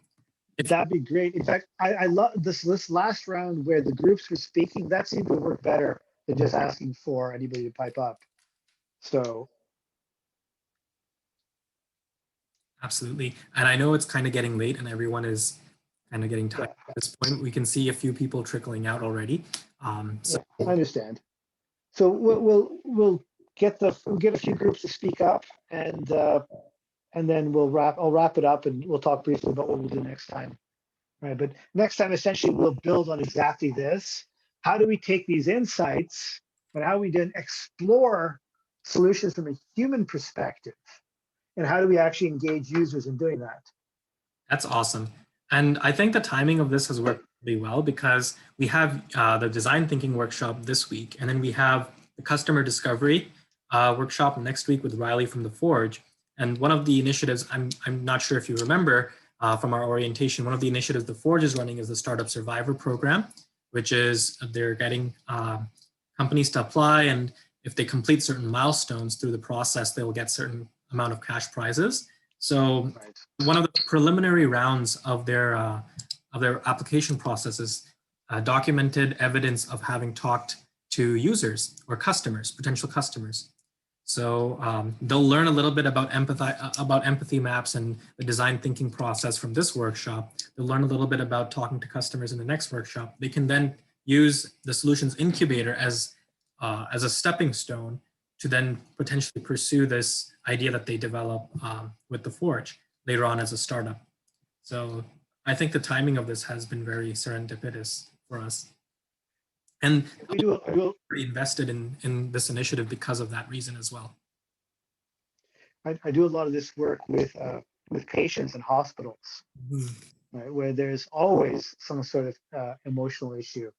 That'd be great. In fact, I love this last round where the groups were speaking. That seemed to work better than just asking for anybody to pipe up. So. Absolutely. And I know it's kind of getting late and everyone is kind of getting tired at this point. We can see a few people trickling out already. So I understand. So we'll get a few groups to speak up, and then I'll wrap it up, and we'll talk briefly about what we'll do next time. Right. But next time, essentially, we'll build on exactly this. How do we take these insights, and how we then explore solutions from a human perspective? And how do we actually engage users in doing that? That's awesome. And I think the timing of this has worked really well because we have the design thinking workshop this week, and then we have the customer discovery workshop next week with Riley from The Forge. And one of the initiatives, I'm not sure if you remember from our orientation, one of the initiatives The Forge is running is the Startup Survivor Program, which is they're getting companies to apply, and if they complete certain milestones through the process, they will get certain amount of cash prizes. So one of the preliminary rounds of their application process is documented evidence of having talked to users or customers, potential customers. So they'll learn a little bit about empathy maps and the design thinking process from this workshop. They'll learn a little bit about talking to customers in the next workshop. They can then use the solutions incubator as a stepping stone to then potentially pursue this idea that they develop with the Forge later on as a startup. So I think the timing of this has been very serendipitous for us. And we're invested in this initiative because of that reason as well. I do a lot of this work with patients in hospitals, right, where there's always some sort of emotional issue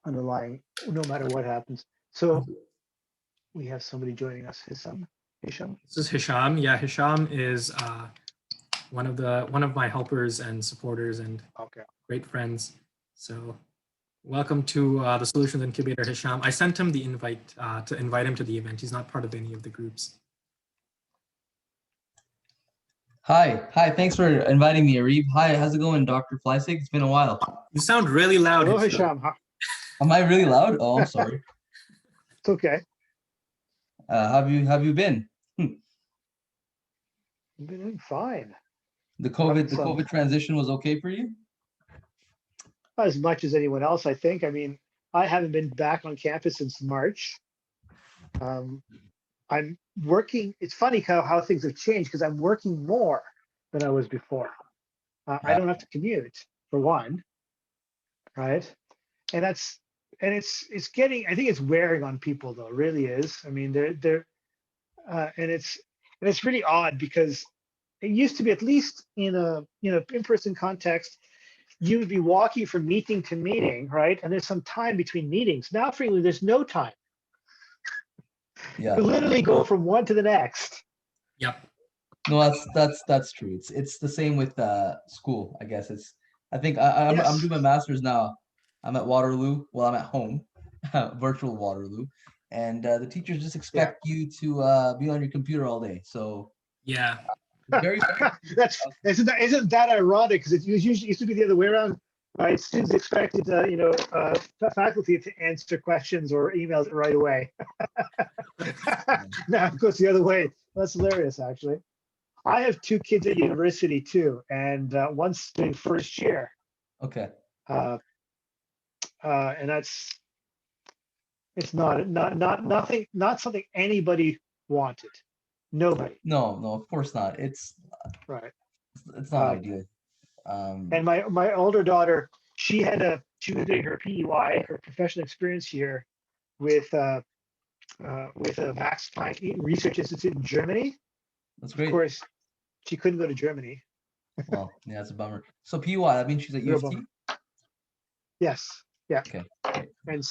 underlying, no matter what happens. So we have somebody joining us, Hisham. This is Hisham. Yeah, Hisham is one of my helpers and supporters and great friends. So welcome to the Solutions Incubator, Hisham. I sent him the invite to invite him to the event. He's not part of any of the groups. Hi. Thanks for inviting me, Arif. Hi, how's it going, Dr. Fleisig? It's been a while. You sound really loud. Hello, Hisham. Am I really loud? Oh, I'm sorry. It's okay. Have you been? I've been doing fine. The COVID transition was okay for you? Not as much as anyone else, I think. I mean, I haven't been back on campus since March. I'm working. It's funny how things have changed because I'm working more than I was before. I don't have to commute for one, right? And it's getting. I think it's wearing on people though. It really is. I mean, and it's really odd because it used to be, at least in a in-person context, you would be walking from meeting to meeting, right? And there's some time between meetings. Now, freely, there's no time. Yeah. You literally go from one to the next. Yep. No, that's true. It's the same with school, I guess. I think I'm doing my master's now. I'm at Waterloo. Well, I'm at home, virtual Waterloo, and the teachers just expect you to be on your computer all day. So yeah, very. Isn't that ironic? Because it used to be the other way around. Right, students expected faculty to answer questions or emails right away. Now it goes the other way. That's hilarious, actually. I have two kids at university too, and one's doing first year. Okay. And it's not something anybody wanted. Nobody. No, of course not. It's right. It's not ideal. And my older daughter, she was doing her PEY, her professional experience year, with a Max Planck Research Institute in Germany. That's great. Of course, she couldn't go to Germany. Well, yeah, that's a bummer. So PEY, that means she's at U of T? Yes. Yeah. Okay. Great. And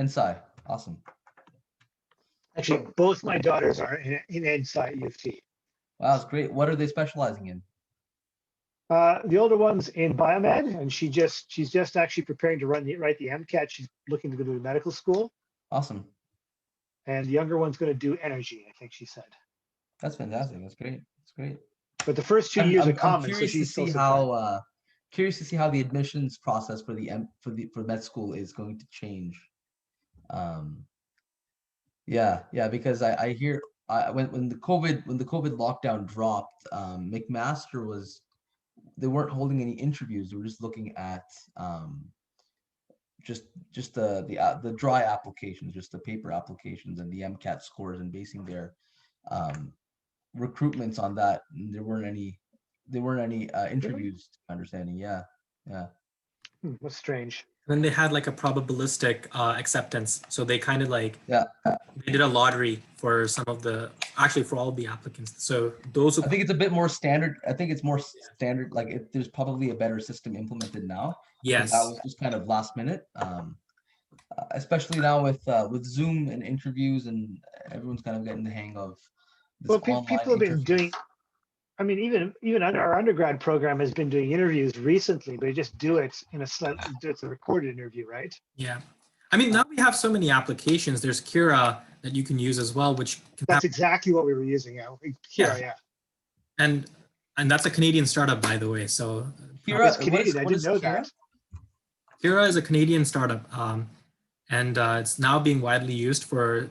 Sci. Awesome. Actually, both my daughters are in Sci at U of T. Wow, that's great. What are they specializing in? The older one's in biomed, and she's just actually preparing to write the MCAT. She's looking to go to medical school. Awesome. And the younger one's going to do energy, I think she said. That's fantastic. That's great. That's great. But the first 2 years are common. I'm curious to see how the admissions process for for med school is going to change. Because I hear when the COVID lockdown dropped, McMaster they weren't holding any interviews. They were just looking at just the dry applications, just the paper applications and the MCAT scores, and basing their recruitments on that. And there weren't any interviews, to my understanding. Yeah. That's strange. Then they had like a probabilistic acceptance. So they kind of they did a lottery for for all of the applicants. So I think it's a bit more standard. I think it's more standard. There's probably a better system implemented now. Yes. That was just kind of last minute. Especially now with Zoom and interviews, and everyone's kind of getting the hang of this. Well, people have been doing. I mean, even our undergrad program has been doing interviews recently, but they just do it it's a recorded interview, right? Yeah. I mean, now we have so many applications. There's Kira that you can use as well, which that's exactly what we were using. Kira, yeah. And that's a Canadian startup, by the way. So Kira is Canadian. I didn't know that. Kira is a Canadian startup, And it's now being widely used for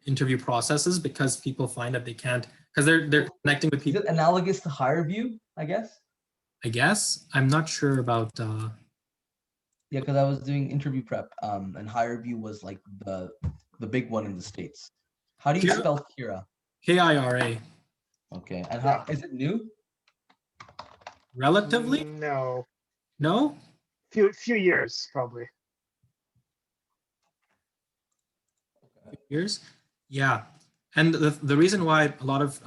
interview processes because people find that they can't, because they're connecting with people. Is it analogous to HireVue, I guess? I guess. I'm not sure about. Yeah, because I was doing interview prep, and HireVue was like the big one in the States. How do you Kira? spell Kira? KIRA. Okay, and how is it new? Relatively? No. No? Few years, probably. Years? Yeah. And the reason why a lot of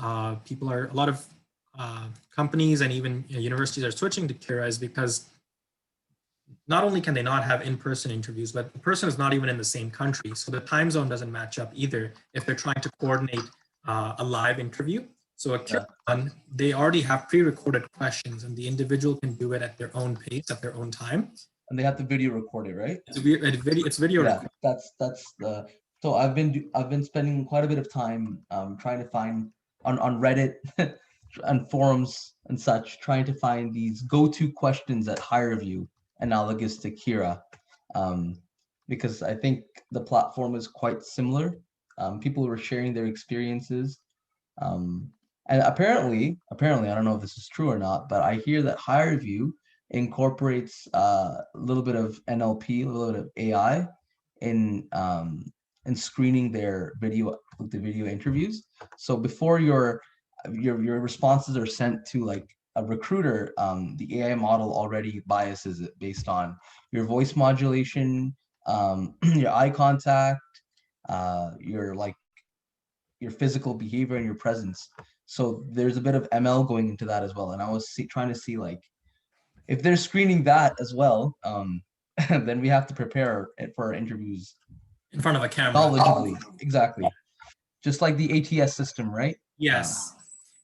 companies and even universities are switching to Kira is because not only can they not have in-person interviews, but the person is not even in the same country. So the time zone doesn't match up either if they're trying to coordinate a live interview. So a Kira one, they already have pre-recorded questions and the individual can do it at their own pace, at their own time. And they have the video recorded, right? It's video Yeah, recorded. that's the. So I've been spending quite a bit of time trying to find on Reddit and forums and such, trying to find these go-to questions at HireVue analogous to Kira, because I think the platform is quite similar. People were sharing their experiences, and apparently, I don't know if this is true or not, but I hear that HireVue incorporates a little bit of NLP, a little bit of AI in screening their video interviews. So before your responses are sent to like a recruiter, the AI model already biases it based on your voice modulation, your eye contact, your physical behavior and your presence. So there's a bit of ML going into that as well. And I was trying to see like if they're screening that as well, then we have to prepare it for our interviews in front of a camera. Knowledgeably, exactly. Just like the ATS system, right? Yes.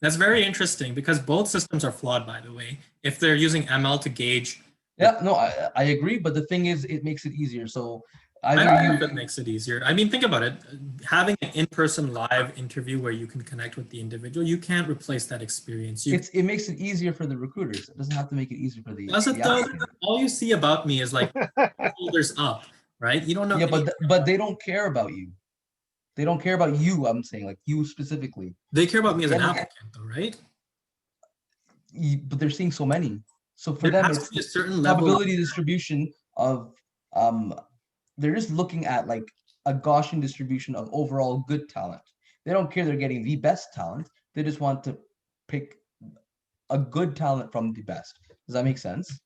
That's very interesting because both systems are flawed, by the way. If they're using ML to gauge. Yeah, no, I agree. But the thing is, it makes it easier. So I don't know if it makes it easier. I mean, think about it. Having an in-person live interview where you can connect with the individual, you can't replace that experience. It makes it easier for the recruiters. It doesn't have to make it easier for the. Does it though? All you see about me is like shoulders up, right? You don't know. Yeah, but they don't care about you. They don't care about you. I'm saying like you specifically. They care about me as an applicant, though, right? But they're seeing so many. So for them, it's a certain level probability distribution of they're just looking at like a Gaussian distribution of overall good talent. They don't care they're getting the best talent. They just want to pick a good talent from the best. Does that make sense?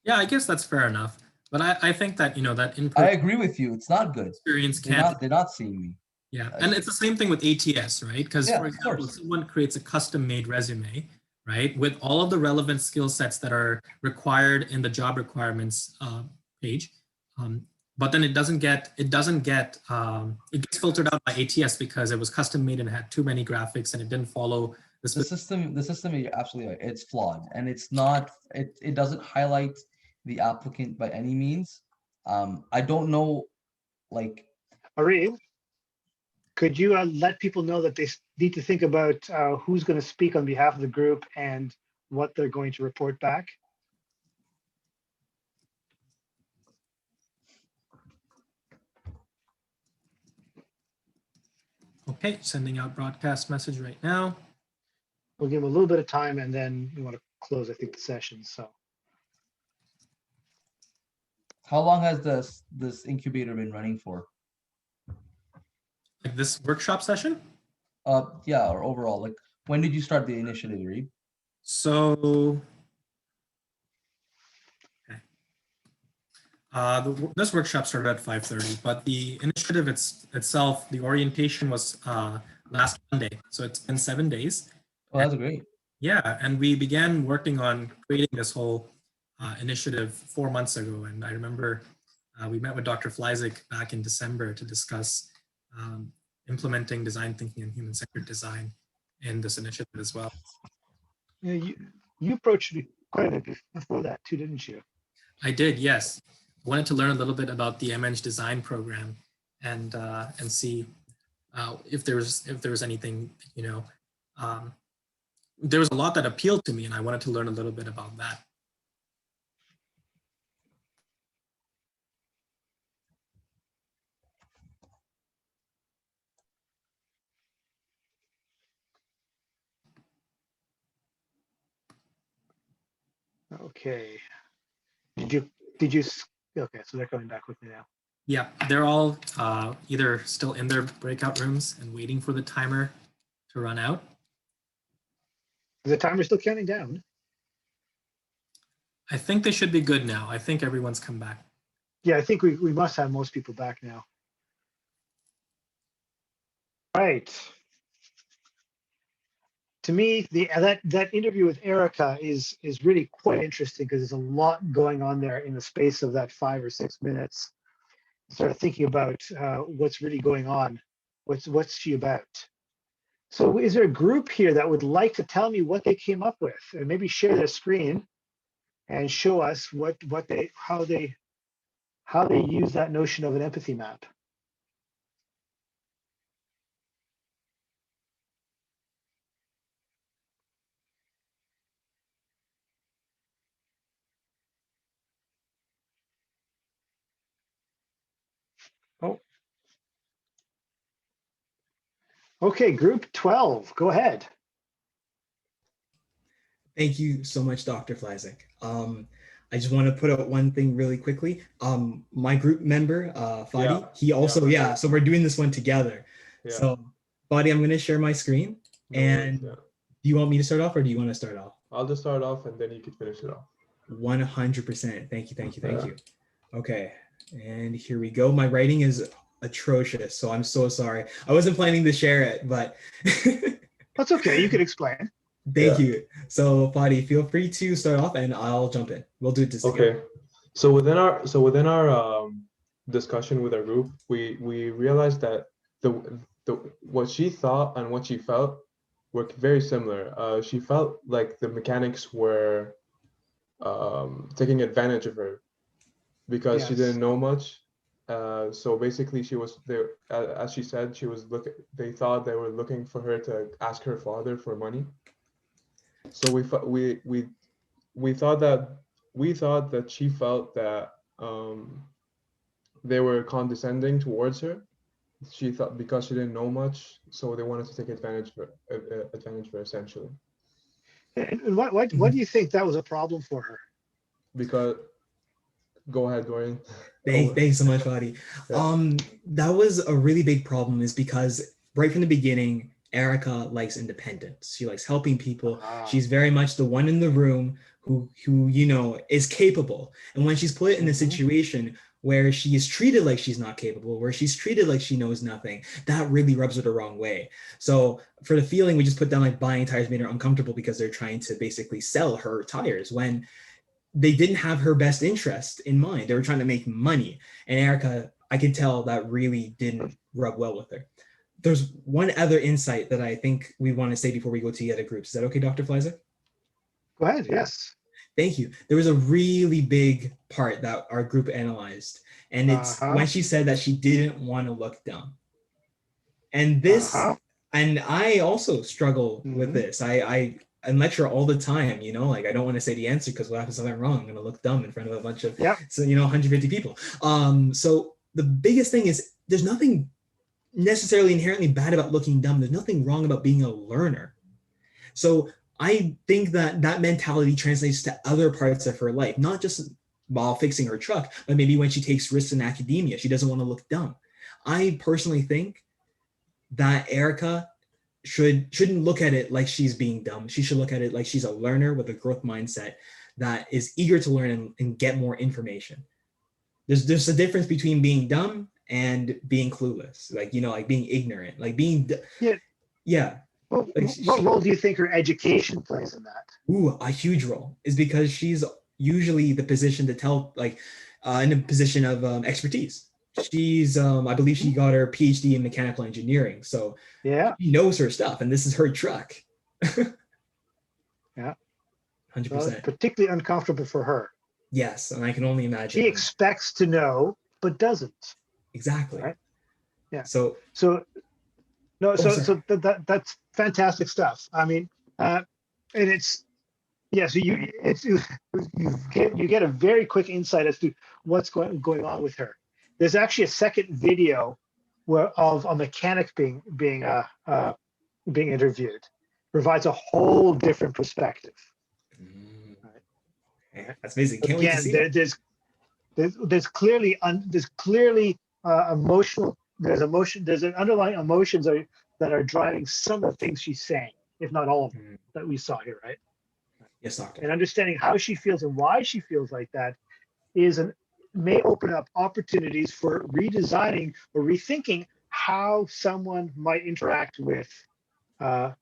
Yeah, I guess that's fair enough. But I think that, that in I agree with you. It's not good. Experience they're not seeing me. Yeah, and it's the same thing with ATS, right? Because for example, if someone creates a custom-made resume, right, with all of the relevant skill sets that are required in the job requirements page, but then it gets filtered out by ATS because it was custom-made and had too many graphics and it didn't follow the system. The system, you're absolutely right. It's flawed, and it's not. It doesn't highlight the applicant by any means. I don't know, like. Arif, could you let people know that they need to think about who's going to speak on behalf of the group and what they're going to report back? Okay, sending out broadcast message right now. We'll give them a little bit of time and then we want to close, I think, the session. So. How long has this incubator been running for? Like this workshop session? Yeah, or overall. Like, when did you start the initiative, Reed? So, okay. This workshop started at 5:30, but the initiative itself, the orientation was last Monday. So it's been 7 days. Oh, that's great. Yeah, and we began working on creating this whole initiative 4 months ago. And I remember we met with Dr. Fleizik back in December to discuss implementing design thinking and human-centered design in this initiative as well. Yeah, you approached me quite a bit before that too, didn't you? I did, yes. I wanted to learn a little bit about the MNG design program and see if there was anything, there was a lot that appealed to me, and I wanted to learn a little bit about that. Okay. Okay, so they're coming back with me now. Yeah, they're all either still in their breakout rooms and waiting for the timer to run out. Is the timer still counting down? I think they should be good now. I think everyone's come back. Yeah, I think we must have most people back now. Right. To me, that interview with Erica is really quite interesting because there's a lot going on there in the space of that 5 or 6 minutes. Start thinking about what's really going on. What's she about? So is there a group here that would like to tell me what they came up with and maybe share their screen and show us how they use that notion of an empathy map? Oh. Okay, group 12, go ahead. Thank you so much, Dr. Flazik. I just want to put out one thing really quickly. My group member, Fadi, he also, so we're doing this one together. Yeah. So, Fadi, I'm going to share my screen. And do you want me to start off or do you want to start off? I'll just start off and then you can finish it off. 100%. Thank you. Okay, and here we go. My writing is atrocious, so I'm so sorry. I wasn't planning to share it, but that's okay. You can explain. Thank you. So, Fadi, feel free to start off, and I'll jump in. We'll do this together. Okay. So within our discussion with our group, we realized that what she thought and what she felt were very similar. She felt like the mechanics were taking advantage of her because she didn't know much. So basically, she was there. As she said, she was they thought they were looking for her to ask her father for money. So we thought that she felt that they were condescending towards her. She thought because she didn't know much, so they wanted to take advantage of her essentially. And what do you think that was a problem for her? Because, go ahead, Dorian. Thanks so much, Fadi. That was a really big problem, is because right from the beginning, Erica likes independence. She likes helping people. She's very much the one in the room who is capable. And when she's put in a situation where she is treated like she's not capable, where she's treated like she knows nothing, that really rubs her the wrong way. So for the feeling, we just put down like buying tires made her uncomfortable because they're trying to basically sell her tires when they didn't have her best interest in mind. They were trying to make money. And Erica, I could tell that really didn't rub well with her. There's one other insight that I think we want to say before we go to the other groups. Is that okay, Dr. Fleiser? Go ahead, yes. Thank you. There was a really big part that our group analyzed. And it's when she said that she didn't want to look dumb. And this, and I also struggle with this. I lecture all the time, like I don't want to say the answer because what happens if I'm wrong? I'm going to look dumb in front of a bunch of, 150 people. So the biggest thing is there's nothing necessarily inherently bad about looking dumb. There's nothing wrong about being a learner. So I think that mentality translates to other parts of her life, not just while fixing her truck, but maybe when she takes risks in academia. She doesn't want to look dumb. I personally think that Erica shouldn't look at it like she's being dumb. She should look at it like she's a learner with a growth mindset that is eager to learn and get more information. There's a difference between being dumb and being clueless, like being ignorant, like being Well, what role do you think her education plays in that? Ooh, a huge role is because she's usually the position to tell, in a position of expertise. She's, I believe she got her PhD in mechanical engineering, so she knows her stuff, and this is her truck. 100%. Well, particularly uncomfortable for her. Yes, and I can only imagine. She expects to know, but doesn't. Exactly. Right? Yeah. So that's fantastic stuff. I mean, and it's so you get a very quick insight as to what's going on with her. There's actually a second video of a mechanic being interviewed. Provides a whole different perspective. That's amazing. Can't wait to Again, see it. there's clearly emotional. There's an underlying emotions that are driving some of the things she's saying, if not all of them, that we saw here, right? Yes, doctor. And understanding how she feels and why she feels like that may open up opportunities for redesigning or rethinking how someone might interact with a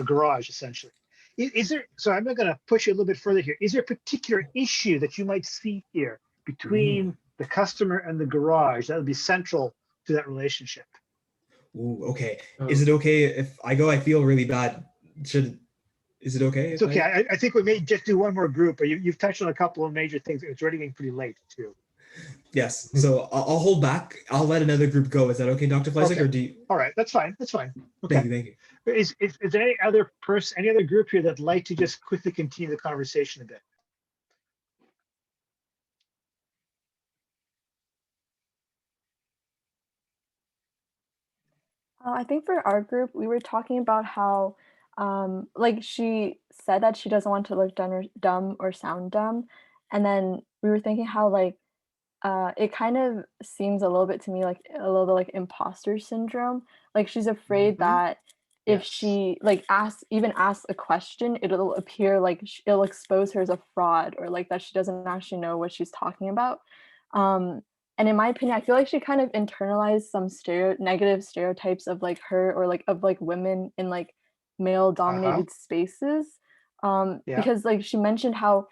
garage, essentially. Is there? So I'm going to push you a little bit further here. Is there a particular issue that you might see here between the customer and the garage that would be central to that relationship? Ooh, okay. Is it okay if I go? I feel really bad. Is it okay? It's okay. I think we may just do one more group, but you've touched on a couple of major things. It's already getting pretty late too. Yes. So I'll hold back. I'll let another group go. Is that okay, Dr. Fleisig, Okay. or do you? All right, that's fine. That's fine. Okay. Thank you. Is there any other person, any other group here that'd like to just quickly continue the conversation a bit? I think for our group, we were talking about how, like she said that she doesn't want to look dumb or sound dumb, and then we were thinking how like it kind of seems a little bit to me like a little bit like imposter syndrome. Like she's afraid that if she like even asks a question, it'll appear like it'll expose her as a fraud or like that she doesn't actually know what she's talking about. And in my opinion, I feel like she kind of internalized some negative stereotypes of like her or like of like women in like male dominated spaces. Because like she mentioned how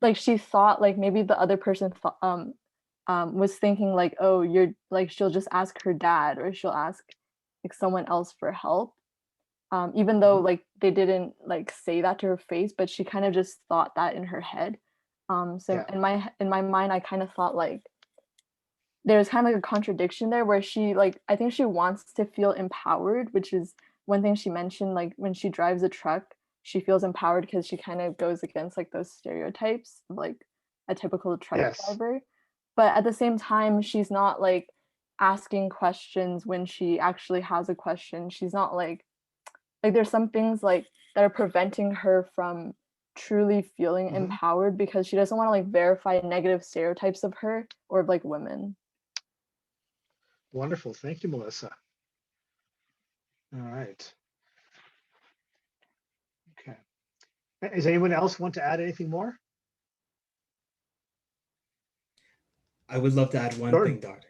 like she thought like maybe the other person was thinking like, oh, you're like she'll just ask her dad or she'll ask like someone else for help. Even though like they didn't like say that to her face, but she kind of just thought that in her head. So in my mind, I kind of thought like there's kind of like a contradiction there where she like I think she wants to feel empowered, which is one thing she mentioned, like when she drives a truck she feels empowered because she kind of goes against like those stereotypes of like a typical truck driver, but at the same time she's not like asking questions when she actually has a question. She's not like there's some things like that are preventing her from truly feeling empowered because she doesn't want to like verify negative stereotypes of her or of like women. Wonderful. Thank you, Melissa. All right. Okay. Does anyone else want to add anything more? I would love to add one thing, Doctor.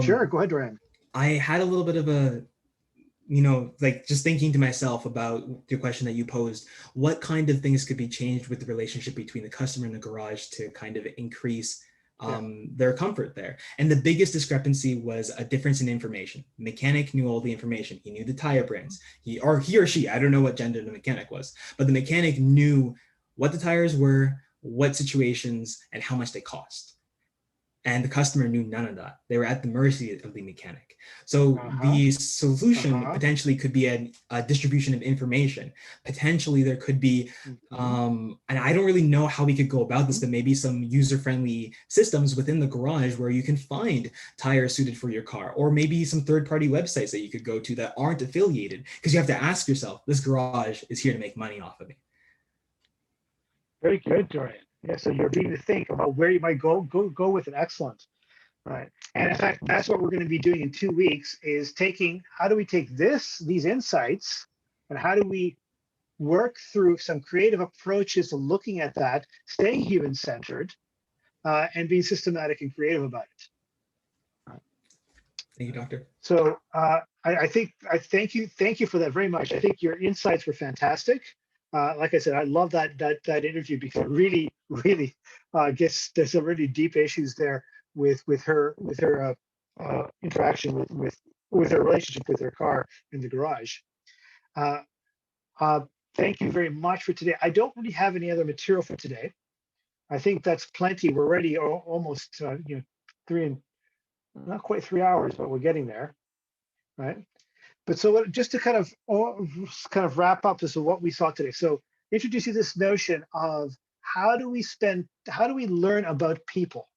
Sure, go ahead, Duran. I had a little bit of a, like just thinking to myself about the question that you posed, what kind of things could be changed with the relationship between the customer and the garage to kind of increase their comfort there. And the biggest discrepancy was a difference in information. The mechanic knew all the information. He knew the tire brands. He or she, I don't know what gender the mechanic was, but the mechanic knew what the tires were, what situations, and how much they cost. And the customer knew none of that. They were at the mercy of the mechanic. So the solution potentially could be a distribution of information. Potentially there could be, and I don't really know how we could go about this, but maybe some user-friendly systems within the garage where you can find tires suited for your car, or maybe some third-party websites that you could go to that aren't affiliated, because you have to ask yourself, this garage is here to make money off of me. Very good, Dorian. Yeah, so you're beginning to think about where you might go with it. Excellent. Right. And in fact, that's what we're going to be doing in 2 weeks is how do we take these insights and how do we work through some creative approaches to looking at that, staying human-centered, and being systematic and creative about it. Thank you, Doctor. So I thank you for that very much. I think your insights were fantastic. Like I said, I love that interview because it really gets there's some really deep issues there with her interaction with her relationship with her car in the garage. Thank you very much for today. I don't really have any other material for today. I think that's plenty. We're already almost not quite 3 hours, but we're getting there, right? But so just to kind of wrap up this is what we saw today. So introduce you this notion of how do we learn about people?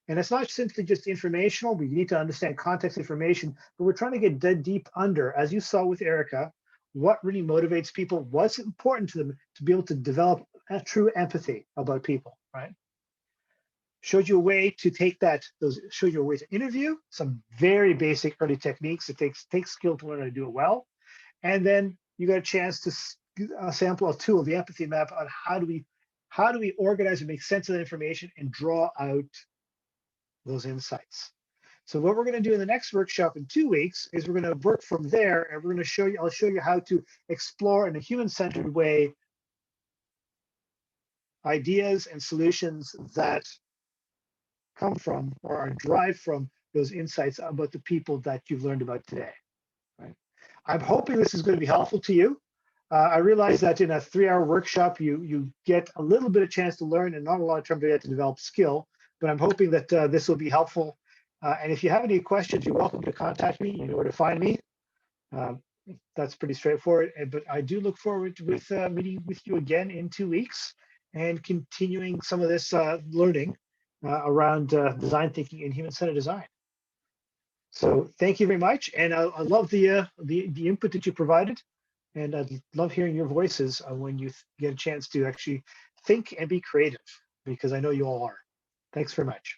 And it's not simply just informational. We need to understand context information, but we're trying to get deep under, as you saw with Erica, what really motivates people, what's important to them to be able to develop a true empathy about people, right? Showed you a way to take that, showed you a way to interview, some very basic early techniques. It takes skill to learn how to do it well. And then you got a chance to sample a tool, the empathy map, on how do we organize and make sense of that information and draw out those insights. So what we're going to do in the next workshop in 2 weeks is we're going to work from there, and we're going to show you, I'll show you how to explore in a human-centered way ideas and solutions that come from or are derived from those insights about the people that you've learned about today. Right? I'm hoping this is going to be helpful to you. I realize that in a 3-hour workshop, you get a little bit of chance to learn and not a lot of time to develop skill, but I'm hoping that this will be helpful. And if you have any questions, you're welcome to contact me. You know where to find me. That's pretty straightforward. But I do look forward with meeting with you again in 2 weeks and continuing some of this learning around design thinking and human-centered design. So thank you very much, and I love the input that you provided, and I'd love hearing your voices when you get a chance to actually think and be creative, because I know you all are. Thanks very much.